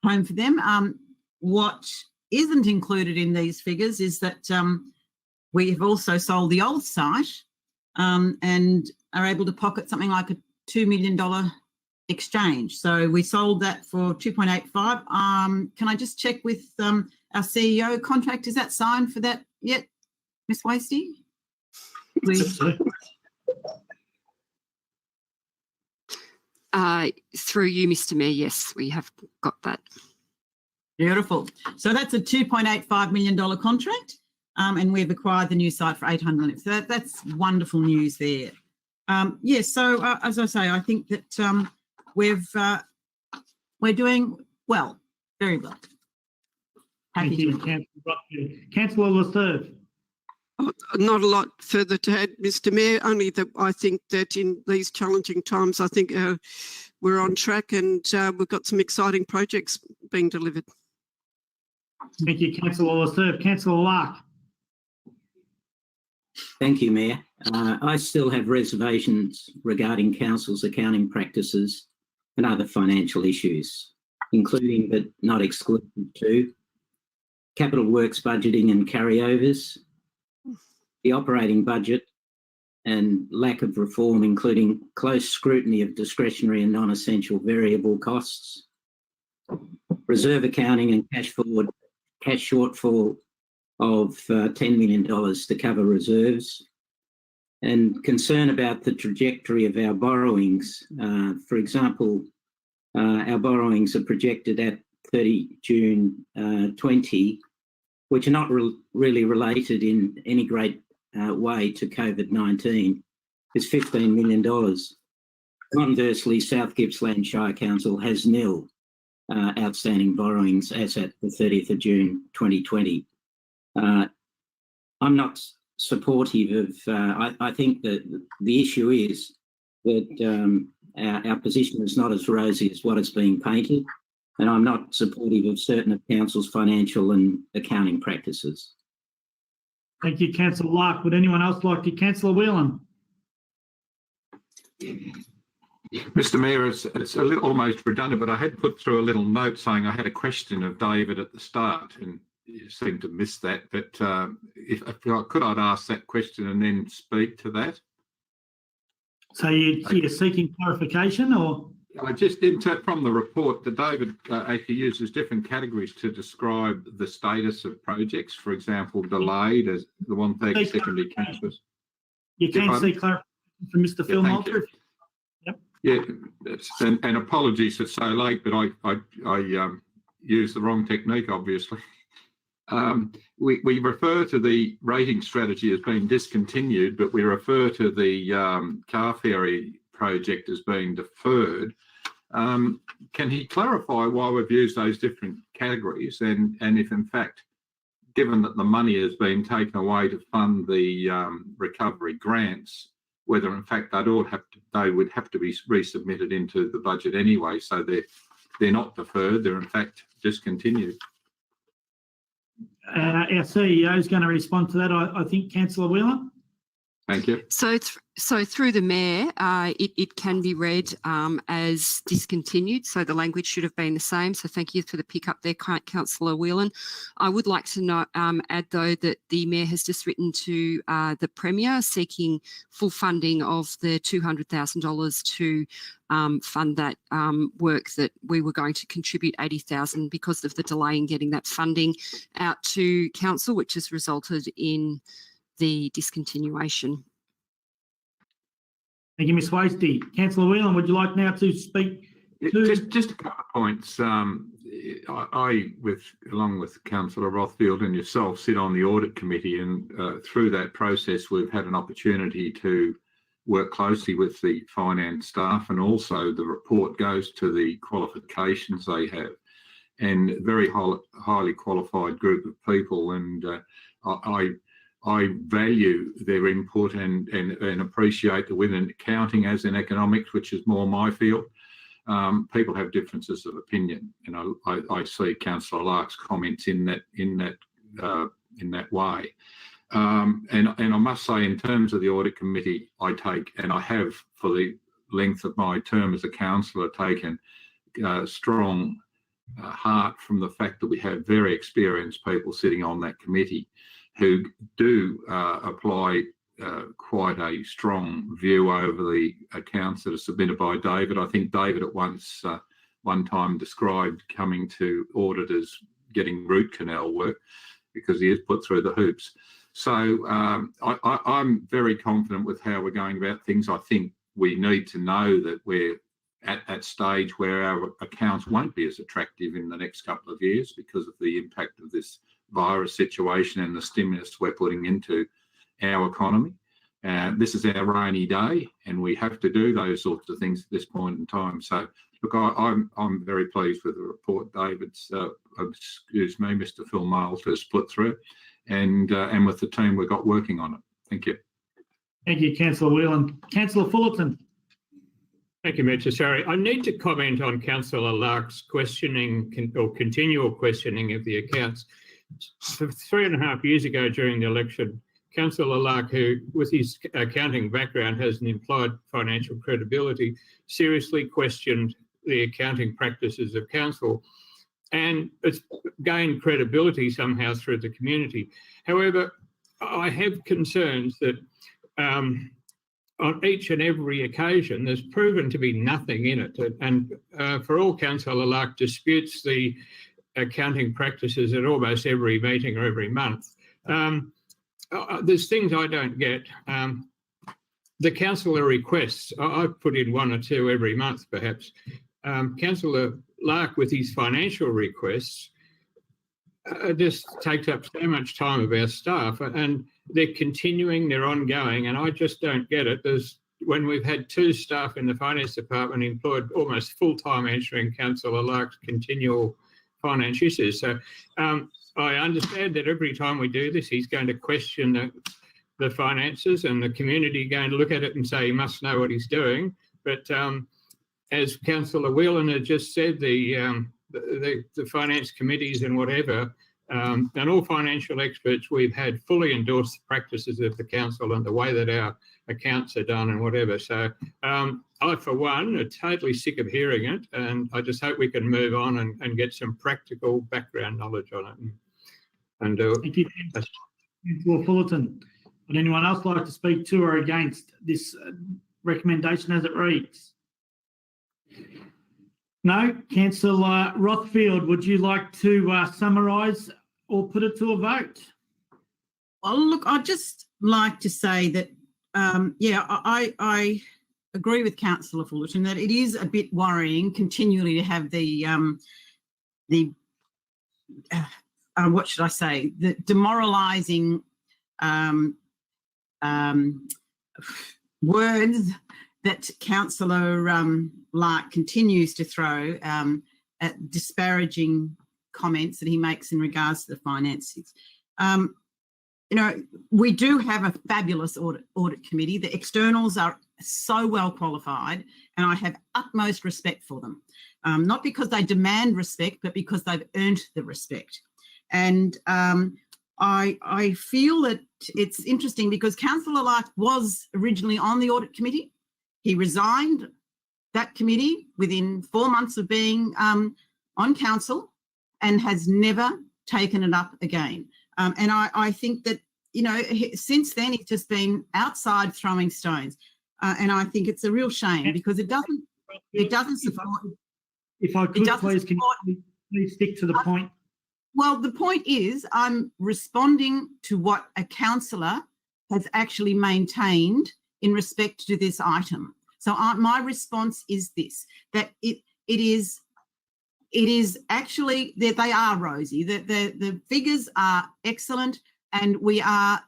home for them. What isn't included in these figures is that we have also sold the old site and are able to pocket something like a $2 million exchange. So we sold that for 2.85. Can I just check with our CEO contract? Is that signed for that yet, Miss Wasty? Please. Through you, Mr Mayor, yes, we have got that. Beautiful. So that's a $2.85 million contract, and we've acquired the new site for $800 million. So that's wonderful news there. Yes, so as I say, I think that we're doing well, very well. Thank you, Councillor Rothfield. Councillor Laserve. Not a lot further to add, Mr Mayor, only that I think that in these challenging times, I think we're on track and we've got some exciting projects being delivered. Thank you, Councillor Laserve. Councillor Larke. Thank you, Mayor. I still have reservations regarding Council's accounting practices and other financial issues, including but not exclusive to capital works budgeting and carryovers, the operating budget and lack of reform, including close scrutiny of discretionary and non-essential variable costs, reserve accounting and cash shortfall of $10 million to cover reserves, and concern about the trajectory of our borrowings. For example, our borrowings are projected at 30 June 20, which are not really related in any great way to COVID-19, is $15 million. Conversely, South Gippsland Shire Council has nil outstanding borrowings as at the 30th of June 2020. I'm not supportive of, I think that the issue is that our position is not as rosy as what is being painted, and I'm not supportive of certain of Council's financial and accounting practices. Thank you, Councillor Larke. Would anyone else like to? Councillor Whelan. Mr Mayor, it's a little almost redundant, but I had put through a little note saying I had a question of David at the start, and you seem to miss that. But if I could, I'd ask that question and then speak to that. So you're seeking clarification, or? I just from the report that David actually uses different categories to describe the status of projects. For example, delayed as the 132nd campus. You can see clarification from Mr. Phil Malter. Yep. Yeah, and apologies it's so late, but I used the wrong technique, obviously. We refer to the rating strategy as being discontinued, but we refer to the car ferry project as being deferred. Can he clarify why we've used those different categories, and if in fact, given that the money has been taken away to fund the recovery grants, whether in fact they would have to be resubmitted into the budget anyway, so they're not deferred, they're in fact discontinued. Our CEO is going to respond to that, I think, Councillor Wheeler. Thank you. So through the Mayor, it can be read as discontinued, so the language should have been the same. So thank you for the pick up there, Councillor Whelan. I would like to add, though, that the Mayor has just written to the Premier seeking full funding of the $200,000 to fund that work that we were going to contribute $80,000 because of the delay in getting that funding out to Council, which has resulted in the discontinuation. Thank you, Ms Wasty. Councillor Whelan, would you like now to speak to? Just a couple of points. I along with Councillor Rothfield and yourself, sit on the Audit Committee, and through that process we've had an opportunity to work closely with the finance staff, and also the report goes to the qualifications they have, and a very highly qualified group of people, and I value their input and appreciate the within accounting as in economics, which is more my field. People have differences of opinion, and I see Councillor Larke's comments in that way. And I must say, in terms of the Audit Committee, I take, and I have for the length of my term as a councillor, taken strong heart from the fact that we have very experienced people sitting on that committee who do apply quite a strong view over the accounts that are submitted by David. I think David at one time described coming to audit as getting root canal work, because he is put through the hoops. So I'm very confident with how we're going about things. I think we need to know that we're at that stage where our accounts won't be as attractive in the next couple of years because of the impact of this virus situation and the stimulus we're putting into our economy. This is our rainy day, and we have to do those sorts of things at this point in time. So, look, I'm very pleased with the report David's, Mr. Phil Miles has put through, and with the team we've got working on it. Thank you. Thank you, Councillor Whelan. Councillor Fullerton. Thank you, Mr. Sorry, I need to comment on Councillor Larke's questioning or continual questioning of the accounts. 3.5 years ago during the election, Councillor Larke, who with his accounting background has an implied financial credibility, seriously questioned the accounting practices of council, and it's gained credibility somehow through the community. However, I have concerns that on each and every occasion there's proven to be nothing in it, and for all Councillor Larke disputes the accounting practices at almost every meeting or every month. There's things I don't get. the councillor requests, I put in one or two every month perhaps. Councillor Larke with his financial requests just takes up so much time of our staff, and they're continuing, they're ongoing, and I just don't get it. When we've had 2 staff in the finance department employed almost full-time answering Councillor Larke's continual finance issues. So I understand that every time we do this, he's going to question the finances, and the community going to look at it and say he must know what he's doing. But as Councillor Whelan had just said, the finance committees and whatever, and all financial experts we've had fully endorse the practices of the council and the way that our accounts are done and whatever. So I, for one, are totally sick of hearing it, and I just hope we can move on and get some practical background knowledge on it and do it. Thank you, Councillor Fullerton. Would anyone else like to speak to or against this recommendation as it reads? No. Councillor Rothfield, would you like to summarise or put it to a vote? Well, look, I'd just like to say that, I agree with Councillor Fullerton that it is a bit worrying continually to have the what should I say, the demoralising words that Councillor Larke continues to throw at disparaging comments that he makes in regards to the finances. We do have a fabulous audit committee. The externals are so well qualified, and I have utmost respect for them. Not because they demand respect, but because they've earned the respect. And I feel that it's interesting because Councillor Larke was originally on the audit committee. He resigned that committee within 4 months of being on council and has never taken it up again. And I think that, since then he's just been outside throwing stones. And I think it's a real shame because it doesn't support. If I could, please, can you please stick to the point? Well, the point is I'm responding to what a councillor has actually maintained in respect to this item. So my response is this, that it is actually that they are rosy. The figures are excellent, and we are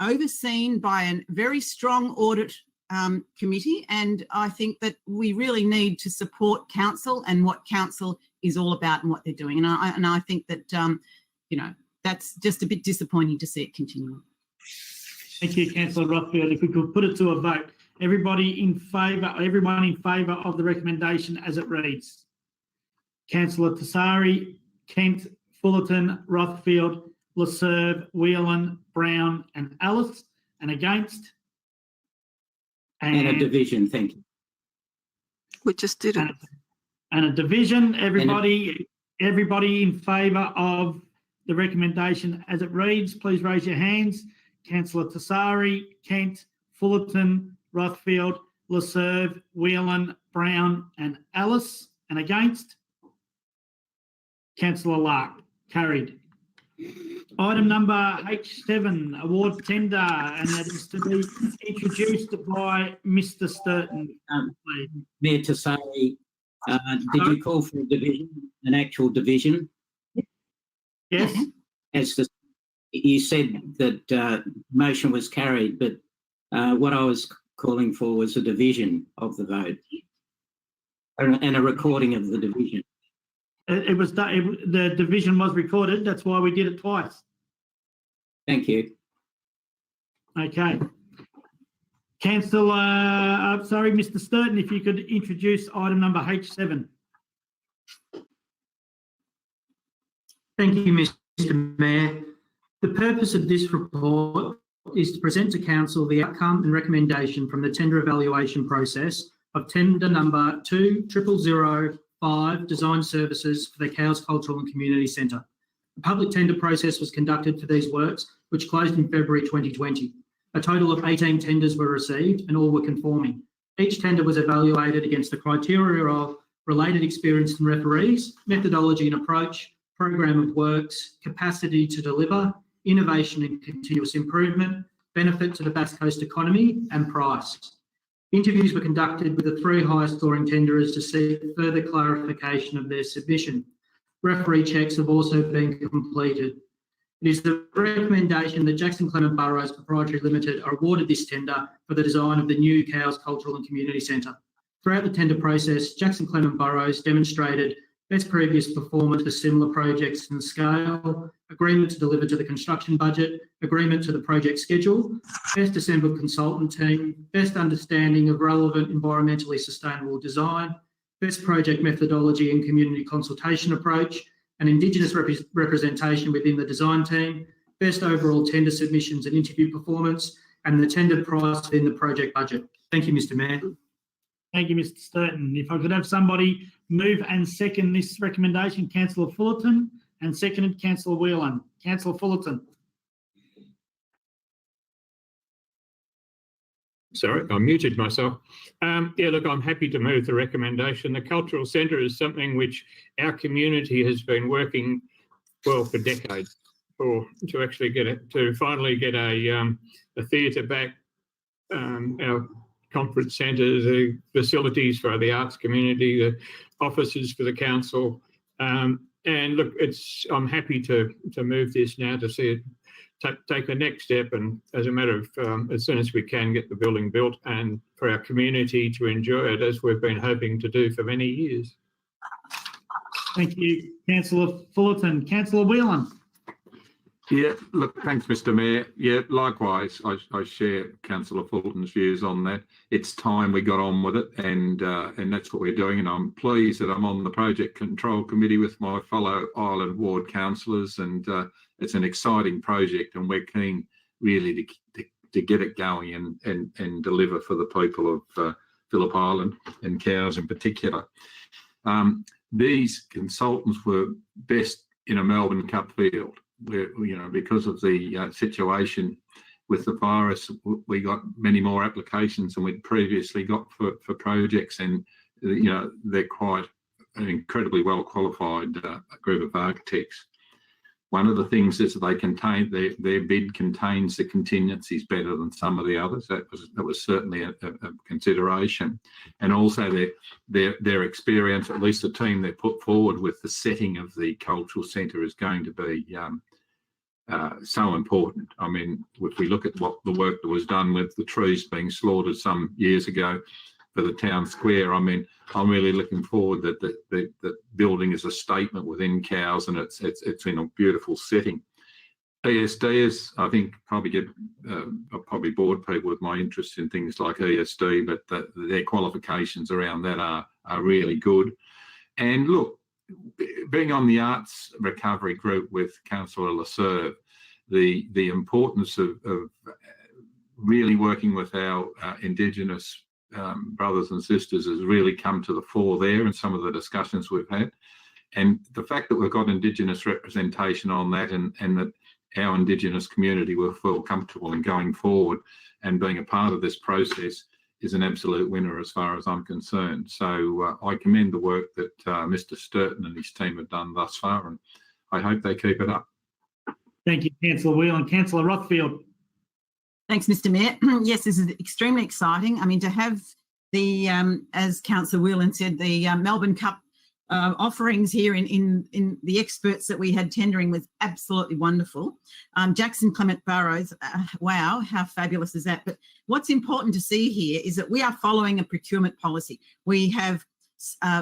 overseen by a very strong audit committee, and I think that we really need to support council and what council is all about and what they're doing. And I think that that's just a bit disappointing to see it continue. Thank you, Councillor Rothfield. If we could put it to a vote. Everyone in favour of the recommendation as it reads. Councillor Tessari, Kent, Fullerton, Rothfield, Laserve, Whelan, Brown and Ellis. And against? And a division, thank you. We just did it. And a division. Everybody in favour of the recommendation as it reads, please raise your hands. Councillor Tessari, Kent, Fullerton, Rothfield, Laserve, Whelan, Brown and Ellis. And against? Councillor Larke. Carried. Item number H7, award tender, and that is to be introduced by Mr. Sturton. Mayor Tessari, did you call for a division, an actual division? Yes. You said that motion was carried, but what I was calling for was a division of the vote and a recording of the division. The division was recorded. That's why we did it twice. Thank you. Okay. Councillor, Mr. Sturton, if you could introduce item number H7. Thank you, Mr. Mayor. The purpose of this report is to present to Council the outcome and recommendation from the tender evaluation process of tender number 2005 Design Services for the Cows Cultural and Community Centre. A public tender process was conducted for these works, which closed in February 2020. A total of 18 tenders were received and all were conforming. Each tender was evaluated against the criteria of related experience and referees, methodology and approach, program of works, capacity to deliver, innovation and continuous improvement, benefit to the Bass Coast economy and price. Interviews were conducted with the 3 highest scoring tenderers to seek further clarification of their submission. Referee checks have also been completed. It is the recommendation that Jackson Clement Burrows Proprietary Limited are awarded this tender for the design of the new Cows Cultural and Community Centre. Throughout the tender process, Jackson Clement Burrows demonstrated best previous performance for similar projects and scale, agreement to deliver to the construction budget, agreement to the project schedule, best assembled consultant team, best understanding of relevant environmentally sustainable design, best project methodology and community consultation approach, and Indigenous representation within the design team, best overall tender submissions and interview performance, and the tendered price within the project budget. Thank you, Mr Mayor. Thank you, Mr Sturton. If I could have somebody move and second this recommendation, Councillor Fullerton, and seconded Councillor Whelan. Councillor Fullerton. Sorry, I muted myself. Yeah, look, I'm happy to move the recommendation. The Cultural Centre is something which our community has been working well for decades to actually finally get a theatre back, our conference centre, the facilities for the arts community, the offices for the council. And look, I'm happy to move this now to see it take the next step, and as a matter of as soon as we can get the building built and for our community to enjoy it as we've been hoping to do for many years. Thank you, Councillor Fullerton. Councillor Whelan. Yeah, look, thanks, Mr Mayor. Yeah, likewise, I share Councillor Fullerton's views on that. It's time we got on with it, and that's what we're doing. And I'm pleased that I'm on the Project Control Committee with my fellow Island Ward councillors, and it's an exciting project, and we're keen really to get it going and deliver for the people of Phillip Island and Cows in particular. These consultants were best in a Melbourne Cup field. Because of the situation with the virus, we got many more applications than we'd previously got for projects, and they're quite an incredibly well qualified group of architects. One of the things is that they contain their bid contains the contingencies better than some of the others. That was certainly a consideration, and also their experience, at least the team they put forward with the setting of the cultural centre, is going to be so important. I mean, if we look at what the work that was done with the trees being slaughtered some years ago for the town square, I mean, I'm really looking forward that the building is a statement within Cows, and it's in a beautiful setting. ESD is, I think, I've probably bored people with my interest in things like ESD, but their qualifications around that are really good. And look, being on the arts recovery group with Councillor Lasserve, the importance of really working with our Indigenous brothers and sisters has really come to the fore there in some of the discussions we've had. And the fact that we've got Indigenous representation on that, and that our Indigenous community will feel comfortable in going forward and being a part of this process is an absolute winner as far as I'm concerned. So I commend the work that Mr Sturton and his team have done thus far, and I hope they keep it up. Thank you, Councillor Whelan. Councillor Rothfield. Thanks, Mr Mayor. Yes, this is extremely exciting. I mean, to have the, as Councillor Whelan said, the Melbourne Cup offerings here in the experts that we had tendering was absolutely wonderful. Jackson Clement Burrows, wow, how fabulous is that? But what's important to see here is that we are following a procurement policy. We have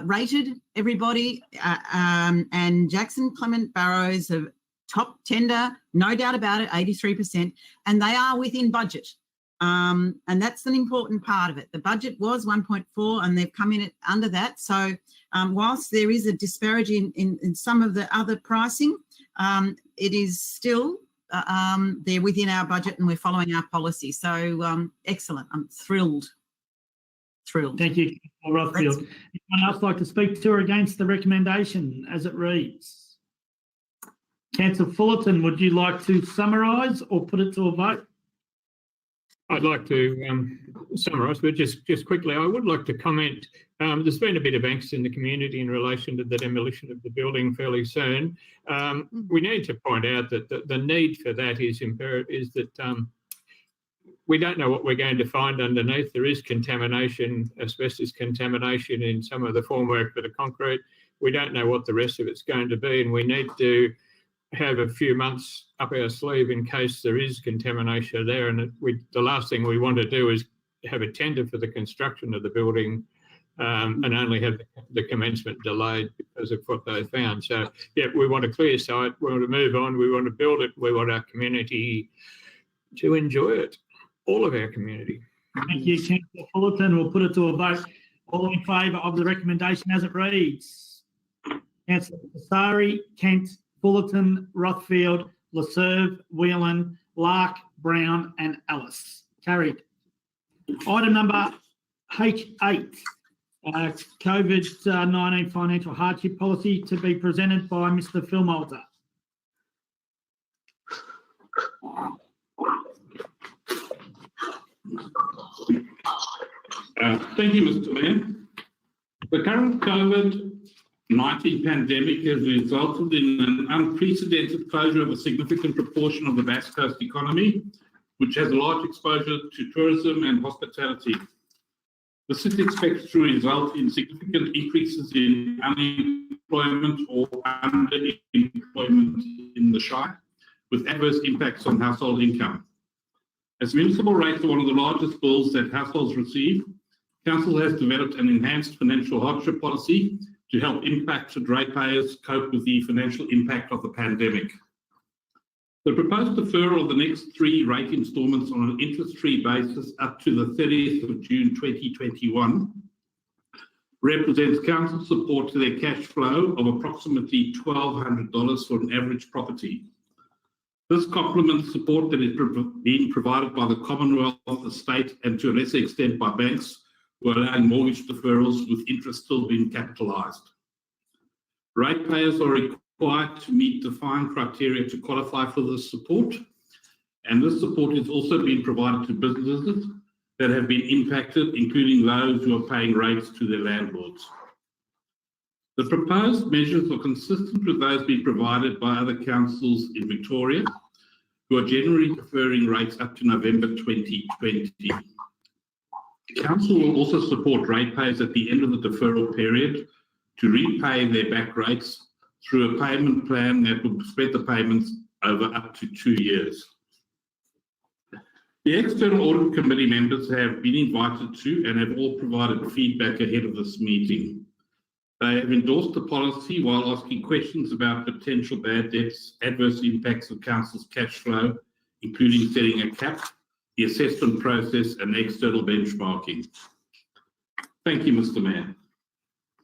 rated everybody, and Jackson Clement Burrows have top tender, no doubt about it, 83%, and they are within budget. And that's an important part of it. The budget was 1.4 and they've come in under that. So whilst there is a disparity in some of the other pricing, it is still, they're within our budget and we're following our policy. So excellent. I'm thrilled. Thank you, Councillor Rothfield. Anyone else like to speak to or against the recommendation as it reads? Councillor Fullerton, would you like to summarise or put it to a vote? I'd like to summarise, but just quickly, I would like to comment. There's been a bit of angst in the community in relation to the demolition of the building fairly soon. We need to point out that the need for that is imperative. Is that we don't know what we're going to find underneath. There is contamination, asbestos contamination in some of the formwork for the concrete. We don't know what the rest of it's going to be, and we need to have a few months up our sleeve in case there is contamination there. And the last thing we want to do is have a tender for the construction of the building and only have the commencement delayed because of what they found. So, yeah, we want a clear site. We want to move on. We want to build it. We want our community to enjoy it, all of our community. Thank you, Councillor Fullerton. We'll put it to a vote. All in favour of the recommendation as it reads. Councillor Passari, Kent, Fullerton, Rothfield, Laserve, Whelan, Larke, Brown and Ellis. Carried. Item number H8, COVID-19 financial hardship policy, to be presented by Mr. Phil Moulter. Thank you, Mr. Mayor. The current COVID-19 pandemic has resulted in an unprecedented closure of a significant proportion of the Bass Coast economy, which has a large exposure to tourism and hospitality. The city expects to result in significant increases in unemployment or underemployment in the Shire, with adverse impacts on household income. As municipal rates are one of the largest bills that households receive, Council has developed an enhanced financial hardship policy to help impacted ratepayers cope with the financial impact of the pandemic. The proposed deferral of the next 3 rate instalments on an interest-free basis up to the 30th of June 2021 represents Council support to their cash flow of approximately $1,200 for an average property. This complements support that is being provided by the Commonwealth, the state, and to a lesser extent by banks who are allowing mortgage deferrals with interest still being capitalised. Ratepayers are required to meet defined criteria to qualify for this support, and this support is also being provided to businesses that have been impacted, including those who are paying rates to their landlords. The proposed measures are consistent with those being provided by other councils in Victoria, who are generally deferring rates up to November 2020. The council will also support ratepayers at the end of the deferral period to repay their back rates through a payment plan that will spread the payments over up to 2 years. The External Audit Committee members have been invited to and have all provided feedback ahead of this meeting. They have endorsed the policy while asking questions about potential bad debts, adverse impacts of Council's cash flow, including setting a cap, the assessment process and external benchmarking. Thank you, Mr. Mayor.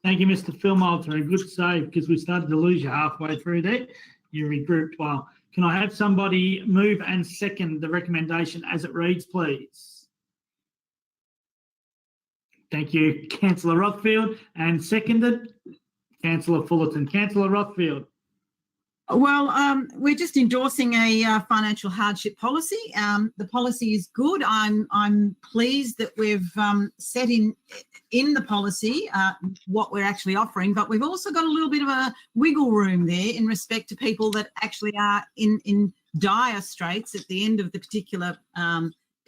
Thank you, Mr. Phil Moulter. Good save, because we started to lose you halfway through there. You regrouped well. Can I have somebody move and second the recommendation as it reads, please? Thank you, Councillor Rothfield. And seconded, Councillor Fullerton. Councillor Rothfield. Well, we're just endorsing a financial hardship policy. The policy is good. I'm pleased that we've set in the policy what we're actually offering, but we've also got a little bit of a wiggle room there in respect to people that actually are in dire straits at the end of the particular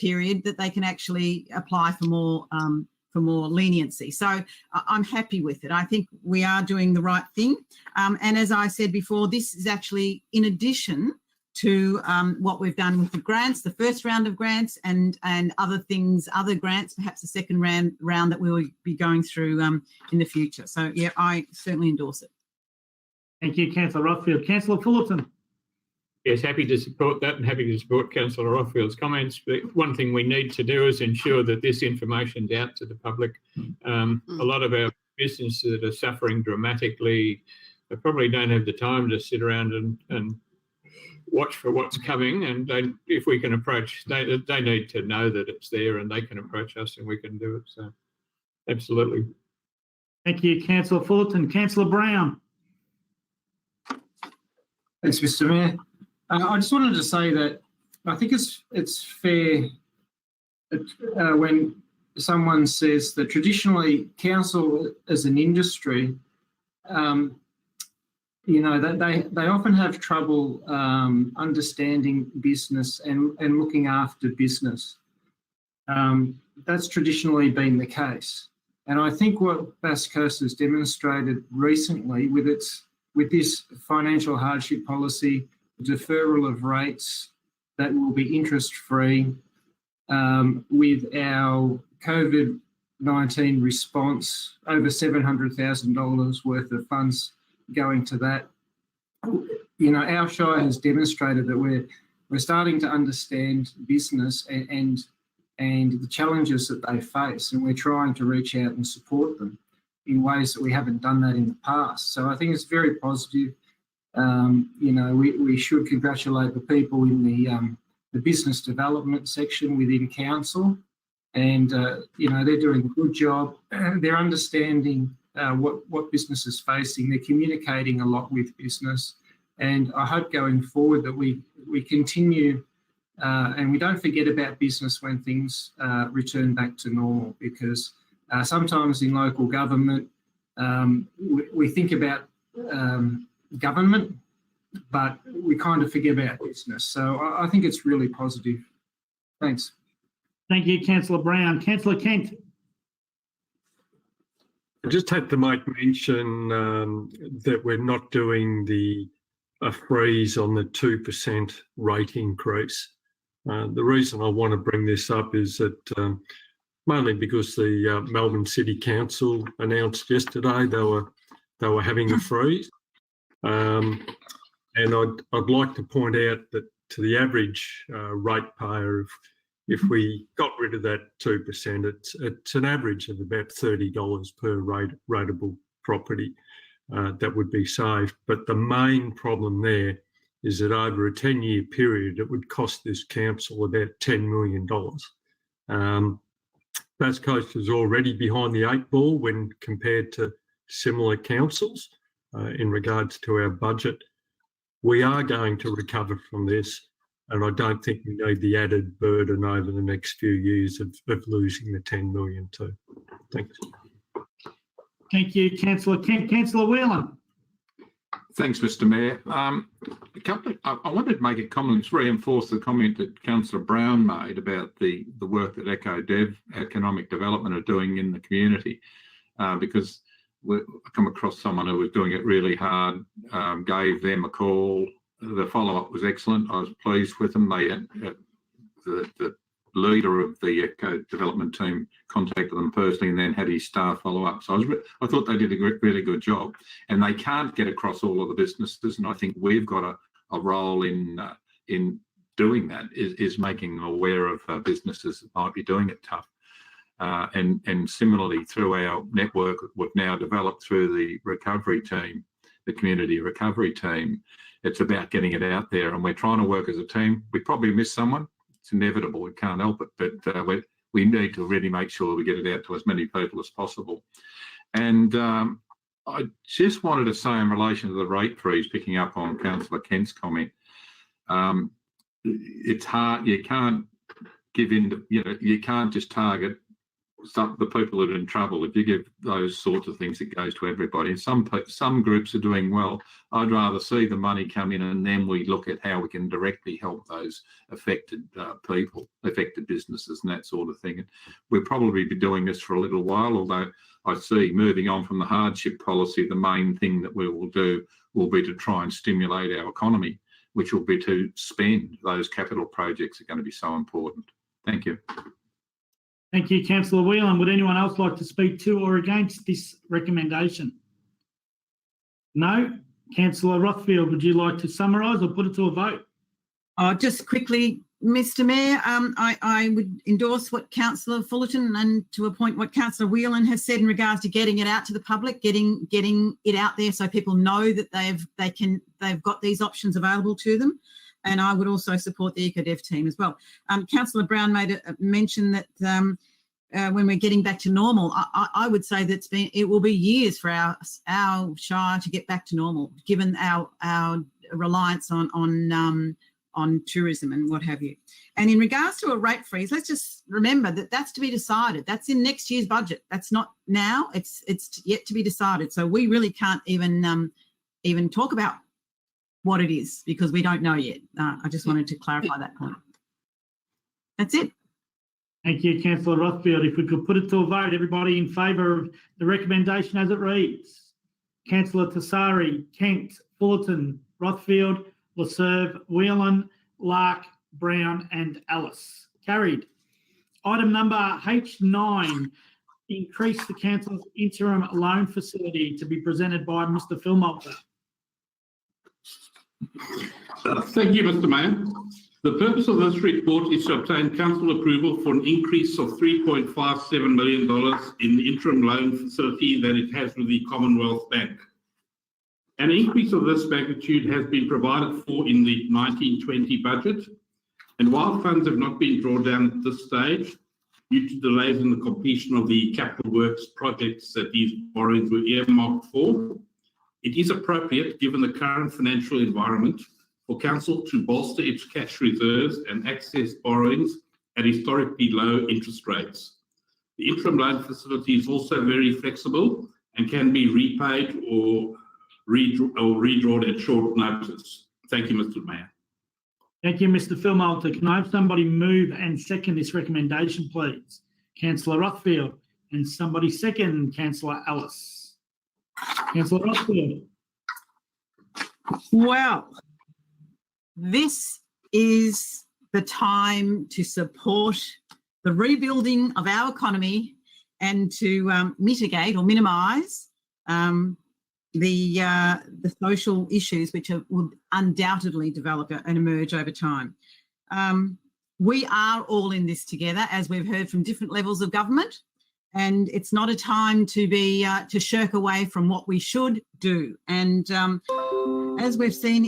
period, that they can actually apply for more leniency. So I'm happy with it. I think we are doing the right thing. And as I said before, this is actually in addition to what we've done with the grants, the first round of grants and other things, other grants, perhaps the second round that we will be going through in the future. So, yeah, I certainly endorse it. Thank you, Councillor Rothfield. Councillor Fullerton. Yes, happy to support that and happy to support Councillor Rothfield's comments. But one thing we need to do is ensure that this information is out to the public. A lot of our businesses that are suffering dramatically, they probably don't have the time to sit around and watch for what's coming. And if we can approach, they need to know that it's there and they can approach us and we can do it. So, absolutely. Thank you, Councillor Fullerton. Councillor Brown. Thanks, Mr. Mayor. I just wanted to say that I think it's fair when someone says that traditionally council as an industry, that they often have trouble understanding business and looking after business. That's traditionally been the case. And I think what Bass Coast has demonstrated recently with this financial hardship policy, deferral of rates that will be interest-free, with our COVID-19 response, over $700,000 worth of funds going to that. You know, our Shire has demonstrated that we're starting to understand business and the challenges that they face, and we're trying to reach out and support them in ways that we haven't done that in the past. So I think it's very positive. You know, we should congratulate the people in the business development section within council, and you know, they're doing a good job. They're understanding what business is facing. They're communicating a lot with business, and I hope going forward that we continue and we don't forget about business when things return back to normal, because sometimes in local government we think about government, but we kind of forget about business. So I think it's really positive. Thanks. Thank you, Councillor Brown. Councillor Kent. I just had to make mention that we're not doing a freeze on the 2% rate increase. The reason I want to bring this up is that mainly because the Melbourne City Council announced yesterday they were having a freeze, and I'd like to point out that to the average ratepayer, if we got rid of that 2%, it's an average of about $30 per rateable property that would be saved. But the main problem there is that over a 10-year period, it would cost this council about $10 million. Bass Coast is already behind the 8 ball when compared to similar councils in regards to our budget. We are going to recover from this, and I don't think we need the added burden over the next few years of losing the 10 million too. Thanks. Thank you, Councillor Kent. Councillor Whelan. Thanks, Mr. Mayor. I wanted to make a comment, reinforce the comment that Councillor Brown made about the work that EcoDev, Economic Development, are doing in the community, because I come across someone who was doing it really hard, gave them a call. The follow-up was excellent. I was pleased with them. They the leader of the Eco Development team contacted them personally and then had his staff follow up. So I thought they did a really good job, and they can't get across all of the businesses, and I think we've got a role in doing that, is making them aware of businesses that might be doing it tough. And similarly, through our network we've now developed through the recovery team, the community recovery team, it's about getting it out there, and we're trying to work as a team. We probably miss someone. It's inevitable. We can't help it, but we need to really make sure we get it out to as many people as possible. And I just wanted to say in relation to the rate freeze, picking up on Councillor Kent's comment, it's hard. You can't give in to, you can't just target the people that are in trouble. If you give those sorts of things, it goes to everybody. And some groups are doing well. I'd rather see the money come in and then we look at how we can directly help those affected people, affected businesses and that sort of thing. And we'll probably be doing this for a little while, although I see moving on from the hardship policy, the main thing that we will do will be to try and stimulate our economy, which will be to spend. Those capital projects are going to be so important. Thank you. Thank you, Councillor Whelan. Would anyone else like to speak to or against this recommendation? No? Councillor Rothfield, would you like to summarise or put it to a vote? Just quickly, Mr Mayor, I would endorse what Councillor Fullerton and to a point what Councillor Whelan has said in regards to getting it out to the public, getting it out there so people know that they've got these options available to them. And I would also support the EcoDev team as well. Councillor Brown made a mention that when we're getting back to normal, I would say that it will be years for our Shire to get back to normal, given our reliance on tourism and what have you. And in regards to a rate freeze, let's just remember that that's to be decided. That's in next year's budget. That's not now. It's yet to be decided. So we really can't even talk about what it is because we don't know yet. I just wanted to clarify that point. That's it. Thank you, Councillor Rothfield. If we could put it to a vote, everybody in favour of the recommendation as it reads. Councillor Tassari, Kent, Fullerton, Rothfield, Laserve, Whelan, Larke, Brown and Ellis. Carried. Item number H9, increase the council's interim loan facility, to be presented by Mr. Phil Malter. Thank you, Mr. Mayor. The purpose of this report is to obtain council approval for an increase of $3.57 million in the interim loan facility that it has with the Commonwealth Bank. An increase of this magnitude has been provided for in the 1920 budget, and while funds have not been drawn down at this stage due to delays in the completion of the capital works projects that these borrowings were earmarked for, it is appropriate, given the current financial environment, for council to bolster its cash reserves and access borrowings at historically low interest rates. The interim loan facility is also very flexible and can be repaid or redrawn at short notice. Thank you, Mr. Mayor. Thank you, Mr. Phil Malter. Can I have somebody move and second this recommendation, please? Councillor Rothfield, and somebody second Councillor Ellis. Councillor Rothfield. Well, this is the time to support the rebuilding of our economy and to mitigate or minimise the social issues which would undoubtedly develop and emerge over time. We are all in this together, as we've heard from different levels of government, and it's not a time to be to shirk away from what we should do. And as we've seen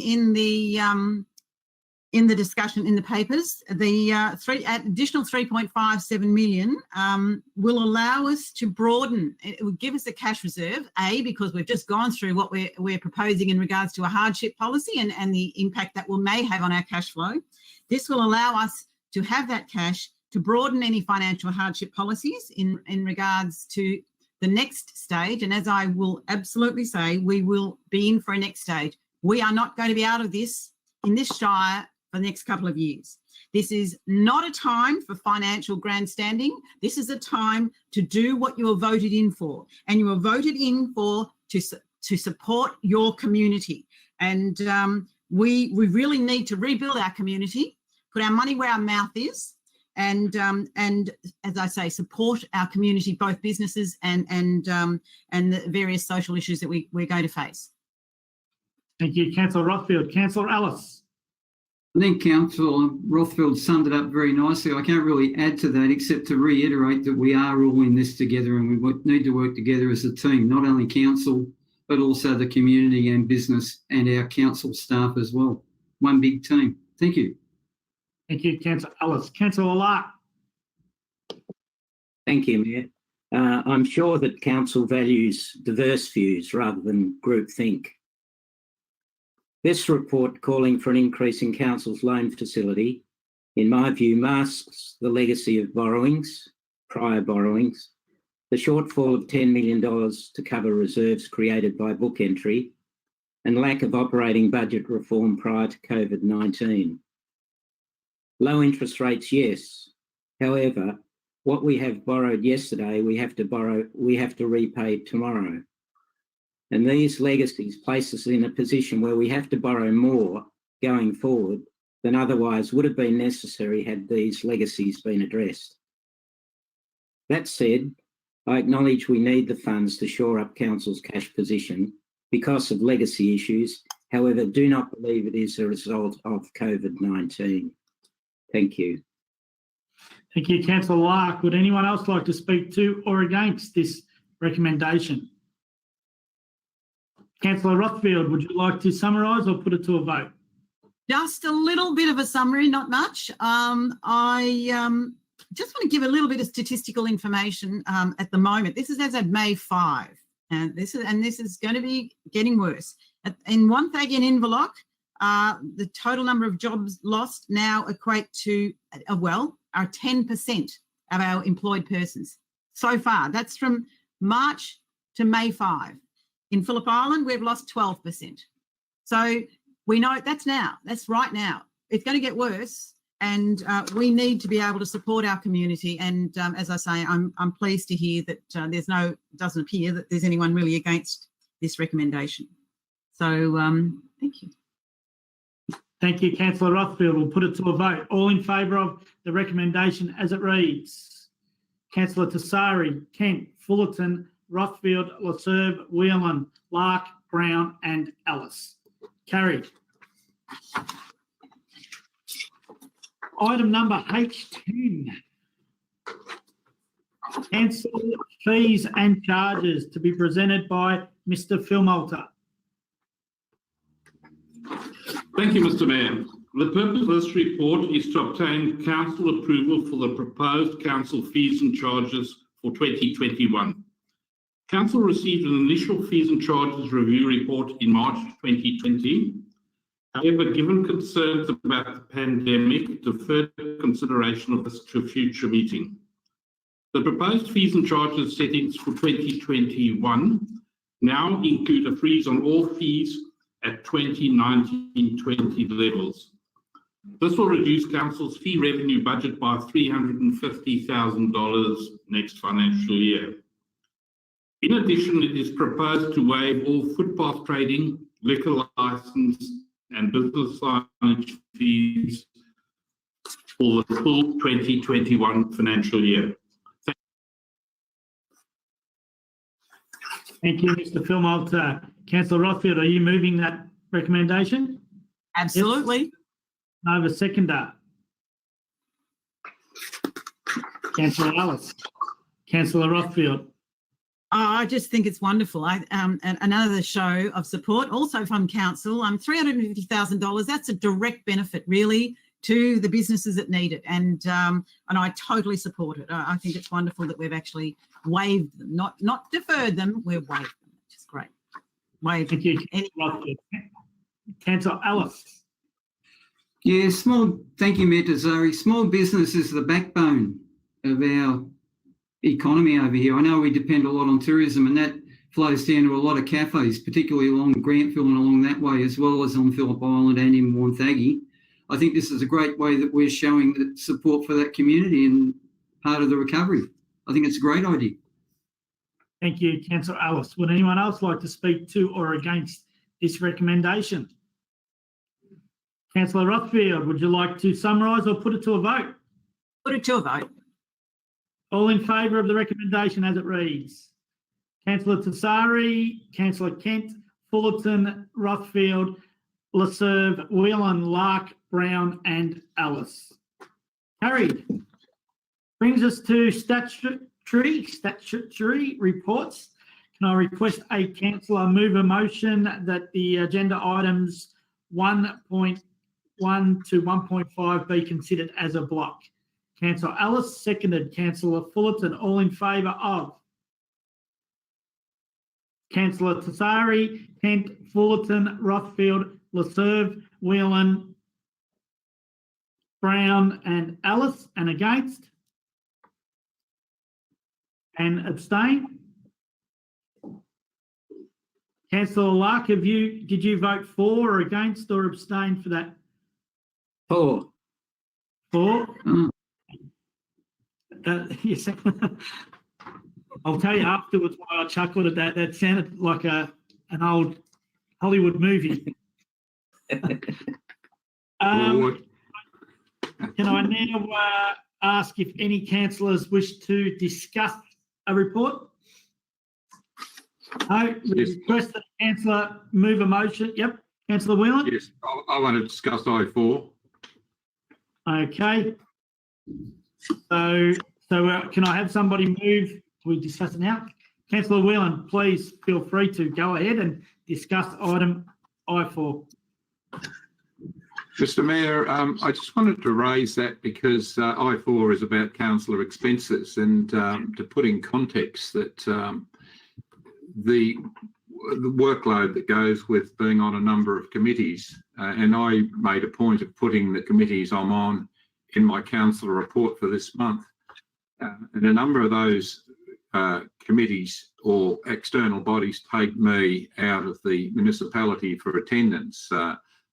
in the discussion in the papers, the additional 3.57 million will allow us to broaden. It will give us a cash reserve, because we've just gone through what we're proposing in regards to a hardship policy and the impact that may have on our cash flow. This will allow us to have that cash to broaden any financial hardship policies in regards to the next stage. And as I will absolutely say, we will be in for a next stage. We are not going to be out of this in this shire for the next couple of years. This is not a time for financial grandstanding. This is a time to do what you were voted in for. And you were voted in for to support your community. And we really need to rebuild our community, put our money where our mouth is, and as I say, support our community, both businesses and the various social issues that we're going to face. Thank you, Councillor Rothfield. Councillor Ellis. I think Councillor Rothfield summed it up very nicely. I can't really add to that except to reiterate that we are all in this together, and we need to work together as a team, not only council, but also the community and business and our council staff as well. One big team. Thank you. Thank you, Councillor Ellis. Councillor Larke. Thank you, Mayor. I'm sure that council values diverse views rather than groupthink. This report calling for an increase in council's loan facility, in my view, masks the legacy of prior borrowings, the shortfall of $10 million to cover reserves created by book entry, and lack of operating budget reform prior to COVID-19. Low interest rates, yes. However, what we have borrowed yesterday, we have to repay tomorrow. And these legacies place us in a position where we have to borrow more going forward than otherwise would have been necessary had these legacies been addressed. That said, I acknowledge we need the funds to shore up council's cash position because of legacy issues. However, do not believe it is a result of COVID-19. Thank you. Thank you, Councillor Larke. Would anyone else like to speak to or against this recommendation? Councillor Rothfield, would you like to summarise or put it to a vote? Just a little bit of a summary, not much. I just want to give a little bit of statistical information at the moment. This is as of May 5, and this is going to be getting worse. In Wonthag and Inverloch, the total number of jobs lost now equate to, are 10% of our employed persons so far. That's from March to May 5. In Phillip Island, we've lost 12%. So we know that's right now. It's going to get worse. and we need to be able to support our community. And as I say, I'm pleased to hear that doesn't appear that there's anyone really against this recommendation. So thank you. Thank you, Councillor Rothfield. We'll put it to a vote. All in favour of the recommendation as it reads. Councillor Tassari, Kent, Fullerton, Rothfield, LaServe, Whelan, Larke, Brown and Ellis. Carried. Item number H10. Cancel fees and charges to be presented by Mr. Filmolter. Thank you, Mr. Mayor. The purpose of this report is to obtain council approval for the proposed council fees and charges for 2021. Council received an initial fees and charges review report in March 2020. However, given concerns about the pandemic, deferred consideration of this to a future meeting. The proposed fees and charges settings for 2021 now include a freeze on all fees at 2019-20 levels. This will reduce Council's fee revenue budget by $350,000 next financial year. In addition, it is proposed to waive all footpath trading, liquor licence and business signage fees for the full 2021 financial year. Thank you, Mr. Filmolter. Councillor Rothfield, are you moving that recommendation? Absolutely. Yes. I have a seconder. Councillor Ellis. Councillor Rothfield. I just think it's wonderful. And another show of support also from council. $350,000. That's a direct benefit, really, to the businesses that need it, and I totally support it. I think it's wonderful that we've actually waived them, not deferred them. We've waived them, which is great. Waived. Thank you, Councillor Ellis. Yeah, thank you, Mayor Tassari. Small business is the backbone of our economy over here. I know we depend a lot on tourism, and that flows down to a lot of cafes, particularly along Grantville and along that way, as well as on Phillip Island and in Wonthaggi. I think this is a great way that we're showing the support for that community and part of the recovery. I think it's a great idea. Thank you, Councillor Ellis. Would anyone else like to speak to or against this recommendation? Councillor Rothfield, would you like to summarise or put it to a vote? Put it to a vote. All in favour of the recommendation as it reads. Councillor Tassari, Councillor Kent, Fullerton, Rothfield, LaServe, Whelan, Larke, Brown and Ellis. Carried. Brings us to statutory reports. Can I request a councillor move a motion that the agenda items 1.1 to 1.5 be considered as a block? Councillor Ellis, seconded. Councillor Fullerton, all in favour of. Councillor Tassari, Kent, Fullerton, Rothfield, LaServe, Whelan, Brown and Ellis, and against? And abstain? Councillor Larke, did you vote for or against or abstain for that? For. For? Yes. I'll tell you afterwards why I chuckled at that. That sounded like an old Hollywood movie. Can I now ask if any councillors wish to discuss a report? No, yes. Request that a councillor move a motion. Yep, Councillor Whelan? Yes, I want to discuss I4. Okay. So can I have somebody move? We discuss it now. Councillor Whelan, please feel free to go ahead and discuss item I4. Mr. Mayor, I just wanted to raise that because I4 is about councillor expenses, and to put in context that the workload that goes with being on a number of committees, and I made a point of putting the committees I'm on in my councillor report for this month, and a number of those committees or external bodies take me out of the municipality for attendance.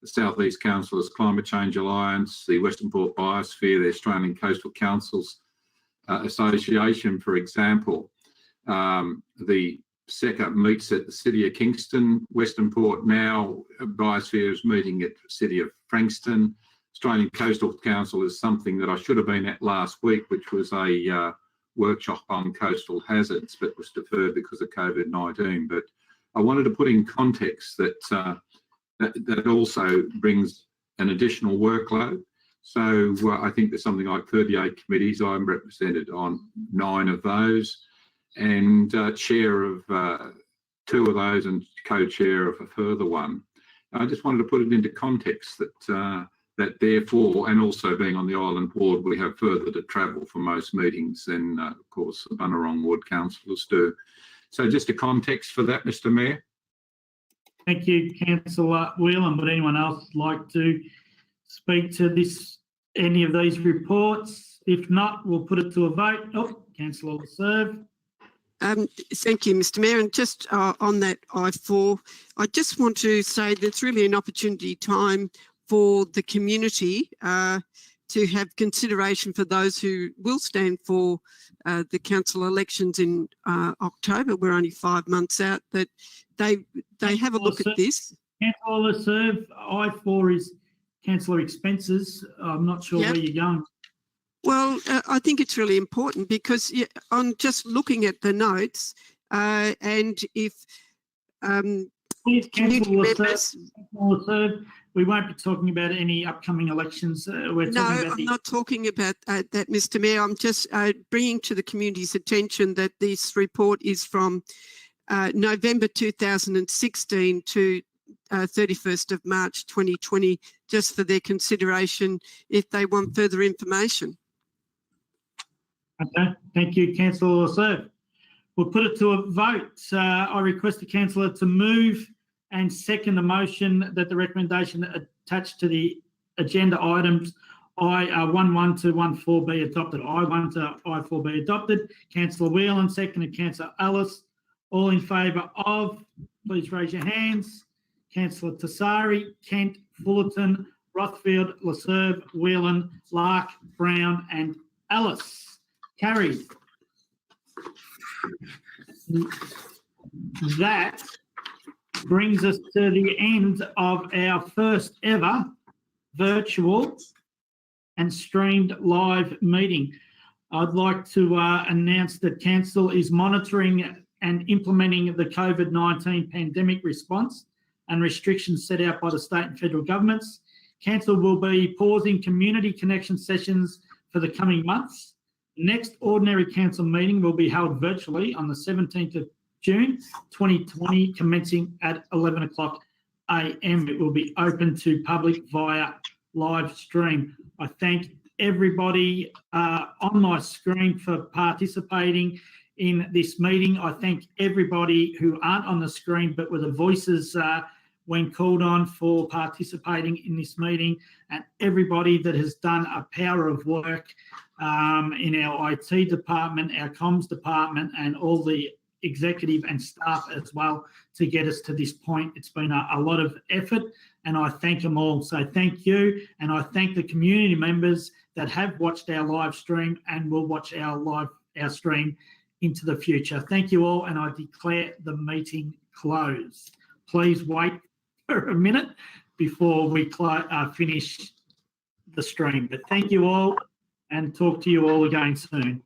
the South East Councillors Climate Change Alliance, the Western Port Biosphere, the Australian Coastal Councils Association, for example. The SECA meets at the City of Kingston, Western Port now, Biosphere is meeting at the City of Frankston. Australian Coastal Council is something that I should have been at last week, which was a workshop on coastal hazards, but was deferred because of COVID-19. But I wanted to put in context that that also brings an additional workload. So I think there's something like 38 committees. I'm represented on 9 of those, and chair of 2 of those and co-chair of a further one. I just wanted to put it into context that that therefore, and also being on the island board, we have further to travel for most meetings than, of course, the Bunurong ward councillors do. So just a context for that, Mr Mayor. Thank you, Councillor Whelan. Would anyone else like to speak to any of these reports? If not, we'll put it to a vote. Oh, Councillor Laserve. Thank you, Mr Mayor. And just on that I4, I just want to say there's really an opportunity time for the community to have consideration for those who will stand for the council elections in October. We're only 5 months out, that they have a look at this. Councillor Laserve, I4 is councillor expenses. I'm not sure where you're going. Well, I think it's really important because on just looking at the notes, and if please, community members, we won't be talking about any upcoming elections. I'm not talking about that, Mr Mayor. I'm just bringing to the community's attention that this report is from November 2016 to 31st of March 2020, just for their consideration if they want further information. Okay, thank you, Councillor Laserve. We'll put it to a vote. I request the councillor to move and second the motion that the recommendation attached to the agenda items I11 to 14 be adopted. I1 to I4 be adopted. Councillor Whelan, seconded. Councillor Ellis. All in favour of, please raise your hands. Councillor Tassari, Kent, Fullerton, Rothfield, Laserve, Whelan, Larke, Brown and Ellis. Carried. That brings us to the end of our first ever virtual and streamed live meeting. I'd like to announce that Council is monitoring and implementing the COVID-19 pandemic response and restrictions set out by the state and federal governments. Council will be pausing community connection sessions for the coming months. Next ordinary council meeting will be held virtually on the 17th of June 2020, commencing at 11 o'clock a.m. It will be open to public via live stream. I thank everybody on my screen for participating in this meeting. I thank everybody who aren't on the screen but were the voices when called on for participating in this meeting, and everybody that has done a power of work in our IT department, our comms department, and all the executive and staff as well to get us to this point. It's been a lot of effort, and I thank them all. So thank you, and I thank the community members that have watched our live stream and will watch our stream into the future. Thank you all, and I declare the meeting closed. Please wait for a minute before we finish the stream. But thank you all, and talk to you all again soon.